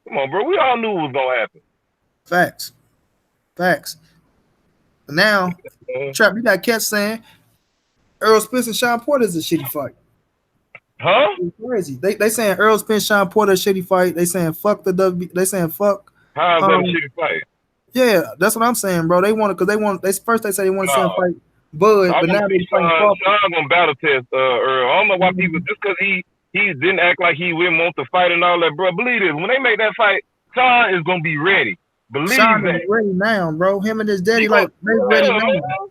Come on, bro. We all knew what was gonna happen. Facts. Now, Trap, you got cats saying Earl Spence and Sean Porter is a shitty fight. Huh? It's crazy. They saying Earl Spence, Sean Porter a shitty fight. They saying fuck the W. They saying fuck. How's that a shitty fight? Yeah, that's what I'm saying, bro. They want because they want. They first they say they want to see him fight Bud, I but now want to they see fighting Sean Crawford. gonna battle test Earl. I don't know why people just because he didn't act like he didn't want to fight and all that, bro. Believe this, when they make that fight, Sean is gonna be ready. Believe Sean that. is ready now, bro. Him and his daddy He like they ready man. now.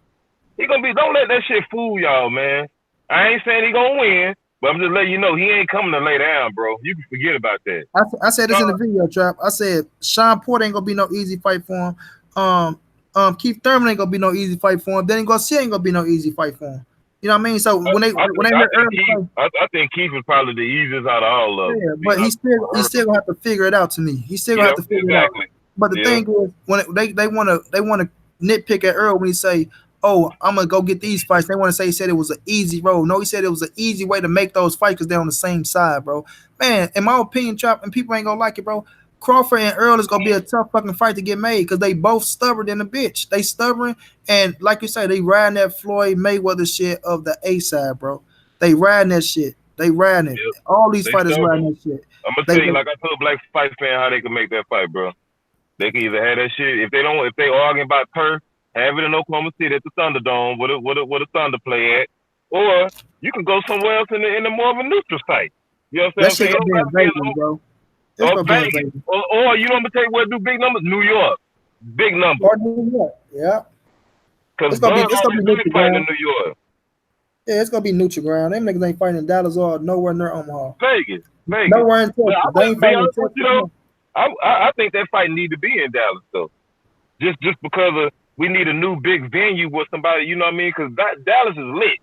He gonna be. Don't let that shit fool y'all, man. I ain't saying he gonna win, but I'm just letting you know he ain't coming to lay down, bro. You can forget about that. I said this in the video, Trap. I said Sean Porter ain't gonna be no easy fight for him. Keith Thurman ain't gonna be no easy fight for him. Danny Garcia ain't gonna be no easy fight for him. You know what I mean? So when they hear Earl, I think Keith is probably the easiest out of all of them. yeah, but he still gonna have to figure it out to me. He still gonna have to figure it out. But the thing is, when they want to nitpick at Earl when he say, "Oh, I'm gonna go get these fights," they want to say he said it was an easy road. No, he said it was an easy way to make those fights because they're on the same side, bro. Man, in my opinion, Trap, and people ain't gonna like it, bro. Crawford and Earl is gonna be a tough fucking fight to get made because they both stubborn in a bitch. They stubborn and like you say, they riding that Floyd Mayweather shit of the A side, bro. They riding that shit. They riding it. Yep. All these They fighters stubborn. riding that shit. I'm gonna tell you, like I told Black Fight fan, how they can make that fight, bro. They can either have that shit if they arguing about turf, have it in Oklahoma City at the Thunderdome, where the Thunder play at, or you can go somewhere else in the more of a neutral site. You know what I'm That saying? shit gonna be in Vegas, bro. Or Vegas. Or you know what I'm tell you where do big numbers? New York. Big numbers. Or New York, yeah. Because Bud always really fighting in New York. Yeah, it's gonna be neutral ground. Them niggas ain't fighting in Dallas or nowhere near Omaha. Vegas. Nowhere in Texas. They ain't fighting in Texas. You know, I think that fight need to be in Dallas though. Just because of we need a new big venue with somebody, you know what I mean? Because Dallas is lit,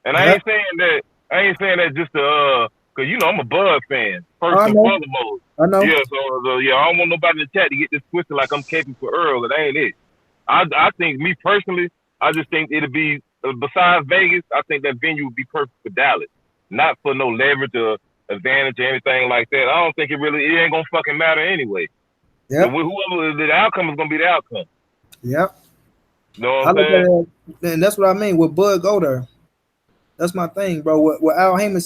and I ain't saying that just to because you know I'm a Bud fan first and foremost. I know. Yeah, so I don't want nobody in the chat to get this twisted like I'm caping for Earl. That ain't it. I think me personally, I just think it'll be besides Vegas. I think that venue would be perfect for Dallas, not for no leverage or advantage or anything like that. I don't think it ain't gonna fucking matter anyway. Yeah. Whoever the outcome is gonna be the outcome. Yep. You know what I'm saying? And that's what I mean with Bud go there. That's my thing, bro. With Al Heyman,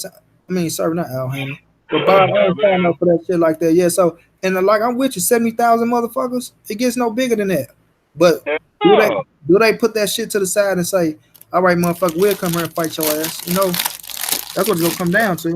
sorry, not Al Heyman. But Bob ain't signing up for that shit like that. Yeah. So And like I'm with you, 70,000 motherfuckers. It gets no bigger than that. But do they Yeah. do they put that shit to the side and say, "All right, motherfucker, we'll come here and fight your ass"? That's what it's gonna come down to.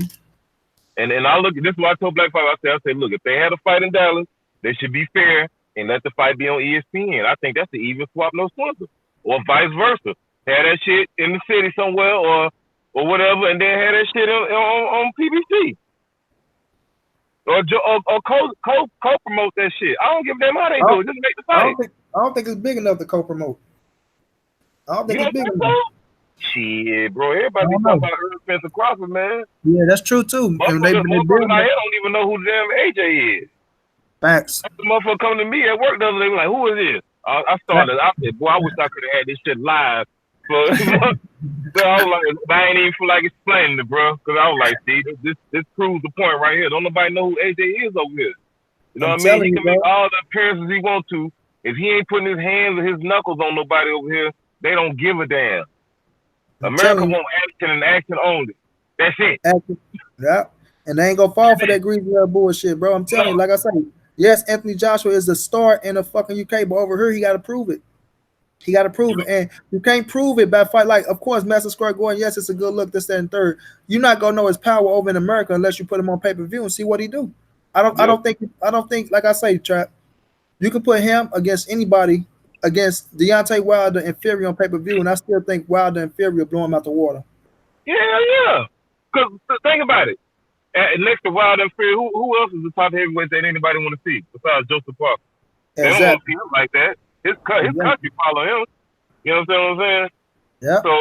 And I look. This is what I told Black Five. I said, look, if they had a fight in Dallas, they should be fair and let the fight be on ESPN. I think that's the even swap, no sponsor, or vice versa. Have that shit in the city somewhere, or whatever, and then have that shit on PBC. Or co-promote that shit. I don't give a damn how they I do don't, it. Just make the I fight. don't think I don't think it's big enough to co-promote. I don't You think it's don't big think enough. so? Shit, bro. I Everybody be don't talking know. about Earl Spencer Crawford, man. Yeah, that's true too. And they Motherfuckers building out it. here don't even know who the damn AJ is. Facts. The motherfucker come to me at work the other day, like, who is this? I Facts. said, boy, I wish I could have had this shit live. So, so I was like, I ain't even feel like explaining it, bro. Because I was like, see, this proves the point right here. Don't nobody know who AJ is over here. You know I'm what I mean? telling He you, can make bro. all the appearances he wants to. If he ain't putting his hands or his knuckles on nobody over here, they don't give a damn. I'm America telling you. want action and action only. That's it. Acting. Yeah. And they ain't gonna fall for that greasy bullshit, bro. I'm No. telling you, like I say, yes, Anthony Joshua is the star in the fucking UK, but over here he gotta prove it. He gotta prove it. And you can't prove it by fight. Like, of course, Master Square going, yes, it's a good look, this, that, and third. You're not gonna know his power over in America unless you put him on pay-per-view and see what he do. Yep. I don't think, like I say, Trap, you can put him against anybody against Deontay Wilder and Fury on pay-per-view, and I still think Wilder and Fury will blow him out the water. Yeah. Because think about it. Next to Wild and Fury, who else is the top heavyweight that anybody want to see besides Joseph Parker? They don't want to Exactly. see him like that. His country follow him. You know what I'm saying? Yeah. So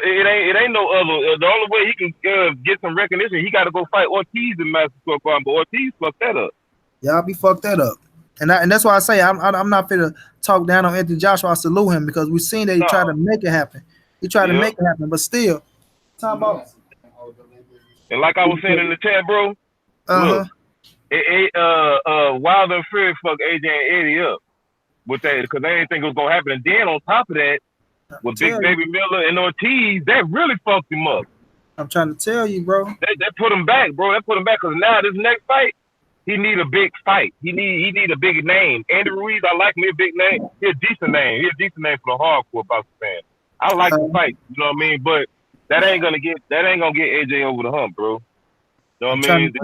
it ain't no other. The only way he can get some recognition, he got to go fight Ortiz in Madison Square Garden. But Ortiz fucked that up. Y'all be fucked that up. And that's why I say I'm not fit to talk down on Anthony Joshua. I salute him because we've seen that he No. tried to make it happen. He tried to Yeah. make it happen, but still. Talking about. And like I was saying in the chat, bro, Uh-huh. look, Wilder and Fury fucked AJ and Eddie up with that because they didn't think it was gonna happen. And then on top of that, with Big Baby Miller and Ortiz, that really fucked him up. I'm trying to tell you, bro. They put him back, bro. They put him back because now this next fight, he need a big fight. He need a big name. Andy Ruiz, I like me a big name. He a decent name. He a decent name for the hardcore boxing fan. I like the fight. You know what I mean? But that ain't gonna get AJ over the hump, bro. You know what I mean?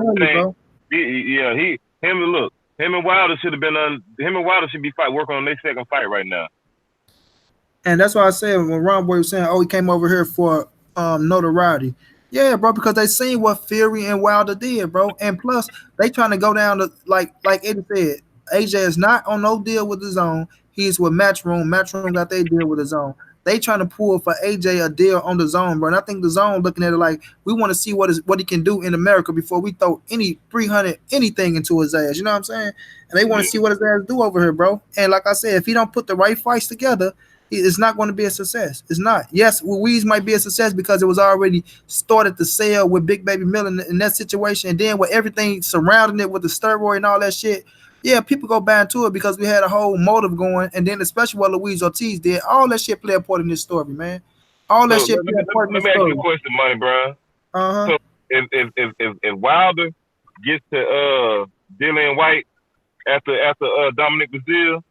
Him and Wilder should have been on. Him and Wilder should be working on their second fight right now. And that's why I said when Ron Boy was saying, "Oh, he came over here for notoriety." Yeah, bro, because they seen what Fury and Wilder did, bro. And plus, they trying to go down to like Eddie said, AJ is not on no deal with his own. He's with Matchroom. Matchroom got their deal with his own. They trying to pull for AJ a deal on the zone, bro. And I think the zone looking at it like we want to see what he can do in America before we throw any 300 anything into his ass. You know what I'm saying? And they want to see what his ass do over here, bro. And like I said, if he don't put the right fights together, it's not going to be a success. It's not. Yes, Louise might be a success because it was already started to sell with Big Baby Miller in that situation, and then with everything surrounding it with the steroid and all that shit. Yeah, people go back into it because we had a whole motive going, and then especially what Luis Ortiz did, all that shit play a part in this story, man. All that shit play a part in this story. Let me ask you a question, Money Brian. So if Wilder gets to Dillian White after Dominic Brazil,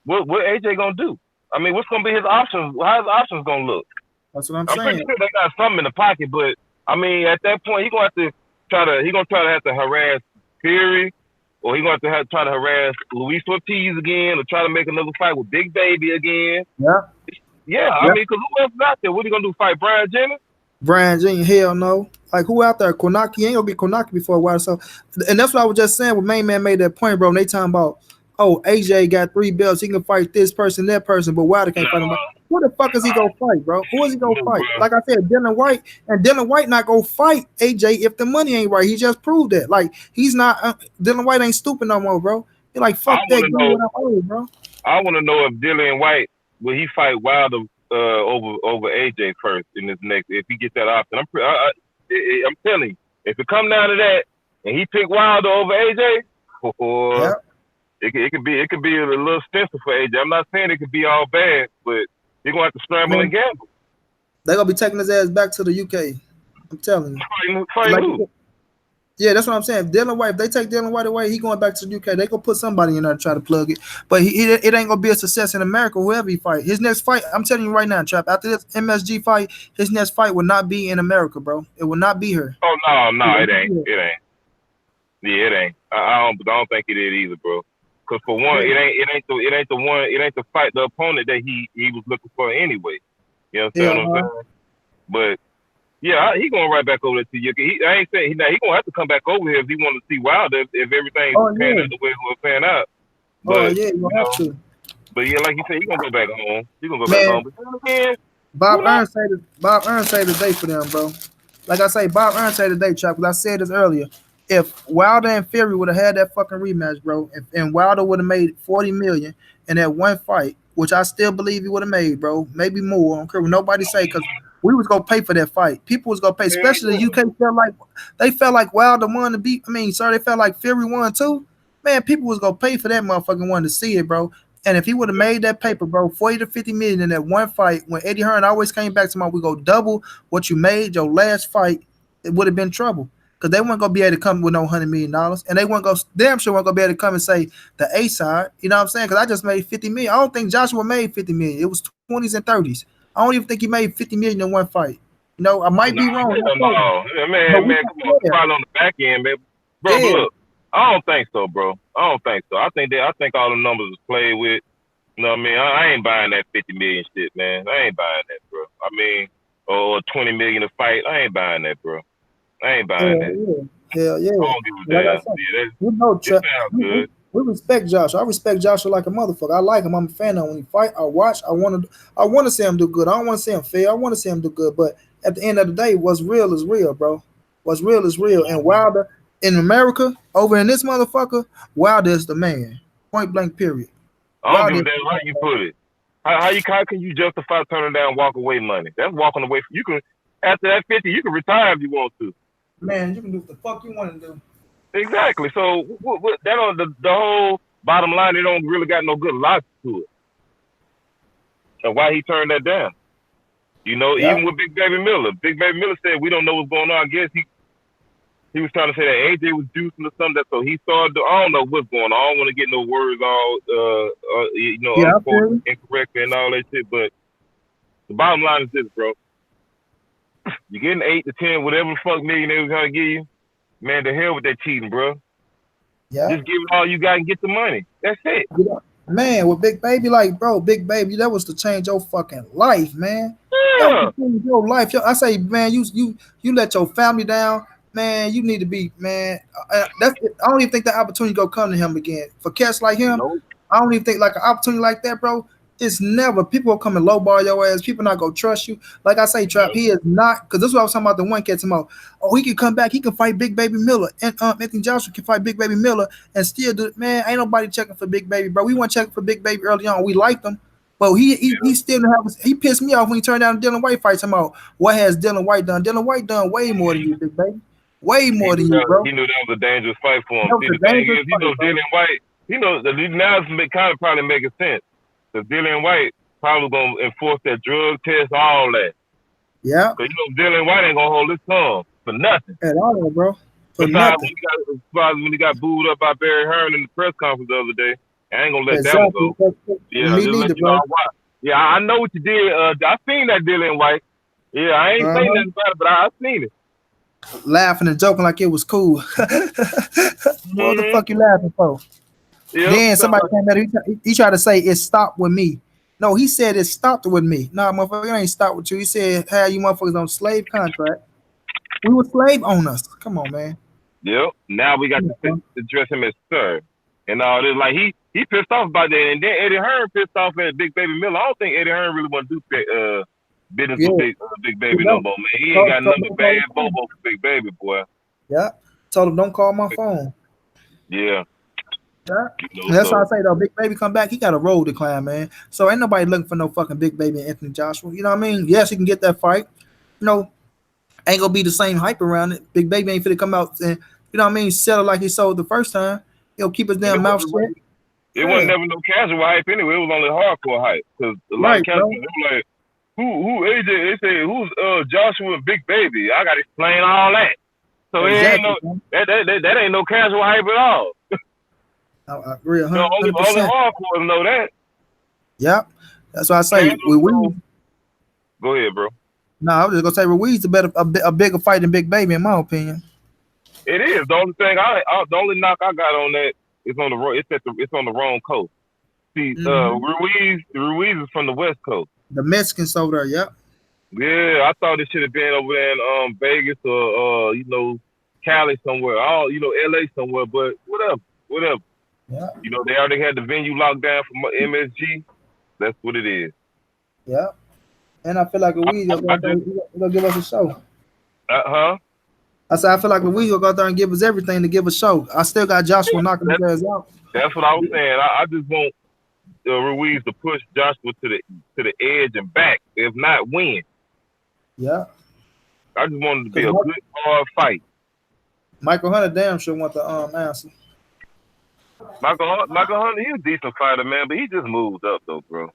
what AJ gonna do? I mean, what's gonna be his options? How his options gonna look? That's what I'm pretty saying. sure they got something in the pocket, but I mean, at that point, he gonna have to harass Fury, or he gonna try to harass Luis Ortiz again, or try to make another fight with Big Baby again. Yeah. I mean, because who else is out there? What are you gonna do? Fight Brian Jennings? Brian Jennings, hell no. Like, who out there? Konaki ain't gonna get Konaki before a while. So, and that's what I was just saying when Mainman made that point, bro. And they talking about, oh, AJ got 3 belts. He can fight this person, that person, but Wilder can't fight him. Who the fuck is he gonna fight, bro? Who is he gonna fight? Like I said, Dylan White not gonna fight AJ if the money ain't right. He just proved that. Like, he's not. Dylan White ain't stupid no more, bro. He like, fuck that. Give me what I'm owed, bro. I want to know if Dillian White will he fight Wilder over AJ first in this next, if he gets that option. I'm telling you, if it come down to that and he pick Wilder over AJ, it could be a little expensive for AJ. I'm not saying it could be all bad, but you're gonna have to scramble and gamble. They're gonna be taking his ass back to the UK. I'm telling you. Fight who? Yeah, that's what I'm saying. If Dylan White, if they take Dylan White away, he going back to the UK. They gonna put somebody in there to try to plug it. But it ain't gonna be a success in America. Whoever he fight, his next fight, I'm telling you right now, Trap. After this MSG fight, his next fight will not be in America, bro. It will not be here. Oh no, It no, will it not ain't. be here. It ain't. Yeah, it ain't. I don't think it is either, bro. Cause for one, Yeah, it ain't the fight the opponent that he was looking for anyway. You understand hell what I'm no. saying? But yeah, he going right back over there to you. I ain't saying he gonna have to come back over here if he want to see Wilder if everything Oh pan yeah. out the way it will pan out. Oh But yeah. You you have know, to. but yeah, like you said, he gonna go back home. He gonna go back Man, home. But then again, who Bob knows? Aaron say the Bob Aaron say the day for them, bro. Like I say, Bob Aaron say the day, Trap. Because I said this earlier. If Wilder and Fury would have had that fucking rematch, bro, and Wilder would have made 40 million in that one fight, which I still believe he would have made, bro, maybe more. I don't care what nobody say, because we was gonna pay for that fight. People was gonna pay, Hell especially the yeah. UK felt like Wilder won to beat. I mean, sorry, they felt like Fury won too. Man, people was gonna pay for that motherfucking one to see it, bro. And if he would have made that paper, bro, 40 to 50 million in that one fight, when Eddie Hearn always came back to my, we go double what you made your last fight, it would have been trouble. Because they weren't gonna be able to come with no $100 million, and they weren't gonna damn sure weren't gonna be able to come and say the A side. You know what I'm saying? Because I just made 50 million. I don't think Joshua made 50 million. It was 20s and 30s. I don't even think he made 50 million in one fight. You know, I might No, be wrong. hell Don't quote me. no. Yeah, But man, we man, got come on. there. Probably on the back end, man. Bro, but Yeah, look, I don't think so, bro. I don't think so. I think all the numbers was played with. You know what I mean? I ain't buying that 50 million shit, man. I ain't buying that, bro. I mean, or 20 million a fight. I ain't buying that, bro. I ain't buying hell that. yeah, hell I yeah. don't give a Like I damn. said, Yeah, we know it Trap. sounds We, we, good. we respect Joshua. I respect Joshua like a motherfucker. I like him. I'm a fan of him. When he fight, I watch. I want to see him do good. I don't want to see him fail. I want to see him do good. But at the end of the day, what's real is real, bro. What's real is real. And Wilder in America, over in this motherfucker, Wilder is the man. Point blank. Period. I don't give Wilder a is damn the how you put it. How can you justify turning down walk away money? That's walking away from you can after that 50, you can retire if you want to. man. You can do what the fuck you want to do. Exactly. So that on the whole bottom line, it don't really got no good logic to it. And why he turned that down? You know, Yeah. even with Big Baby Miller said we don't know what's going on. I guess he was trying to say that AJ was juicing or something. So he started. I don't know what's going on. I don't want to get no words all Yeah, I unquote feel you. incorrectly and all that shit. But the bottom line is this, bro. You're getting 8 to 10, whatever the fuck million they was trying to give you. Man, the hell with that cheating, bro. Yeah. Just give it all you got and get the money. That's it. Yeah. Man, with Big Baby, like, bro, Big Baby, that was to change your fucking life, man. That was Yeah. to change your life. I say, man, you let your family down, man. You need to be, man. That's. I don't even think that opportunity gonna come to him again. For cats like him, Nope. I don't even think like an opportunity like that, bro. It's never people will come and lowball your ass. People not gonna trust you. Like I say, Trap, he is not because this is what I was talking about. The one cat tomorrow. Oh, he can come back. He can fight Big Baby Miller, and Anthony Joshua can fight Big Baby Miller and still do it. Man, ain't nobody checking for Big Baby, bro. We weren't checking for Big Baby early on. We liked him. But he still didn't have. He pissed me off when he turned down Dylan White fight. Talking about what has Dylan White done? Dylan White done way more than you, Big Baby. Way more than you, bro. He knew that was a dangerous fight for him. That was See, a the thing dangerous is, fight, bro. Dylan White, now it's kind of probably making sense. Because Dylan White probably going to enforce that drug test, all that. Yeah, Because, Dylan White ain't going to hold his tongue for nothing. at all, bro. For Besides nothing. when he got booed up by Barry Hearn in the press conference the other day, I ain't going to let that one Exactly. go. Yeah, Me just let neither, you know bro. why. Yeah, I know what you did. I seen that Dylan White. Yeah, I ain't saying Uh-huh. nothing about it, but I seen it. Laughing and joking like it was cool. What the Mm-hmm. fuck you laughing for? Yep. Then So, somebody came at he tried to say it stopped with me. No, he said it stopped with me. Nah, motherfucker, it ain't stopped with you. He said, "Hey, you motherfuckers on slave contract. We were slave owners. Come on, man. yep. Now we got Come to on, address him as sir. And all this, like he pissed off about that, and then Eddie Hearn pissed off at Big Baby Miller. I don't think Eddie Hearn really want to do business yeah, with Big he Baby no don't. more, man. He ain't Told, got told, nothing but don't call bad his phone. bobo for Big Baby, boy. Yeah, told him don't call my phone. Yeah, Yeah. And that's how I so say though. Big Baby come back, he got a road to climb, man. So ain't nobody looking for no fucking Big Baby and Anthony Joshua. You know what I mean? Yes, he can get that fight. You know, ain't gonna be the same hype around it. Big Baby ain't finna come out and you know what I mean, settle like he sold the first time. He'll keep his and damn mouth shut. it wasn't Yeah, never no casual hype anyway. It was only hardcore hype because a lot of right, casual bro. people were like, who AJ? They say who's Joshua and Big Baby? I got to explain all that. So it ain't Exactly. no that ain't no casual hype at all. I agree You know, only 100%. hardcore know that. Yep. That's why I say Casual, with so Weed. go ahead, bro. No, I was just gonna say with Weed's a bigger fight than Big Baby in my opinion. It is the only thing the only knock I got on that is on the road. It's on the wrong coast. See, Hmm. Ruiz is from the West Coast. The Mexicans over there. Yep. Yeah, I thought it should have been over there in Vegas or Cali somewhere. LA somewhere. But whatever. Yep. You know, they already had the venue locked down for MSG. That's what it is. Yep. And I feel like Weed gonna go I out there just gonna give us a show. huh. I said I feel like Weed gonna go out there and give us everything to give a show. I still got Joshua knocking his That, ass out. that's what I was saying. I just want Ruiz to push Joshua to the edge and back. If not, win. Yeah. I just want it to be Because a good hard fight. Michael Hunter damn sure want the answer. Michael Hunter, he's a decent fighter, man, but he just moved up though, bro.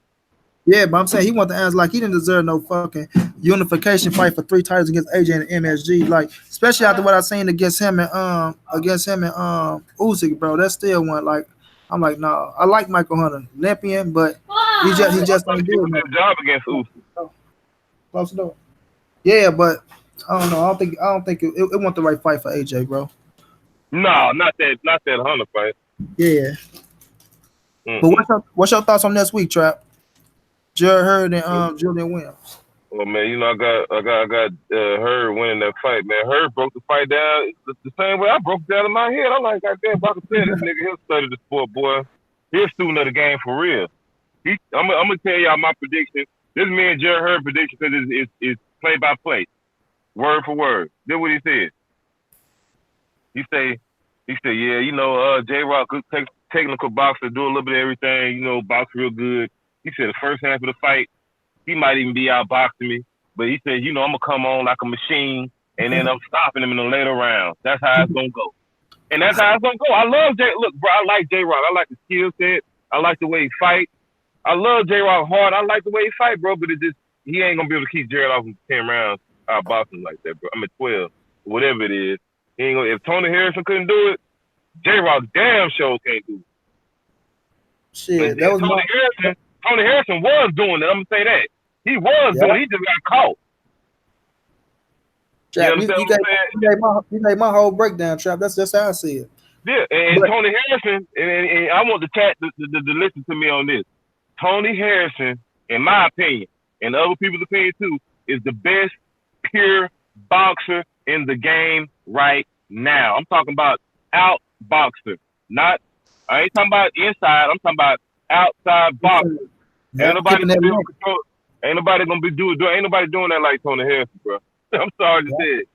Yeah, but I'm saying he want the answer like he didn't deserve no fucking unification fight for 3 titles against AJ and MSG. Like, especially after what I seen against him and Usyk, bro. That still one like I'm like, nah. I like Michael Hunter, Olympian, but he I just thought ain't he did a doing good job against Usyk. that. Close the door. Yeah, but I don't know. I don't think it wasn't the right fight for AJ, bro. No, not that Hunter fight. Yeah. But Mm-mm. what's your thoughts on next week, Trap? Jared Hurd and Julian Williams. Well, man, you know I got Hurd winning that fight, man. Hurd broke the fight down the same way I broke it down in my head. I'm like, goddamn, if I could say this nigga, he'll study the sport, boy. He'll student of the game for real. I'm gonna tell y'all my prediction. This is me and Jared Hurd prediction because it's play by play, word for word. This is what he said. He said, yeah, J Rock, good technical boxer, do a little bit of everything, box real good. He said the first half of the fight, he might even be outboxing me. But he said, I'm going to come on like a machine, and then I'm stopping him in the later rounds. That's how it's going to go. And that's how it's going to go. I love Look, bro, I like J-Rock. I like the skill set. I like the way he fight. I love J-Rock hard. I like the way he fight, bro. But he ain't going to be able to keep Jared off in 10 rounds outboxing like that, bro. I mean, 12, whatever it is. He ain't gonna, if Tony Harrison couldn't do it, J-Rock damn sure can't do it. Shit, and Tony Harrison was doing it. I'm going to say that. He was doing it. He just got caught. Trap, you gave my whole breakdown, Trap. That's just how I see it. Yeah, and Tony Harrison, and I want the chat to listen to me on this. Tony Harrison, in my opinion, and other people's opinion too, is the best pure boxer in the game right now. I'm talking about out boxer. I ain't talking about inside, I'm talking about outside boxer. Yeah, ain't nobody gonna be able to control. Ain't nobody gonna be doing that like Tony Harrison, bro. I'm sorry to say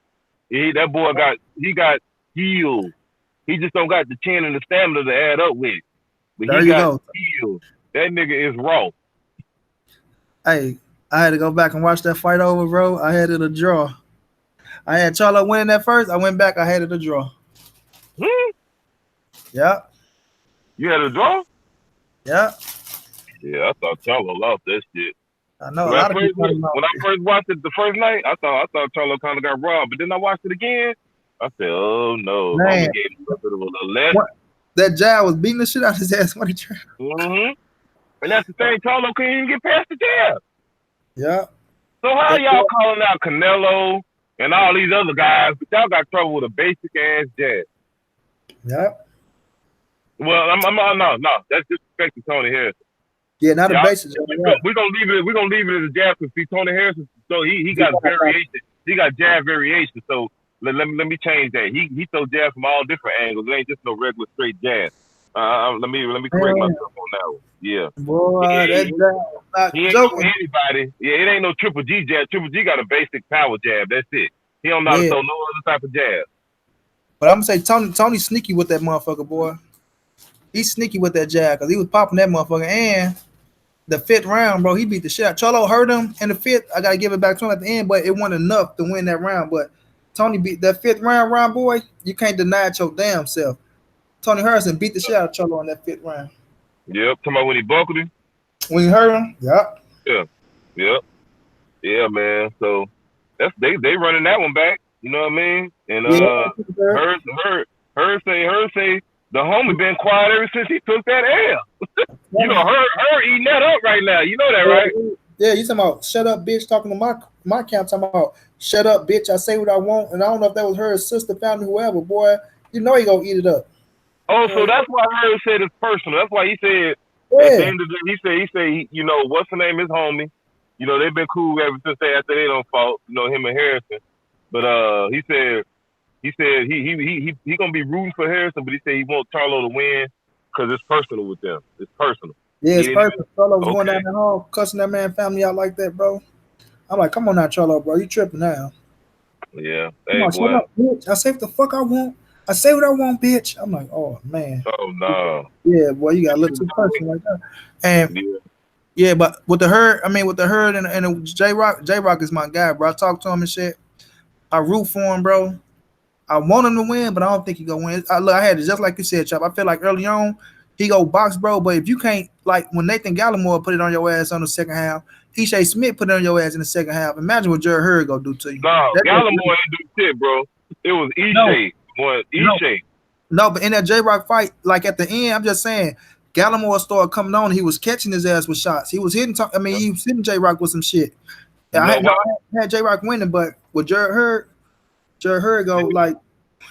it. That boy got healed. He just don't got the chin and the stamina to add up with. But there he you got go. healed. That nigga is raw. Hey, I had to go back and watch that fight over, bro. I had it a draw. I had Charlo winning that first. I went back. I had it a draw. Yeah. You had a draw? Yeah. Yeah, I thought Charlo lost that shit. I know When I first watched it the first night, I thought Charlo kind of got robbed. But then I watched it again. I said, "Oh no!" Man, I'm gonna give him a bit of a lesson. That jab was beating the shit out of his ass when he tried. And that's the thing. Charlo couldn't even get past the jab. Yeah. So how y'all calling out Canelo and all these other guys, but y'all got trouble with a basic ass jab? Yeah. Well, no. That's disrespect to Tony Harrison. Yeah, not a basic. We're gonna leave it as a jab because see Tony Harrison. So he got variation. He got jab variation. So let me change that. He throw jab from all different angles. It ain't just no regular straight jab. Let me correct myself on that one. Yeah. Boy, that jab. He ain't no anybody. Yeah, it ain't no Triple G jab. Triple G got a basic power jab. That's it. He don't know how to throw no other type of jab. But I'm gonna say Tony's sneaky with that motherfucker, boy. He's sneaky with that jab because he was popping that motherfucker. And the 5th round, bro, he beat the shit out. Charlo hurt him in the 5th. I gotta give it back to him at the end, but it wasn't enough to win that round. But Tony beat that 5th round, boy. You can't deny it your damn self. Tony Harrison beat the shit out of Charlo in that 5th round. Yep, talking about when he buckled him. When you hurt him, yeah, man. So that's they running that one back. You know what I mean? And Yeah, her say the homie been quiet ever since he took that L. You know, her eating that up right now. You know that, right? yeah, you talking about shut up, bitch, talking to my camp, talking about shut up, bitch, I say what I want, and I don't know if that was her sister, family, whoever, boy, you know he gonna eat it up. Oh, so that's why Herb said it's personal. That's why he said at the Yeah, end of the day, he said, you know, what's the name? His homie. You know, they've been cool ever since after they don't fought. You know, him and Harrison. But he gonna be rooting for Harrison, but he said he wants Charlo to win because it's personal with them. It's personal. yeah, He it's didn't perfect. Charlo was even, going okay. down the hall, cussing that man family out like that, bro. I'm like, come on now, Charlo, bro, you tripping now. Yeah. Come Hey, on, shut boy. up, bitch. I say what the fuck I want. I say what I want, bitch. I'm like, oh man. Oh no. Yeah, boy, you got a little too personal like that. And Yeah. yeah, but with the herd, I mean, with the herd and the J Rock is my guy, bro. I talk to him and shit. I root for him, bro. I want him to win, but I don't think he gonna win. Look, I had it just like you said, Chop. I feel like early on he go box, bro. But if you can't, like when Nathan Gallimore put it on your ass on the second half, Heishay Smith put it on your ass in the second half. Imagine what Jared Hurd gonna do to you. No, That's Gallimore ain't do shit, bro. It was no, Ishay. One no, Ishay. no. But in that J Rock fight, like at the end, I'm just saying, Gallimore started coming on. He was catching his ass with shots. He was hitting. I mean, he was hitting J Rock with some shit. You I know had no, why? I had J Rock winning, but with Jared Hurd go like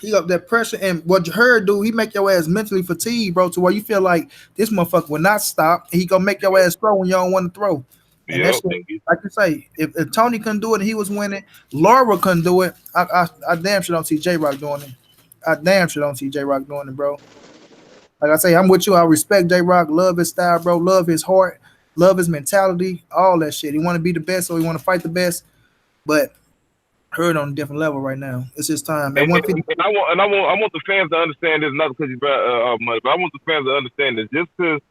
he got that pressure, and what Hurd do, he make your ass mentally fatigued, bro, to where you feel like this motherfucker will not stop, and he gonna make your ass throw when you don't want to throw. And that's Yep. what, like you say, if Tony couldn't do it, and he was winning. Laura couldn't do it. I damn sure don't see J Rock doing it. I damn sure don't see J Rock doing it, bro. Like I say, I'm with you. I respect J Rock, love his style, bro, love his heart, love his mentality, all that shit. He want to be the best, so he want to fight the best, but Hurd on a different level right now. It's his time. At And, 150. and I want the fans to understand this, not because you brought money, but I want the fans to understand this. Just because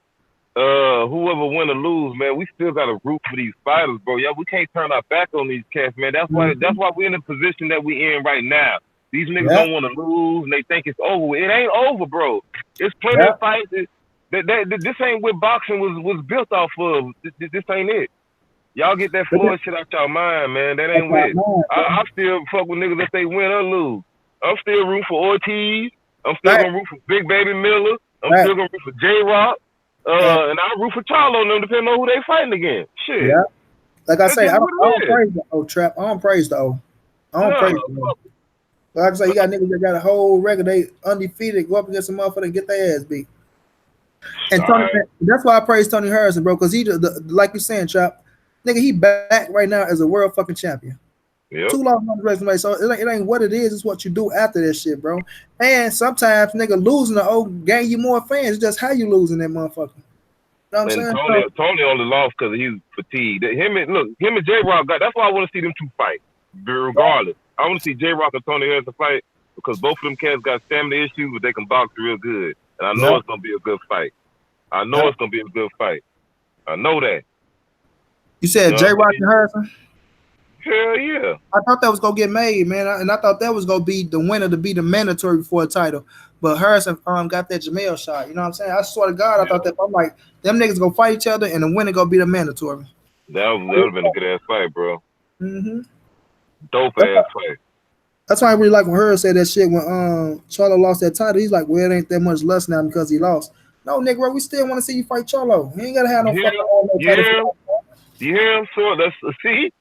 whoever win or lose, man, we still gotta root for these fighters, bro. Yeah, we can't turn our back on these cats, man. That's why we're in the position that we in right now. These niggas Yeah, don't want to lose, and they think it's over. It ain't over, bro. It's plenty yeah. of fights. This ain't what boxing was built off of. This ain't it. Y'all get that Floyd shit out y'all mind, man. That That's ain't my it. mind, bro. I still fuck with niggas if they win or lose. I'm still rooting for Ortiz. I'm still Right, gonna root for Big Baby Miller. I'm right. still gonna root for J Rock. And And I root for Charlo and them depending on who they fighting against. Shit. yeah, like I That's say, just I don't, what I don't it is. praise the O trap. I don't praise the O. I don't No. praise the O. Like I say, you got niggas that got a whole record, they undefeated, go up against a motherfucker and get their ass beat. And Tony, Alright. that's why I praise Tony Harrison, bro, because he, like you saying, Chop, nigga, he back right now as a world fucking champion. Yep. 2 losses on the resume, so it ain't what it is. It's what you do after that shit, bro. And sometimes, nigga, losing the O gain you more fans. It's just how you losing that motherfucker. You know what I'm And saying? Tony only lost because he's fatigued. Him and J Rock that's why I want to see them two fight. Regardless. I want to see J Rock and Tony Harrison fight because both of them cats got stamina issues, but they can box real good. And I know Yeah, it's gonna be a good fight. I know yeah. it's gonna be a good fight. I know that. You You said know J what I Rock mean? and Harrison. Hell yeah. I thought that was gonna get made, man, and I thought that was gonna be the winner to be the mandatory for a title. But Harrison got that Jamel shot. You know what I'm saying? I swear to God, I thought that. I'm like, them niggas gonna fight each other, and the winner gonna be the mandatory. That would have been a good ass fight, bro. Mm-hmm. Dope That's why, ass fight. that's why I really like when Harrison said that shit when Charlo lost that title. He's like, well, it ain't that much less now because he lost. No, nigga, bro, we still want to see you fight Charlo. You ain't gotta have no You hear fucking him? no You title hear him? for that. You hear him? So let's see.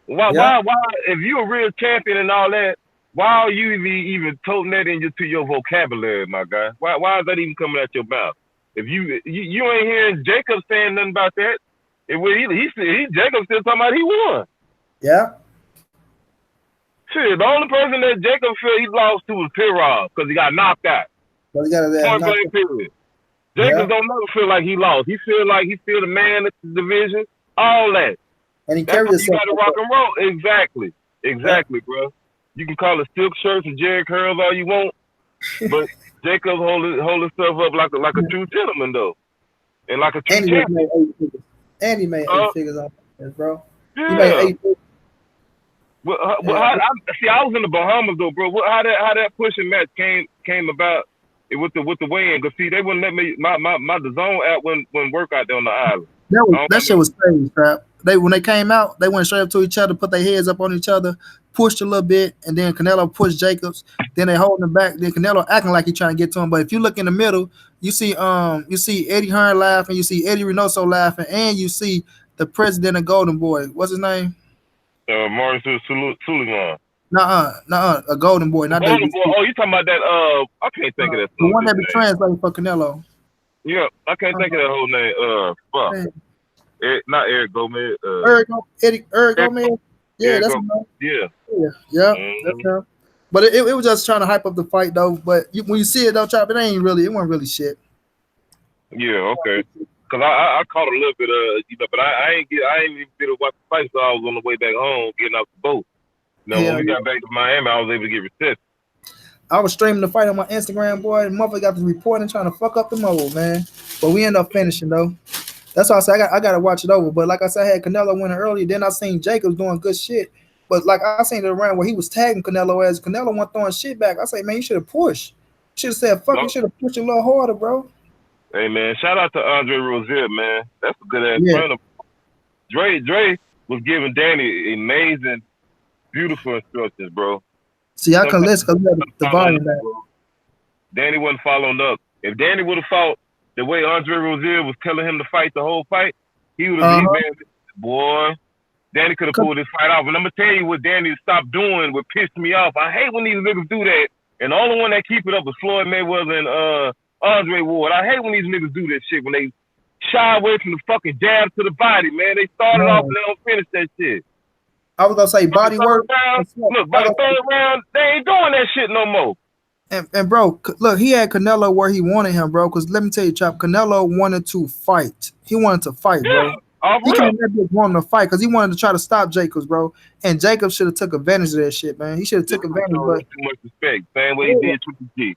Why Yeah, if you a real champion and all that, why are you even toting that into your vocabulary, my guy? Why is that even coming out your mouth? If you ain't hearing Jacob saying nothing about that, he Jacob still talking about he won. yeah. Shit, the only person that Jacob feel he lost to was Pirog because he got knocked out. But he got his ass Point knocked blank out. period. Yeah, Jacob don't never feel like he lost. He feel like he's still the man of the division. All that. and he That's carried how you himself got to like rock that. and roll. Exactly. Yeah. Exactly, bro. You can call it silk shirts and Jerry curls all you want, but Jacob hold himself up like a true gentleman though, and like a true And he just champion. made 8 figures. And he made Uh, 8 figures on this, bro. He made yeah. 8 figures. And I was in the Bahamas though, bro. How that pushing match came about with the weigh-in? Cause see, they wouldn't let me my the zone app wouldn't work out there on the island. I don't That shit know. was crazy, crap. They when they came out, they went straight up to each other, put their heads up on each other, pushed a little bit, and then Canelo pushed Jacobs. Then they holding him back. Then Canelo acting like he trying to get to him. But if you look in the middle, you see Eddie Hearn laughing, you see Eddie Reynoso laughing, and you see the president of Golden Boy. What's his name? Martin Suleiman. Nuh-uh, a Golden Boy, The not Golden the Boy. Oh, you talking about that? I can't think of that the son of a one bitch that be name. translating for Canelo. Yeah, I can't think of that whole name. Fuck. Man, Not Eric Gomez. Eric Eric, Gomez. Yeah, Eric that's Gomez. him. Man. Yeah. Yeah, yeah, that's Mm-hmm. him. But it was just trying to hype up the fight though. But when you see it though, chop, it wasn't really shit. Yeah. Okay. Cause I caught a little bit of but I ain't even get to watch the fight, so I was on the way back home getting off the boat. When Hell we yeah. got back to Miami, I was able to get reception. I was streaming the fight on my Instagram, boy. The motherfucker got the reporting trying to fuck up the mode, man. But we end up finishing though. That's why I said I gotta watch it over. But like I said, I had Canelo winning early. Then I seen Jacobs doing good shit. But like I seen it around where he was tagging Canelo as Canelo wasn't throwing shit back. I say, man, you should have pushed. Should have said, fuck, you No, should have pushed a little harder, bro. hey man, shout out to Andre Rozier, man. That's a good ass Yeah. friend of Dre was giving Danny amazing, beautiful instructions, bro. See, I can Sometimes listen because we had the following volume up, back. bro. Danny wasn't following up. If Danny would have fought the way Andre Rozier was telling him to fight the whole fight, he would have Uh-huh. man, boy. Danny could have pulled this fight off. And I'm gonna tell you what Danny stopped doing, what pissed me off. I hate when these niggas do that. And the only one that keep it up is Floyd Mayweather and Andre Ward. I hate when these niggas do that shit when they shy away from the fucking jab to the body, man. They started off and they don't finish that shit. I was gonna say body work. Look, by the third round, they ain't doing that shit no more. And bro, look, he had Canelo where he wanted him, bro. Because let me tell you, Chop, Canelo wanted to fight. He wanted to fight, Yeah, bro. He can't let this wanting to fight because he wanted to try to stop Jacobs, bro. And Jacobs should have took advantage of that shit, man. He should have took advantage, but too much respect. Same way he did Triple G.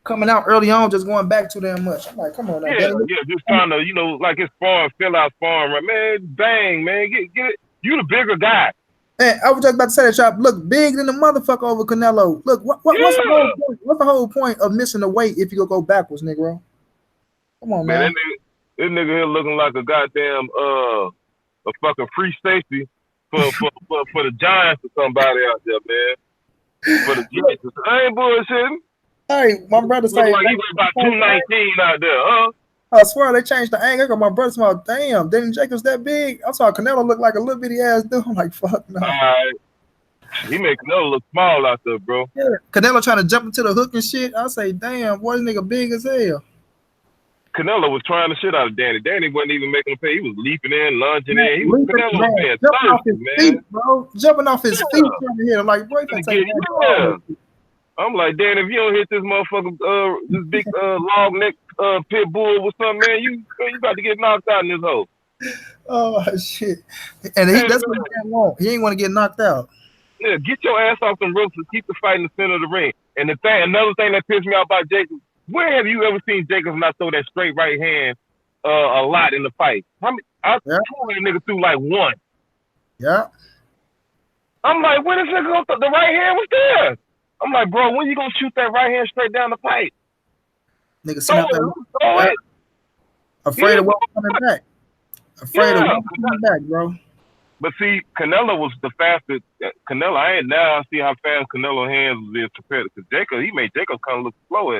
coming out early on, just going back too damn much. I'm like, come on now, Yeah, Danny. yeah, just trying to, like his farm, fill out farm, right? Man, bang, man, get it. You the bigger guy. Hey, I was just about to say that, Chop. Look, big than the motherfucker over Canelo. Look, what's the whole Yeah. point? What's the whole point of missing the weight if you go backwards, nigga? Come on, Man, man. this nigga here looking like a goddamn a fucking free safety for the Giants or somebody out there, man. For the Giants. I ain't bullshitting. Hey, my brother Looking say like he was about 219 out there, huh? I swear they changed the angle. My brother's like, damn, Danny Jacobs that big. I saw Canelo look like a little bitty ass dude. I'm like, fuck no. Alright. He make Canelo look small out there, bro. Yeah. Canelo trying to jump into the hook and shit. I say, damn, boy, this nigga big as hell. Canelo was trying the shit out of Danny. Danny wasn't even making him pay. He was leaping in, lunging in. Canelo was being jumping off his thirsty, man. feet, bro. Jumping off his feet trying to hit him. Like, boy, you can take that. I'm like, Dan, if you don't hit this motherfucker, this big long neck pit bull with something, man, you about to get knocked out in this hole. Oh shit! And that's what he didn't want. He ain't want to get knocked out. Yeah, get your ass off some ropes and keep the fight in the center of the ring. And another thing that pissed me off about Jacobs, where have you ever seen Jacobs not throw that straight right hand a lot in the fight? I told the nigga through like one. Yeah. I'm like, when this nigga go the right hand was there? I'm like, bro, when you gonna shoot that right hand straight down the pipe? Nigga snap that. Throw it. Afraid of what's coming back. Afraid of what's coming back, bro. But see, Canelo was the fastest. Canelo, I see how fast Canelo hands was compared to Jacob. He made Jacob kind of look slow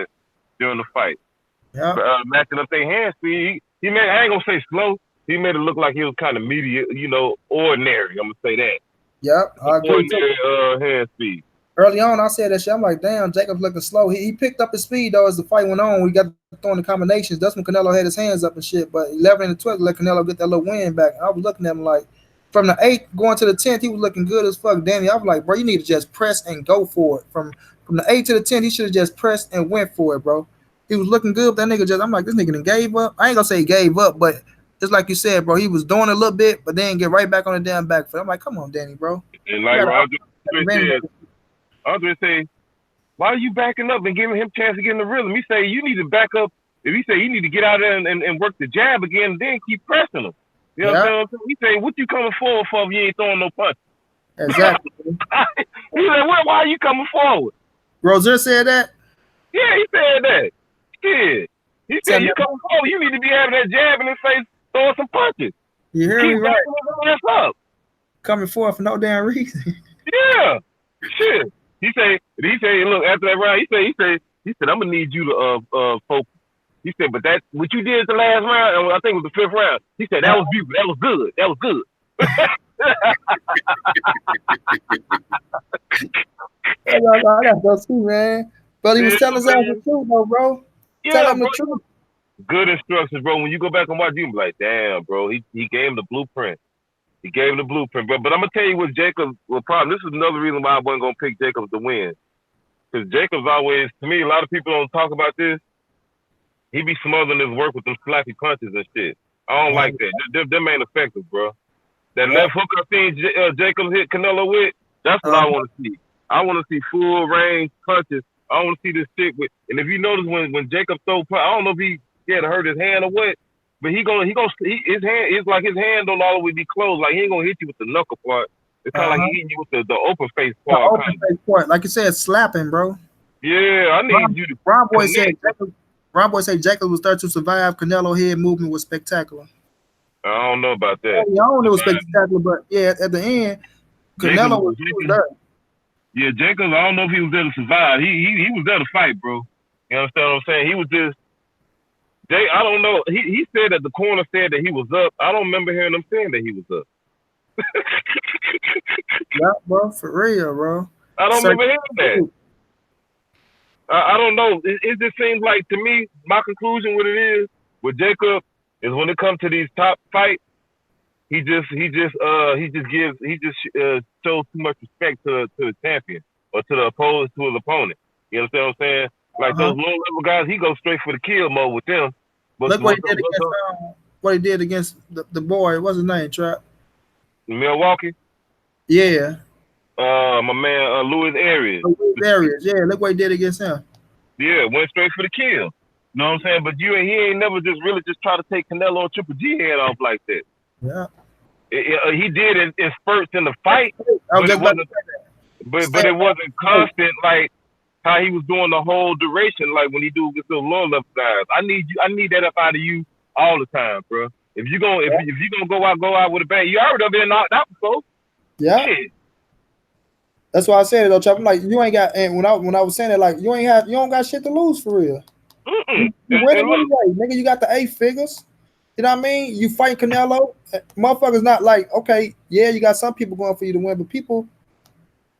during the fight. Yeah. Matching up their hand speed, he made. I ain't gonna say slow. He made it look like he was kind of medium, ordinary. I'm gonna say that. Yep, I agree. Ordinary hand speed. Early on, I said that shit. I'm like, damn, Jacob's looking slow. He picked up his speed though as the fight went on. We got throwing the combinations. That's when Canelo had his hands up and shit. But 11 and 12 let Canelo get that little win back. I was looking at him like, from the 8th going to the 10th, he was looking good as fuck. Danny, I was like, bro, you need to just press and go for it. From the 8th to the 10th, he should have just pressed and went for it, bro. He was looking good. But that nigga I'm like, this nigga done gave up. I ain't gonna say he gave up, but just like you said, bro, he was doing a little bit, but then get right back on the damn back foot. I'm like, come on, Danny, bro. And like Andre say, why are you backing up and giving him a chance to get in the rhythm? He say, you need to back up. If he say, you need to get out there and work the jab again, and then keep pressing him. You know what I'm saying? He say, what you coming forward for if you ain't throwing no punch? Exactly. He said, why are you coming forward? Rozier said that? Yeah, he said that. Yeah. He said, you coming forward. You need to be having that jab in his face throwing some punches. You hear me Keep right? backing his ass up. Coming forth for no damn reason. Yeah. Shit. He say, look, after that round, he said, I'm gonna need you to focus. He said, but that what you did the last round, I think it was the 5th round. He said that was beautiful. That was good. That was good. I got to see, man. But he was Yeah, telling us the man. truth, though, bro. Tell Yeah, him the bro. truth. Good instructions, bro. When you go back and watch, you be like, damn, bro. He gave him the blueprint. He gave him the blueprint. But I'm gonna tell you what Jacob was problem. This is another reason why I wasn't gonna pick Jacob to win. Because Jacob's always, to me, a lot of people don't talk about this. He be smothering his work with them slappy punches and shit. I don't like that. Them ain't effective, bro. That left hook I seen Jacob hit Canelo with, that's what I want to see. I want to see full range punches. I want to see this shit with. And if you notice when Jacob throw, I don't know if he had to hurt his hand or what, but his hand, it's like his hand don't always be closed. Like he ain't gonna hit you with the knuckle part. It's kind of like he hitting you with the open face The part. open face part, like you said, slapping, bro. Yeah, I need you to. Ron Boy said Jacob was there to survive. Canelo head movement was spectacular. I don't know about that. Yeah, I don't know it was spectacular, but yeah, at the end, Canelo was there. Yeah, Jacobs, I don't know if he was there to survive. He was there to fight, bro. You understand what I'm saying? He was just I don't know. He said that the corner said that he was up. I don't remember hearing him saying that he was up. Yeah, bro, for real, bro. I don't remember hearing that. I don't know. It just seems like to me, my conclusion what it is with Jacob is when it comes to these top fights, he just shows too much respect to the champion or to the his opponent. You understand what I'm saying? Like those low level guys, he goes straight for the kill mode with them. But look what he did against the boy. What's his name? Trap. Milwaukee. Yeah. My man Louis Arias. Yeah, look what he did against him. Yeah, went straight for the kill. You know what I'm saying? But he ain't never just really just try to take Canelo and Triple G head off like that. Yeah. He did in spurts in the fight, but it wasn't constant like how he was doing the whole duration, like when he do with the lower level guys. I need that up out of you all the time, bro. If you gonna go out with a bang, you already been knocked out before. Yeah. Shit. That's why I said it though, Chop. I'm like, you ain't got, and when I was saying it, like you don't got shit to lose for real. You win anyway, nigga. You got the 8 figures. You know what I mean? You fight Canelo, motherfuckers. Not like, okay, yeah, you got some people going for you to win, but people,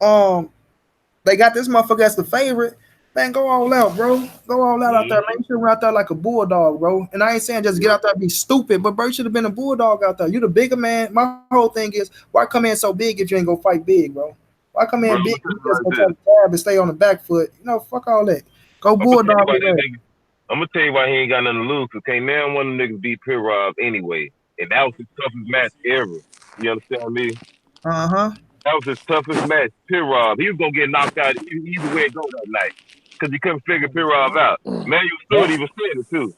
they got this motherfucker as the favorite. Man, go all out, bro. Go all out there. Man, you should run out there like a bulldog, bro. And I ain't saying just get out there and be stupid, but bro, you should have been a bulldog out there. You the bigger man. My whole thing is, why come in so big if you ain't gonna fight big, bro? Why come in big if you just gonna try to grab and stay on the back foot? You know, fuck all that. Go bulldog. I'm gonna tell you why he ain't got nothing to lose. Cause can't now one of them niggas beat Pirov anyway, and that was his toughest match ever. You understand me? That was his toughest match. Pirov, he was gonna get knocked out either way it go that night, cause he couldn't figure Pirov out. Manuel Stewart even said it too.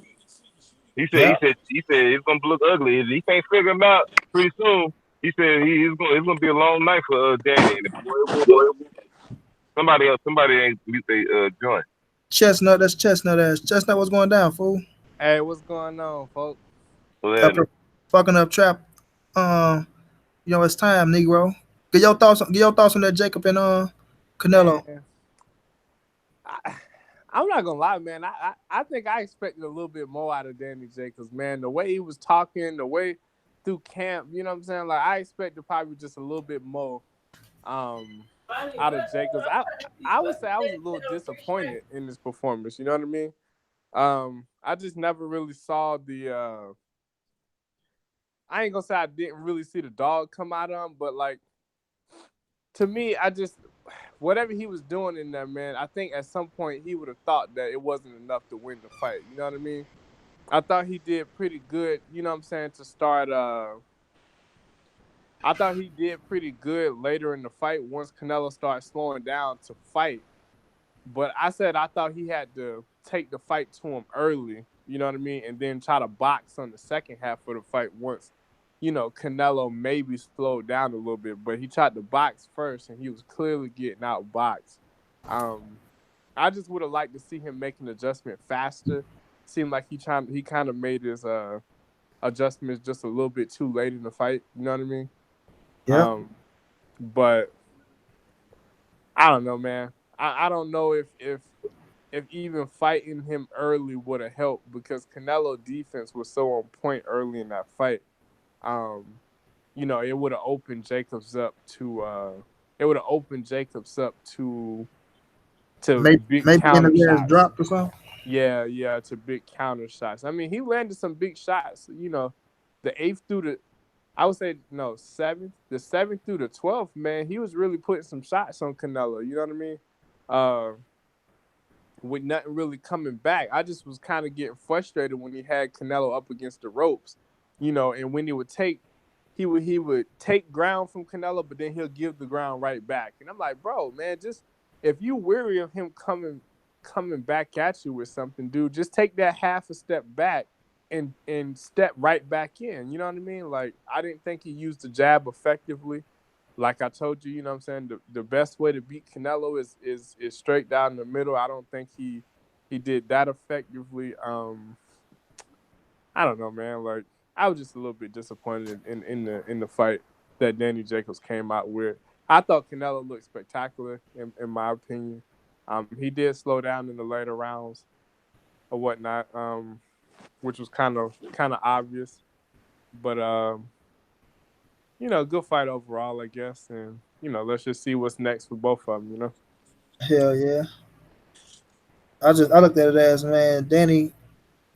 He said it's gonna look ugly. If he can't figure him out pretty soon, he said it's gonna be a long night for Danny. And somebody ain't mute they joint. Chestnut, that's Chestnut ass. Chestnut, what's going down, fool? Hey, what's going on, folks? Fucking up Trap. It's time, Negro. Get your thoughts on that Jacob and Canelo. Man, I'm not gonna lie, man. I think I expected a little bit more out of Danny Jacobs, man. The way he was talking, the way through camp, you know what I'm saying? Like I expected probably just a little bit more out of Jacobs. I would say I was a little disappointed in this performance, you know what I mean? I just never really saw the I ain't gonna say I didn't really see the dog come out of him, but like to me, whatever he was doing in there, man, I think at some point he would have thought that it wasn't enough to win the fight. You know what I mean? I thought he did pretty good, you know what I'm saying, to start I thought he did pretty good later in the fight once Canelo started slowing down to fight. But I thought he had to take the fight to him early, you know what I mean, and then try to box on the second half of the fight once, you know, Canelo maybe slowed down a little bit. But he tried to box first, and he was clearly getting outboxed. I just would have liked to see him make an adjustment faster. Seemed like he kind of made his adjustments just a little bit too late in the fight. You know what I mean? Yep. But I don't know, man. I don't know if even fighting him early would have helped because Canelo defense was so on point early in that fight. Um, it would have opened Jacobs up to big Maybe in counter the ass shots. dropped or something. Yeah, to big counter shots. I mean, he landed some big shots. The eighth through the, I would say no the seventh through the 12th, man, he was really putting some shots on Canelo. You know what I mean? Uh, with nothing really coming back. I just was kind of getting frustrated when he had Canelo up against the ropes, and when he would take ground from Canelo, but then he'll give the ground right back. And I'm like, bro, man, just if you weary of him coming back at you with something, dude, just take that half a step back and step right back in. You know what I mean? Like, I didn't think he used the jab effectively. Like I told you, you know what I'm saying? The best way to beat Canelo is straight down the middle. I don't think he did that effectively. I don't know, man. Like, I was just a little bit disappointed in the fight that Danny Jacobs came out with. I thought Canelo looked spectacular in my opinion. He did slow down in the later rounds or whatnot, which was kind of obvious. But good fight overall, I guess. And let's just see what's next for both of them. Hell yeah. I looked at it as, man, Danny,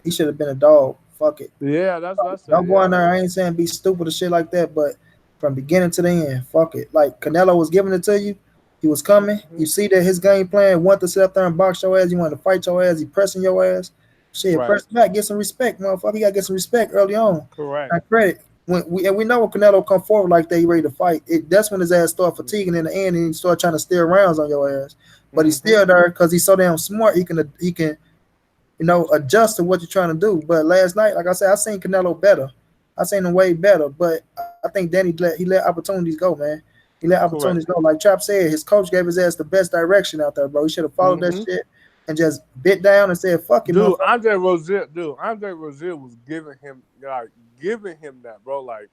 he should have been a dog. Fuck it. Yeah, that's what I said. Don't go in Yeah. there. I ain't saying be stupid or shit like that, but from beginning to the end, fuck it. Like Canelo was giving it to you. He was coming. You see that his game plan want to sit up there and box your ass. He wanted to fight your ass. He pressing your ass. Shit, Right. press back. Get some respect, motherfucker. You gotta get some respect early on. Correct. And credit. We know when Canelo come forward like that, he ready to fight. That's when his ass start fatiguing in the end, and he start trying to steal rounds on your ass. But he's still there because he's so damn smart. He can adjust to what you're trying to do. But last night, like I said, I seen Canelo better. I seen him way better. But I think Danny let opportunities go, man. He let opportunities go. Like Chop said, his coach gave his ass the best direction out there, bro. He should have followed that shit and just bit down and said, "Fuck it, dude." motherfucker." Andre Rozier was giving him that, bro. Like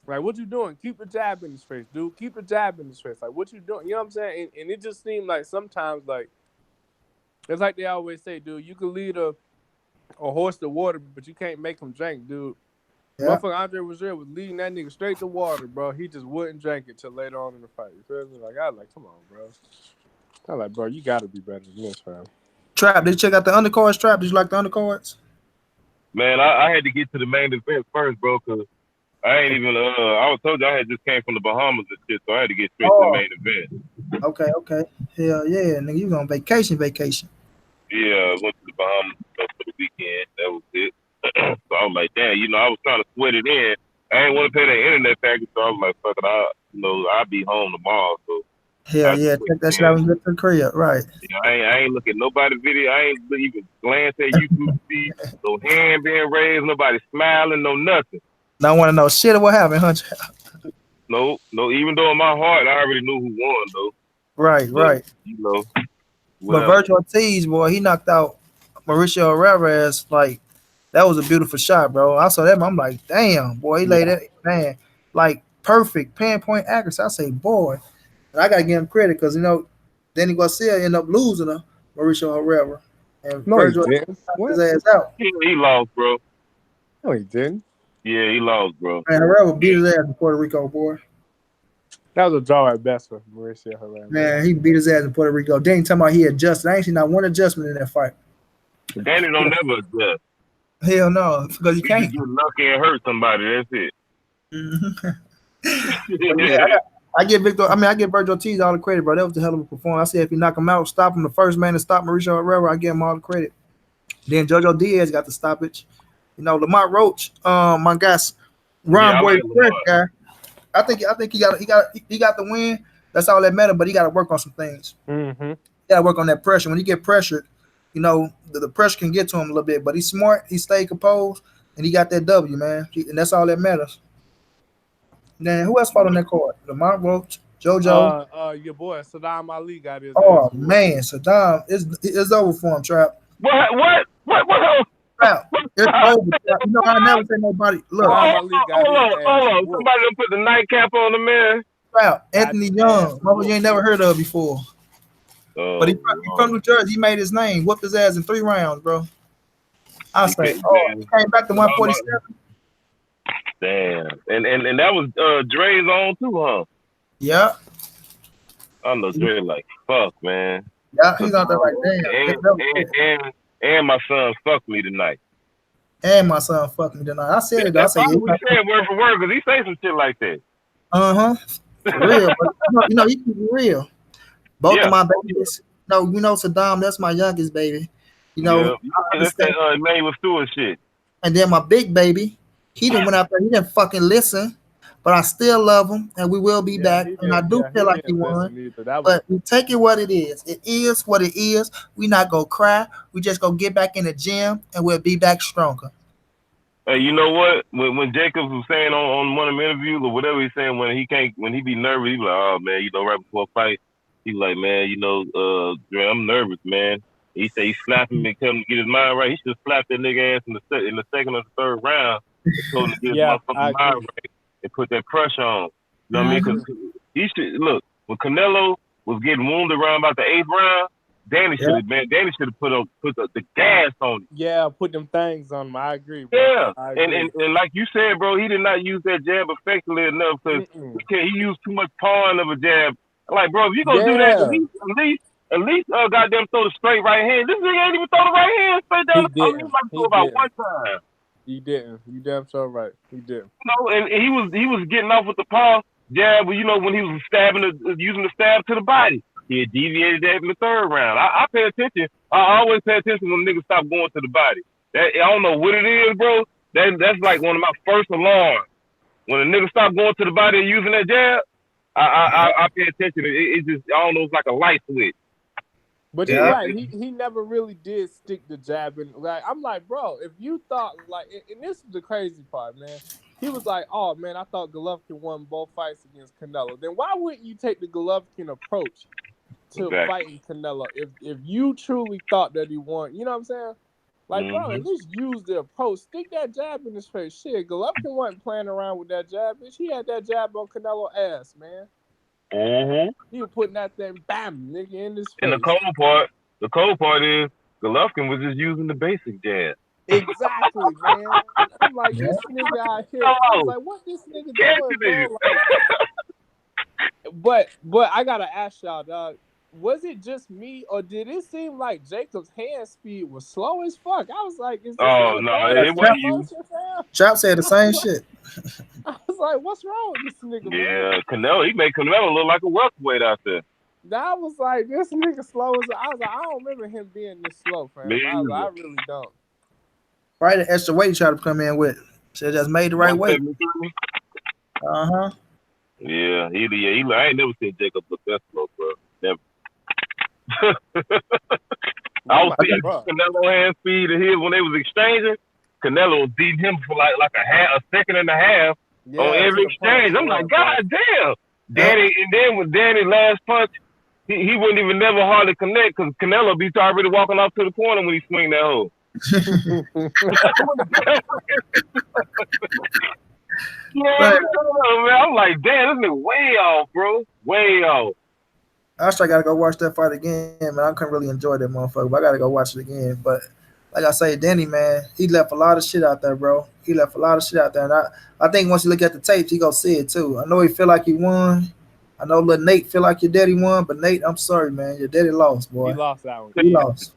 what you doing? Keep the jab in his face, dude. Keep the jab in his face. Like, what you doing? You know what I'm saying? And it just seemed like sometimes, like, it's like they always say, dude, you can lead a horse to water, but you can't make him drink, dude. Yeah. Motherfucker Andre Rozier was leading that nigga straight to water, bro. He just wouldn't drink it till later on in the fight. You feel me? Like, I was like, come on, bro. I was like, bro, you gotta be better than this, fam. Trap, did you check out the undercards, Trap? Did you like the undercards? Man, I had to get to the main event first, bro, because I ain't even, I was told you I had just came from the Bahamas and shit, so I had to get straight to the main event. Okay. Hell yeah, nigga, you on vacation. Yeah, I went to the Bahamas for the weekend. That was it. So I was like, damn, I was trying to sweat it in. I ain't want to pay that internet package, so I was like, fuck it, I'll be home tomorrow. So hell yeah, check that shit out when you get to the crib, right? I ain't looking at nobody's video. I ain't even glance at YouTube to see no hand being raised, nobody smiling, no nothing. Don't want to know shit of what happened, huh? No. Even though in my heart I already knew who won, though. Right. But Virgil Ortiz, boy, he knocked out Mauricio Herrera as like that was a beautiful shot, bro. I saw that, I'm like, damn, boy, he laid that man like perfect pinpoint accuracy. I say, boy, and I gotta give him credit because Danny Garcia ended up losing to Mauricio Herrera, and Virgil knocked his ass out. He lost, bro. No, he didn't. Yeah, he lost, bro. Man, Herrera beat his ass in Puerto Rico, boy. That was a draw at best for Mauricio Herrera. Man, he beat his ass in Puerto Rico. Danny talking about he adjusted. I ain't seen not one adjustment in that fight. Danny don't never adjust. Hell no, because you can't. Get lucky and hurt somebody. That's it. I give Virgil Ortiz all the credit, bro. That was a hell of a performance. I said if you knock him out, stop him. The first man to stop Mauricio Herrera, I give him all the credit. Then Jojo Diaz got the stoppage. Lamont Roach, my guy's Ron Boy Fresh guy. I think he got the win. That's all that matters. But he got to work on some things. Mm-hmm. He got to work on that pressure. When he get pressured, the pressure can get to him a little bit. But he's smart. He stayed composed, and he got that W, man. And that's all that matters. Then who else fought on that card? Lamont Roach, JoJo. Your boy Saddam Ali got his. Oh man, Saddam, it's over for him, Trap. What? Trap. It's over. Trap. You know, I never say nobody. Look, Muhammad Ali got his ass Hold on. whooped. Somebody done put the nightcap on the man. Trap. Anthony Got his Young. ass Motherfucker you ain't never heard of before. But he from New Jersey. He made his name. Whooped his ass in 3 rounds, bro. I say, he came back to 147. Damn. And that was Dre's on too, huh? Yeah. I know Dre like fuck, man. Yeah, he's out there like damn. And my son fucked me tonight. And my son fucked me tonight. I said it. I That's said, probably what he said word for word because he say some shit like that. For real. But, you know, he keep it real. Both of my babies. No, you know, Saddam, that's my youngest baby. You know, that's that Emmanuel Stewart shit. And then my big baby, he didn't went out there. He didn't fucking listen. But I still love him, and we will be back. And I do feel like he won. But we take it what it is. It is what it is. We not gonna cry. We just gonna get back in the gym, and we'll be back stronger. Hey, you know what? When Jacobs was saying on one of the interviews or whatever he's saying when he be nervous, he be like, oh man, you know, right before a fight, he like, man, you know, Dre, I'm nervous, man. He said he slapped him and tell him to get his mind right. He should have slapped that nigga ass in the second or the third round and told him to get his motherfucking mind right and put that pressure on. You know what I mean? Because he should look when Canelo was getting wounded around about the 8th round. Danny should have put the gas on it. Yeah, put them things on him. I agree, bro. Yeah, I agree. And like you said, bro, he did not use that jab effectively enough because he used too much pawing of a jab. Like, bro, if you gonna do that, at least goddamn throw the straight right hand. This nigga ain't even throw the right hand straight down. He might throw about one time. He didn't. You damn sure right. He didn't. You know, and he was getting off with the paw jab. You know, when he was using the stab to the body. He had deviated that in the 3rd round. I pay attention. I always pay attention when niggas stop going to the body. I don't know what it is, bro. That's like one of my first alarms. When a nigga stop going to the body and using that jab, I pay attention. It just, I don't know, it's like a light switch. But you're right. He never really did stick the jab in. Like, I'm like, bro, if you thought, like, and this is the crazy part, man. He was like, oh, man, I thought Golovkin won both fights against Canelo. Then why wouldn't you take the Golovkin approach to fighting Canelo if you truly thought that he won? You know what I'm saying? Like, bro, at least use the approach. Stick that jab in his face. Shit, Golovkin wasn't playing around with that jab, bitch. He had that jab on Canelo ass, man. He was putting that thing, bam, nigga, in his face. And the cold part is Golovkin was just using the basic jab. Exactly, man. I'm like, this nigga out here. I was like, what this nigga doing, bro? Like, but I gotta ask y'all, dog. Was it just me, or did it seem like Jacob's hand speed was slow as fuck? I was like, is this it wasn't you. Chop said the same shit. I was like, what's wrong with this nigga? Yeah, man? Canelo, he made Canelo look like a welterweight out there. I was like, this nigga slow as I was like, I don't remember him being this slow, fam. I really don't. Right, the extra weight try to come in with. Should just made the right weight. Yeah, I ain't never seen Jacob look that slow, bro. Never. I was seeing Canelo hand speed and his when they was exchanging. Canelo was beating him for like a second and a half on every exchange. I'm like, God damn. Danny, and then with Danny last punch, he wouldn't even never hardly connect because Canelo be already walking off to the corner when he swing that hole. Man, I'm like, damn, this nigga way off, bro. Way off. I gotta go watch that fight again, man. I couldn't really enjoy that motherfucker, but I gotta go watch it again. But like I say, Danny, man, he left a lot of shit out there, bro. He left a lot of shit out there. And I think once you look at the tapes, he gonna see it too. I know he feel like he won. I know little Nate feel like your daddy won, but Nate, I'm sorry, man. Your daddy lost, boy. He lost that one. He lost.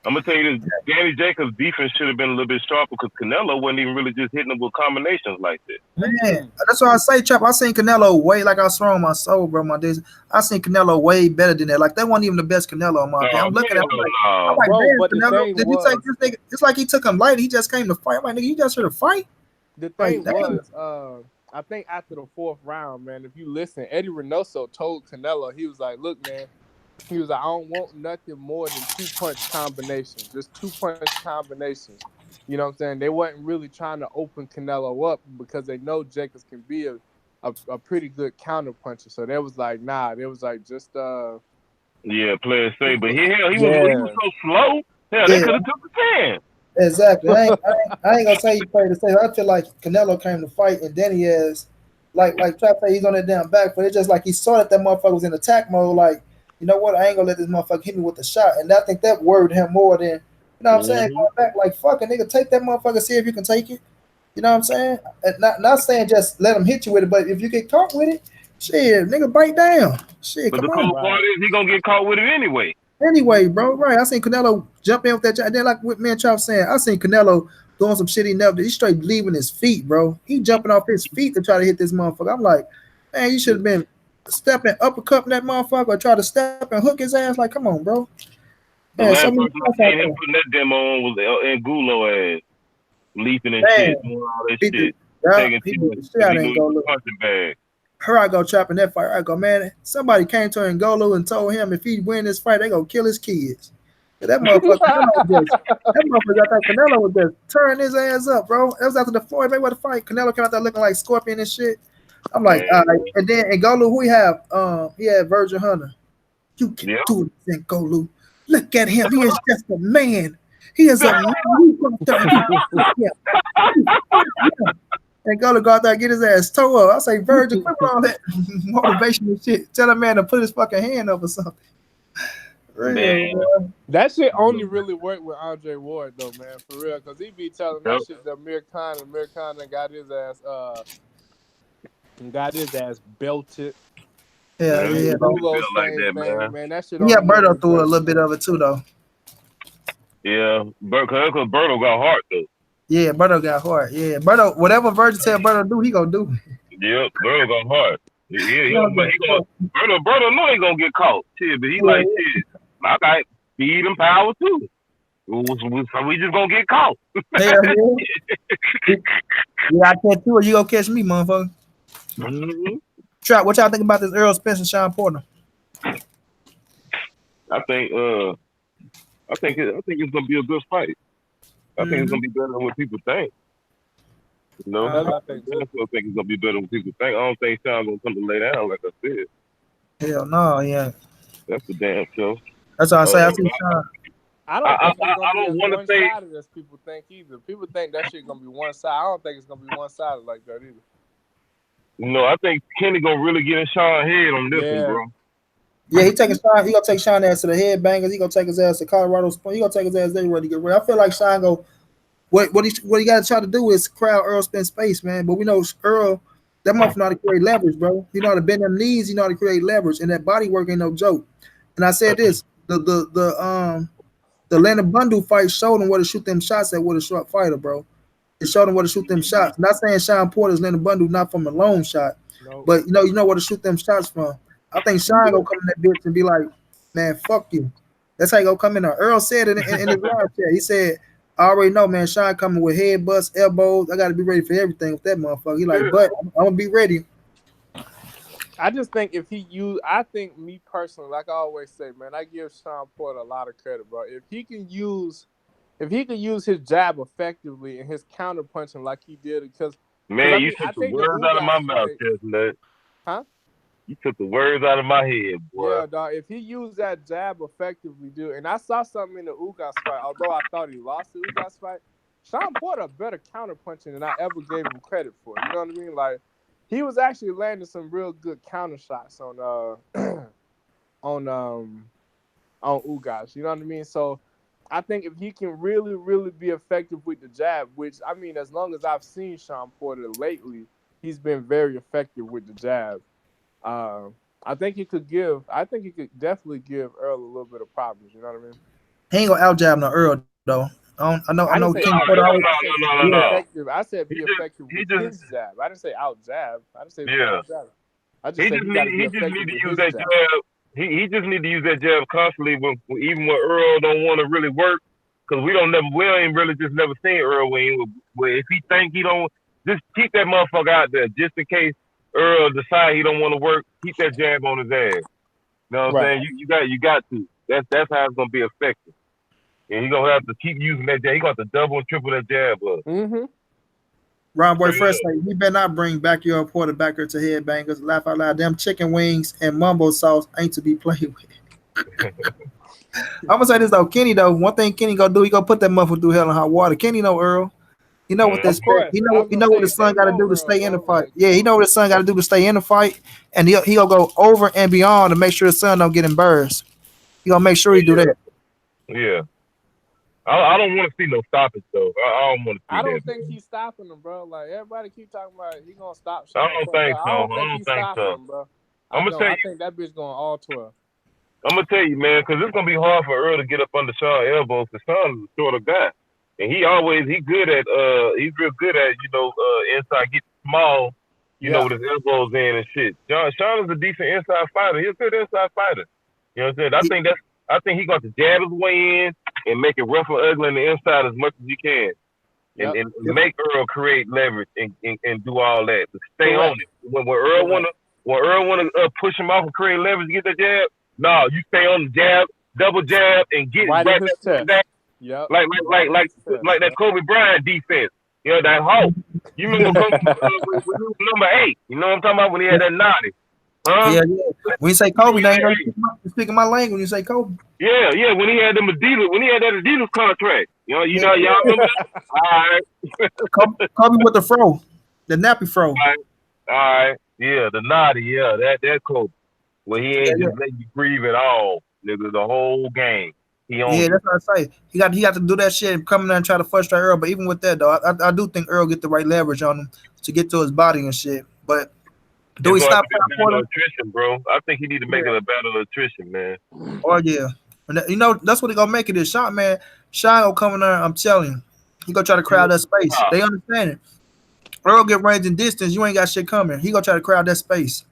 I'm gonna tell you this: Danny Jacobs' defense should have been a little bit sharper because Canelo wasn't even really just hitting him with combinations like that. Man, that's why I say, Chop. I seen Canelo way, like I swear on my soul, bro. My days, I seen Canelo way better than that. Like that wasn't even the best Canelo in my opinion. I'm looking at him like, bro, man, but Canelo, did you take this nigga? It's like he took him light. He just came to fight. I'm like, nigga, you just here to fight. The thing was, I think after the 4th round, man, if you listen, Eddie Reynoso told Canelo, he was like, look, man. He was like, I don't want nothing more than 2-punch combinations, just 2-punch combinations. You know what I'm saying? They wasn't really trying to open Canelo up because they know Jacobs can be a pretty good counter puncher. So they was like, nah. They was like, just yeah, play it safe. But he was so slow. Hell, they could have took the 10. Exactly. I ain't gonna say he played the same. I feel like Canelo came to fight, and then he has, like try to say he's on that damn back, but it's just like he saw that motherfucker was in attack mode. Like, you know what? I ain't gonna let this motherfucker hit me with a shot, and I think that worried him more than, you know what I'm saying, Mm-hmm. going back like fucking nigga, take that motherfucker, see if you can take it. You know what I'm saying? And not saying just let him hit you with it, but if you get caught with it, shit, nigga, bite down. Shit, But come the on. cold part Right. is he gonna get caught with it anyway. Anyway, bro, right? I seen Canelo jump in with that. And then, like what me and Chop saying, I seen Canelo doing some shit he never did. He straight leaving his feet, bro. He jumping off his feet to try to hit this motherfucker. I'm like, man, you should have been stepping uppercutting that motherfucker or try to step and hook his ass. Like, come on, bro. The Man, so last many person I fights out seen him putting that demo on was Angulo ass, leaping and there. shit, Man, doing all that beat the, shit, yeah, taking he beat the chances shit because out he of knew he was N'Golo. a punching bag. Here I go chopping that fight. I go, man, somebody came to N'Golo and told him if he win this fight, they gonna kill his kids. Yeah, that motherfucker I thought Canelo was just turning his ass up, bro. That was after the Floyd Mayweather fight. Canelo came out there looking like Scorpion and shit. I'm like, Man, all right. And then N'Golo, who he have? He had Virgil Hunter. You can yeah. do it, N'Golo. Look at him. He is just a man. He is a man. You go out there and you fight him. You fight him. N'Golo go out there and get his ass toe up. I say, Virgil, quit with all that motivational shit. Tell that man to put his fucking hand up or something. Man, Real, bro. That shit only really worked with Andre Ward though, man, for real. Cause he be telling yep. that shit to Amir Khan, and Amir Khan done got his ass belted. Yeah, Man, And yeah. it really Angulo felt like same that, thing, man. man. That shit Yeah, only really Berto threw a worked. little bit of it too, though. Yeah, because Berto got heart though. Yeah, Berto got hard. Yeah, Berto, whatever Virgil tell Berto do, he gonna do. Yep, Berto got heart. He gonna do Berto know he gonna get caught. Shit, but he like it. shit. I got speed and power too. So we just gonna get caught. Yeah, yeah. Yeah, I catch you or you gonna catch me, motherfucker. hmm Trap, what y'all think about this Earl Spence and Sean Porter? I think I think it's gonna be a good fight. I think it's Mm-hmm. gonna be better than what people think. You know, That's Uh, what I I think too. definitely think it's gonna be better than what people think. I don't think Sean's gonna come to lay down like I said. hell no, yeah. That's the damn show. That's all I say. I Uh, see Sean. I I don't I, think it's I gonna I be don't as want to one say sided as people think either. People think that shit gonna be one side. I don't think it's gonna be one sided like that either. I think Kenny gonna really get in Sean's head on this one, Yeah. bro. Yeah, he taking Sean. He gonna take Sean ass to the headbangers. He gonna take his ass to Colorado Springs. He gonna take his ass everywhere to get rid. I feel like Sean go. What he got to try to do is crowd Earl Spence space, man. But we know Earl, that motherfucker know how to create leverage, bro. He know how to bend them knees. He know how to create leverage, and that body work ain't no joke. And I said this: the Landon Bundle fight showed him where to shoot them shots at with a short fighter, bro. It showed him where to shoot them shots. Not saying Sean Porter's Landon Bundle not from a long shot, No. but you know where to shoot them shots from. I think Sean gonna come in that bitch and be like, man, fuck you. That's how he gonna come in there. Earl said it in his live chat. He said, I already know, man. Sean coming with headbutts, elbows. I got to be ready for everything with that motherfucker. He like, but I'm gonna be ready. I just think I think me personally, like I always say, man, I give Sean Porter a lot of credit, bro. If he can use his jab effectively and his counter punching like he did, because Man, you I took the think the words out of my Ugas mouth, fight, Chestnut. huh? You took the words out of my head, boy. Yeah, dog. If he used that jab effectively, dude, and I saw something in the Ugas fight, although I thought he lost the Ugas fight, Sean Porter better counter punching than I ever gave him credit for. You know what I mean? Like, he was actually landing some real good counter shots on on Ugas. You know what I mean? So I think if he can really, really be effective with the jab, which I mean, as long as I've seen Sean Porter lately, he's been very effective with the jab. I think he could definitely give Earl a little bit of problems. You know what I mean? He ain't gonna out jab no Earl though. I know. I didn't say King out Porter jab. always. I said just be Yeah, No. effective. I said be effective He with just his jab. I didn't say out jab. I didn't say yeah. out jab. I just said he got to be He just effective need to with use his that jab. jab. He just need to use that jab constantly even when Earl don't want to really work, because we ain't really just never seen Earl where if he think he don't, just keep that motherfucker out there just in case Earl decide he don't want to work. Keep that jab on his ass. You know what I'm Right. saying? You got to. That's how it's gonna be effective. And you're gonna have to keep using that jab. You're gonna have to double and triple that jab up. Mm-hmm. Ron Boy Fresh say he better not bring backyard Porter back here to headbangers. Laugh out loud. Them chicken wings and mumbo sauce ain't to be played with. I'm gonna say this though, Kenny though. One thing Kenny gonna do, he gonna put that motherfucker through hell and hot water. Kenny know Earl. He know what Mm. they Of expect. course. I was He gonna know what say his son they got to know do to Earl, stay in the bro. fight. Like, Yeah, he know what his son got to do to stay in the fight, and he gonna go over and beyond to make sure his son don't get embarrassed. He gonna make sure he do Yeah, that. yeah. I don't want to see no stoppage though. I don't want to see I that. don't think he's stopping him, bro. Like everybody keep talking about he gonna stop I Sean don't Porter. think I so. don't I think don't he's think stopping so. him, bro. I I'm gonna don't. tell I you. think that bitch going all 12. I'm gonna tell you, man, because it's gonna be hard for Earl to get up under Sean elbows. Because Sean is a shorter guy, and he's good at he's real good at inside get small, Yeah. with his elbows in and shit. Sean is a decent inside fighter. He's a good inside fighter. You know what I'm saying? I think he got to jab his way in and make it rough and ugly on the inside as much as he can. And, Yep. and make Earl create leverage and do all that to stay on Correct. it. When Earl wanna push him off and create leverage to get the jab, no, you stay on the jab, double jab, and get Right in right his chest. back Yep. like Right in his chest, like that Kobe Bryant defense. You know that Hulk. You remember Kobe when he was number 8? You know what I'm talking about when he had that naughty, huh? Yeah, yeah. When you say Kobe, now you speaking my language. When you say Kobe, Yeah. When he had that Adidas contract. Y'all remember that? All right. Kobe with the fro, the nappy fro. All right. Yeah, the naughty, that Kobe. Where he Yeah, ain't yeah. just letting you breathe at all, nigga, the whole game. He on Yeah, you. that's what I say. He got to do that shit and come in there and try to frustrate Earl. But even with that though, I do think Earl get the right leverage on him to get to his body and shit. But do It's he gonna have stop to be a Sean battle Porter? of attrition, bro. I think he need to make it a battle of attrition, man. Oh yeah, and that's what he gonna make it is. Sean gonna come in there. I'm telling you, he gonna try to crowd that space. Ah, They understand it. Earl get range and distance. You ain't got shit coming. He gonna try to crowd that space.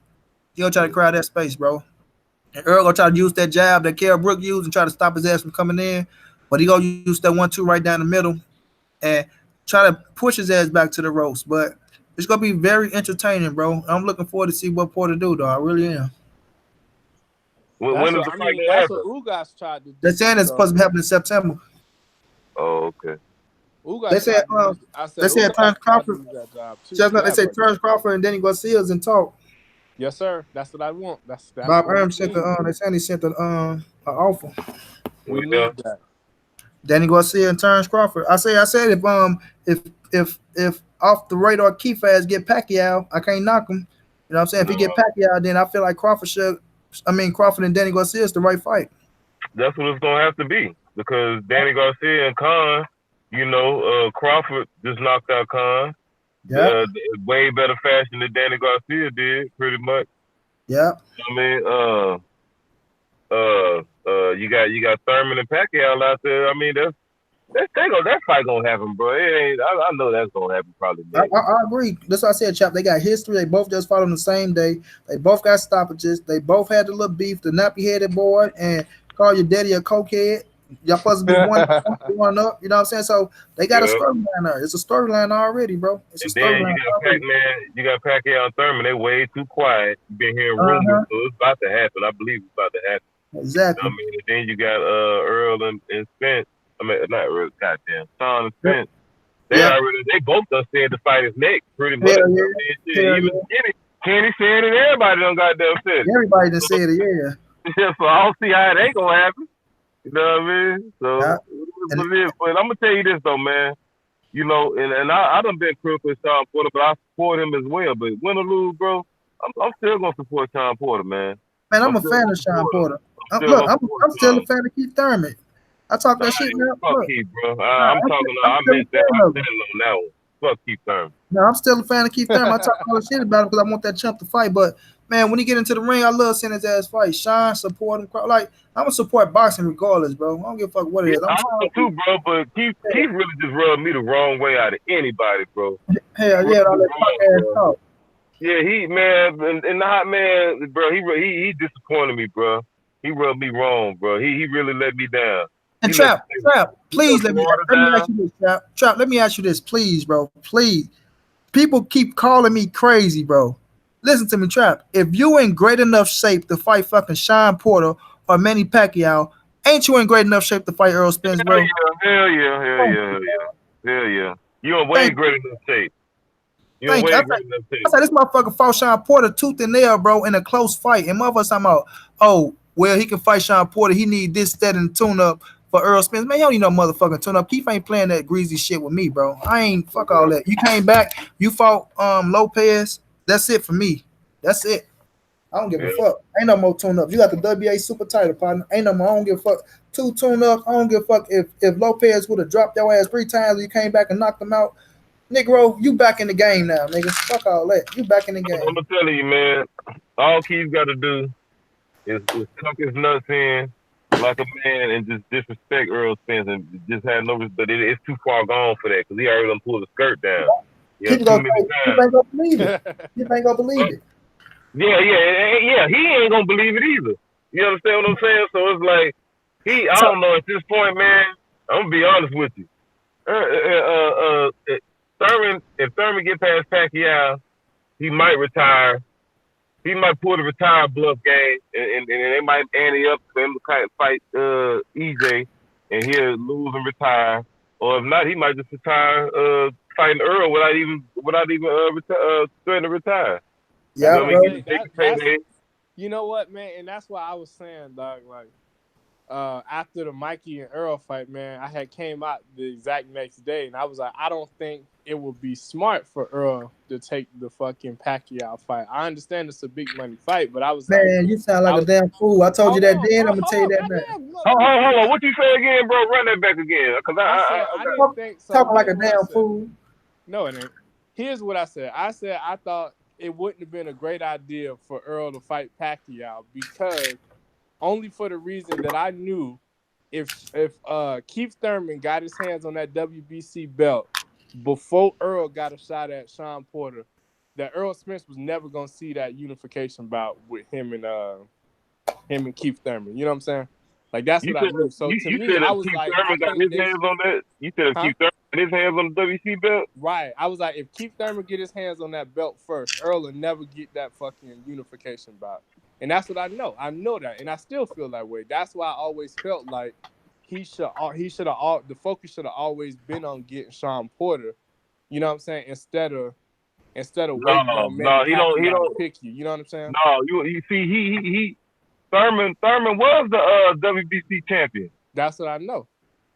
He gonna try to crowd that space, bro. And Earl gonna try to use that jab that Kell Brook used and try to stop his ass from coming in. But he gonna use that 1-2 right down the middle and try to push his ass back to the ropes. But it's gonna be very entertaining, bro. I'm looking forward to see what Porter do, though. I really am. when is the fight gonna That's what happen? Ugas tried to They're do saying too, it's though. supposed to happen in September. Oh, okay. They Ugas said tried to use. I said they said Ugas Terrence tried to Crawford. use that job too. Just like they Yeah, say but Terrence Crawford and Danny Garcia's in talk. yes, sir. That's what I want. That's Bob what we Erm sent need. they saying he sent an offer. We Yeah. need that. Danny Garcia and Terrence Crawford. I said if off the radar Keith ass get Pacquiao, I can't knock him. You know what I'm saying? If he get Pacquiao, then I feel like Crawford and Danny Garcia is the right fight. That's what it's gonna have to be because Danny Garcia and Khan, Crawford just knocked out Khan. Yeah, Way better fashion than Danny Garcia did, pretty much. yeah. I mean, you got Thurman and Pacquiao out there. I mean, that fight gonna happen, bro. It ain't. I know that's gonna happen probably next. I agree. That's what I said, Chap. They got history. They both just fought on the same day. They both got stoppages. They both had the little beef, the nappy headed boy, and call your daddy a cokehead. Y'all supposed to be one up. You know what I'm saying? So they got a Yeah. storyline there. It's a storyline already, bro. It's a And then storyline you got already. you got Pacquiao and Thurman. They way too quiet. You been hearing rumors, so it's about to happen. I believe it's about to happen. Exactly. I mean, and then you got Earl and Spence. I mean, not Earl. Goddamn, Sean and Spence. They both done said the fight is next, pretty much. Hell I yeah. mean, shit, Hell even yeah. Kenny said it. Everybody done goddamn said it. Everybody done said it, yeah. Yeah, so I don't see how it ain't gonna happen. You know what I mean? So, Yeah. but I'm gonna tell you this though, man. And I done been critical of Sean Porter, but I support him as well. But win or lose, bro, I'm still gonna support Sean Porter, man. Man, I'm a fan of Sean Porter. I'm still a fan of Keith Thurman. I talk that shit now. Fuck Look, Keith, bro. I'm I'm talking. I still a meant that. fan I'm of him. standing on that one. Fuck Keith Thurman. No, I'm still a fan of Keith Thurman. I talk all the shit about him because I want that chump to fight. But man, when he get into the ring, I love seeing his ass fight. Sean, support him. Like I'm gonna support boxing regardless, bro. I don't give a fuck what it is. I don't too, bro. But Keith really just rubbed me the wrong way out of anybody, bro. Hell yeah, all that fuck ass talk. Yeah, and the hot man, bro. He disappointed me, bro. He rubbed me wrong, bro. He really let me down. And Trap, please let me ask you this, Trap. Trap, let me ask you this, please, bro. Please. People keep calling me crazy, bro. Listen to me, Trap. If you in great enough shape to fight fucking Sean Porter or Manny Pacquiao, ain't you in great enough shape to fight Earl Spence, bro? Hell yeah. You in way great enough shape. You in way great enough shape. I said this motherfucker fought Sean Porter tooth and nail, bro, in a close fight. And motherfuckers talking about, oh, well, he can fight Sean Porter. He need this, that, and tune up for Earl Spence. Man, you don't need no motherfucking tune up. Keith ain't playing that greasy shit with me, bro. I ain't fuck all that. You came back, you fought Lopez. That's it for me. That's it. I don't give a fuck. Ain't no more tune up. You got the WA super title, partner. Ain't no more. I don't give a fuck. 2 tune ups. I don't give a fuck if Lopez would have dropped your ass 3 times and you came back and knocked him out. Negro, you back in the game now, nigga. Fuck all that. You back in the game. I'm gonna tell you, man. All Keith got to do is tuck his nuts in like a man and just disrespect Earl Spence and just have no respect. It's too far gone for that because he already done pulled the skirt down. Yeah, Keith ain't gonna believe it. Keith ain't gonna believe it. Yeah. He ain't gonna believe it either. You understand what I'm saying? So it's like I don't know. At this point, man, I'm gonna be honest with you. If Thurman get past Pacquiao, he might retire. He might pull the retire bluff game, and they might ante up for him to fight EJ, and he'll lose and retire. Or if not, he might just retire fighting Earl without even threatening to retire. Yeah, you know what, man, and that's why I was saying, dog, like after the Mikey and Earl fight, man, I had came out the exact next day, and I was like, I don't think it would be smart for Earl to take the fucking Pacquiao fight. I understand it's a big money fight, but I was like, man, you sound like a damn fool. I told you that then. I'm gonna tell you that now. Hold on. What you say again, bro? Run that back again. Because I didn't think so. Talking like a damn fool. No, it ain't. Here's what I said. I said I thought it wouldn't have been a great idea for Earl to fight Pacquiao because only for the reason that I knew if Keith Thurman got his hands on that WBC belt before Earl got a shot at Sean Porter, that Earl Spence was never gonna see that unification bout with him and Keith Thurman. You know what I'm saying? Like that's what I knew. So to me, I was like, Thurman got his hands on that. You said if Keith Thurman got his hands on the WC belt, right? I was like, if Keith Thurman get his hands on that belt first, Earl will never get that fucking unification bout. And that's what I know. I know that, and I still feel that way. That's why I always felt like the focus should have always been on getting Sean Porter. You know what I'm saying? Instead of waiting on he don't pick you. You know what I'm saying? No, you see, he Thurman was the WBC champion. That's what I know.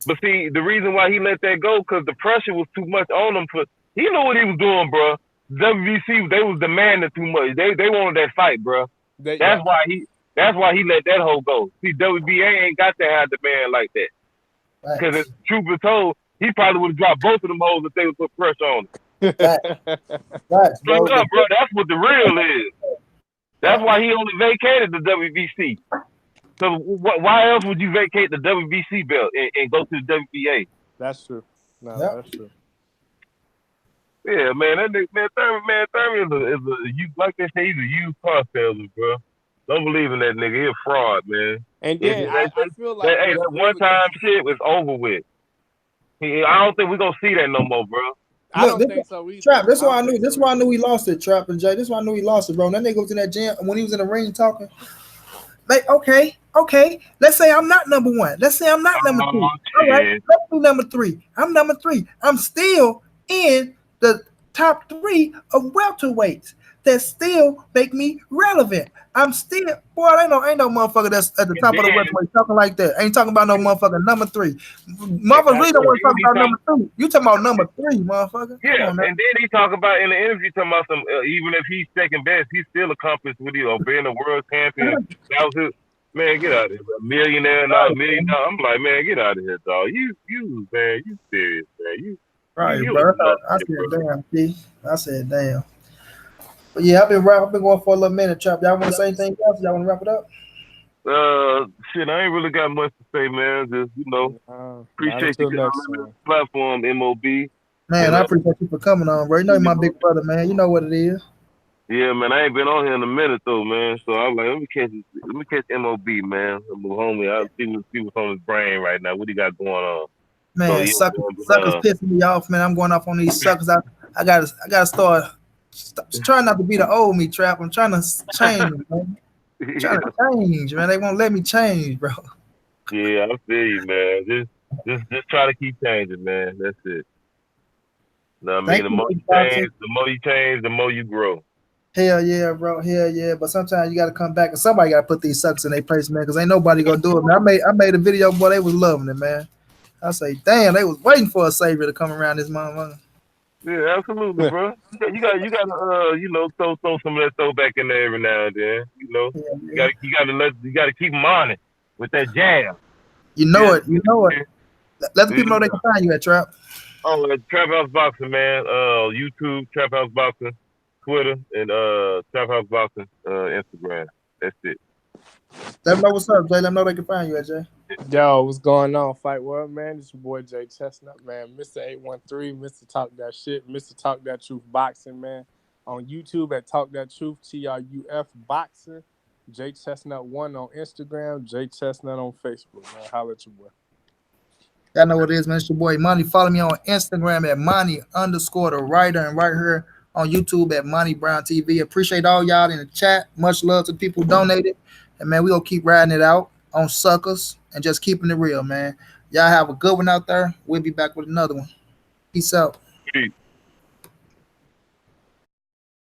But see, the reason why he let that go because the pressure was too much on him. He knew what he was doing, bro. WBC, they was demanding too much. They wanted that fight, bro. That's why he let that hoe go. See, WBA ain't got to have demand like that. Because if truth be told, he probably would have dropped both of them hoes if they would put pressure on him. Right, bro. That's what the real is. That's why he only vacated the WBC. So why else would you vacate the WBC belt and go to the WBA? That's true. That's true. Yeah, man, Thurman is a you like they say, he's a used car salesman, bro. Don't believe in that nigga. He a fraud, man. And then I feel like that one time shit was over with. I don't think we're gonna see that no more, bro. I don't think so either. Trap, that's why I knew. That's why I knew he lost it, Trap and Jay. That's why I knew he lost it, bro. That nigga was in that gym when he was in the ring talking. Like, okay. Let's say I'm not number one. Let's say I'm not number two. All right, let's do number 3. I'm number 3. I'm still in the top 3 of welterweights that still make me relevant. I'm still, boy, ain't no motherfucker that's at the top of the welterweight talking like that. Ain't talking about no motherfucker number 3. Motherfucker really don't want to talk about number 2. You talking about number 3, motherfucker. Yeah, and then he talk about in the interview talking about some even if he's second best, he's still accomplished with being a world champion. That was his man. Get out of here, bro. Millionaire, not $1 million. I'm like, man, get out of here, dog. You serious, man? You right, bro. I said, damn, G. I said, damn. But yeah, I've been going for a little minute, Trap. Y'all want to say anything else? Y'all want to wrap it up? Shit, I ain't really got much to say, man. Just appreciate you getting on the platform, MOB. Man, I appreciate you for coming on, bro. You know you're my big brother, man. You know what it is. Yeah, man. I ain't been on here in a minute though, man. So I'm like, let me catch MOB, man. I'm a homie. I'll see what's on his brain right now. What he got going on? Man, so, suckers pissing me off, man. I'm going off on these suckers. I gotta start trying not to be the old me, Trap. I'm trying to change, man. I'm trying to change, man. They won't let me change, bro. Yeah, I feel you, man. Just try to keep changing, man. That's it. No, I mean, the more you change, the more you grow. Hell yeah, bro. Hell yeah. But sometimes you gotta come back and somebody gotta put these suckers in their place, man. Cause ain't nobody gonna do it, man. I made a video, boy. They was loving it, man. I say, damn, they was waiting for a savior to come around this motherfucker. Yeah, absolutely, bro. You got to throw some of that throwback in there every now and then. Yeah, You yeah. got you got to keep them on it with that jab. You know Yeah, it. You know it. Let the people know they yeah. can find you at Trap. Oh, Trap House Boxing, man. YouTube, Trap House Boxing, Twitter, and Trap House Boxing, Instagram. That's it. Let them know what's up, Jay. Let them know they can find you at Jay. Yo, what's going on, Fight World, man? It's your boy Jay Chestnut, man. Mr. 813, Mr. Talk That Shit, Mr. Talk That Truth Boxing, man. On YouTube at Talk That Truth, TRUF Boxing. Jay Chestnut 1 on Instagram, Jay Chestnut on Facebook, man. Holla at your boy. Y'all know what it is, man. It's your boy Money. Follow me on Instagram at Money_the writer and right here on YouTube at Money Brown TV. Appreciate all y'all in the chat. Much love to the people who donated. And man, we gonna keep riding it out on suckers and just keeping it real, man. Y'all have a good one out there. We'll be back with another one. Peace out. Peace.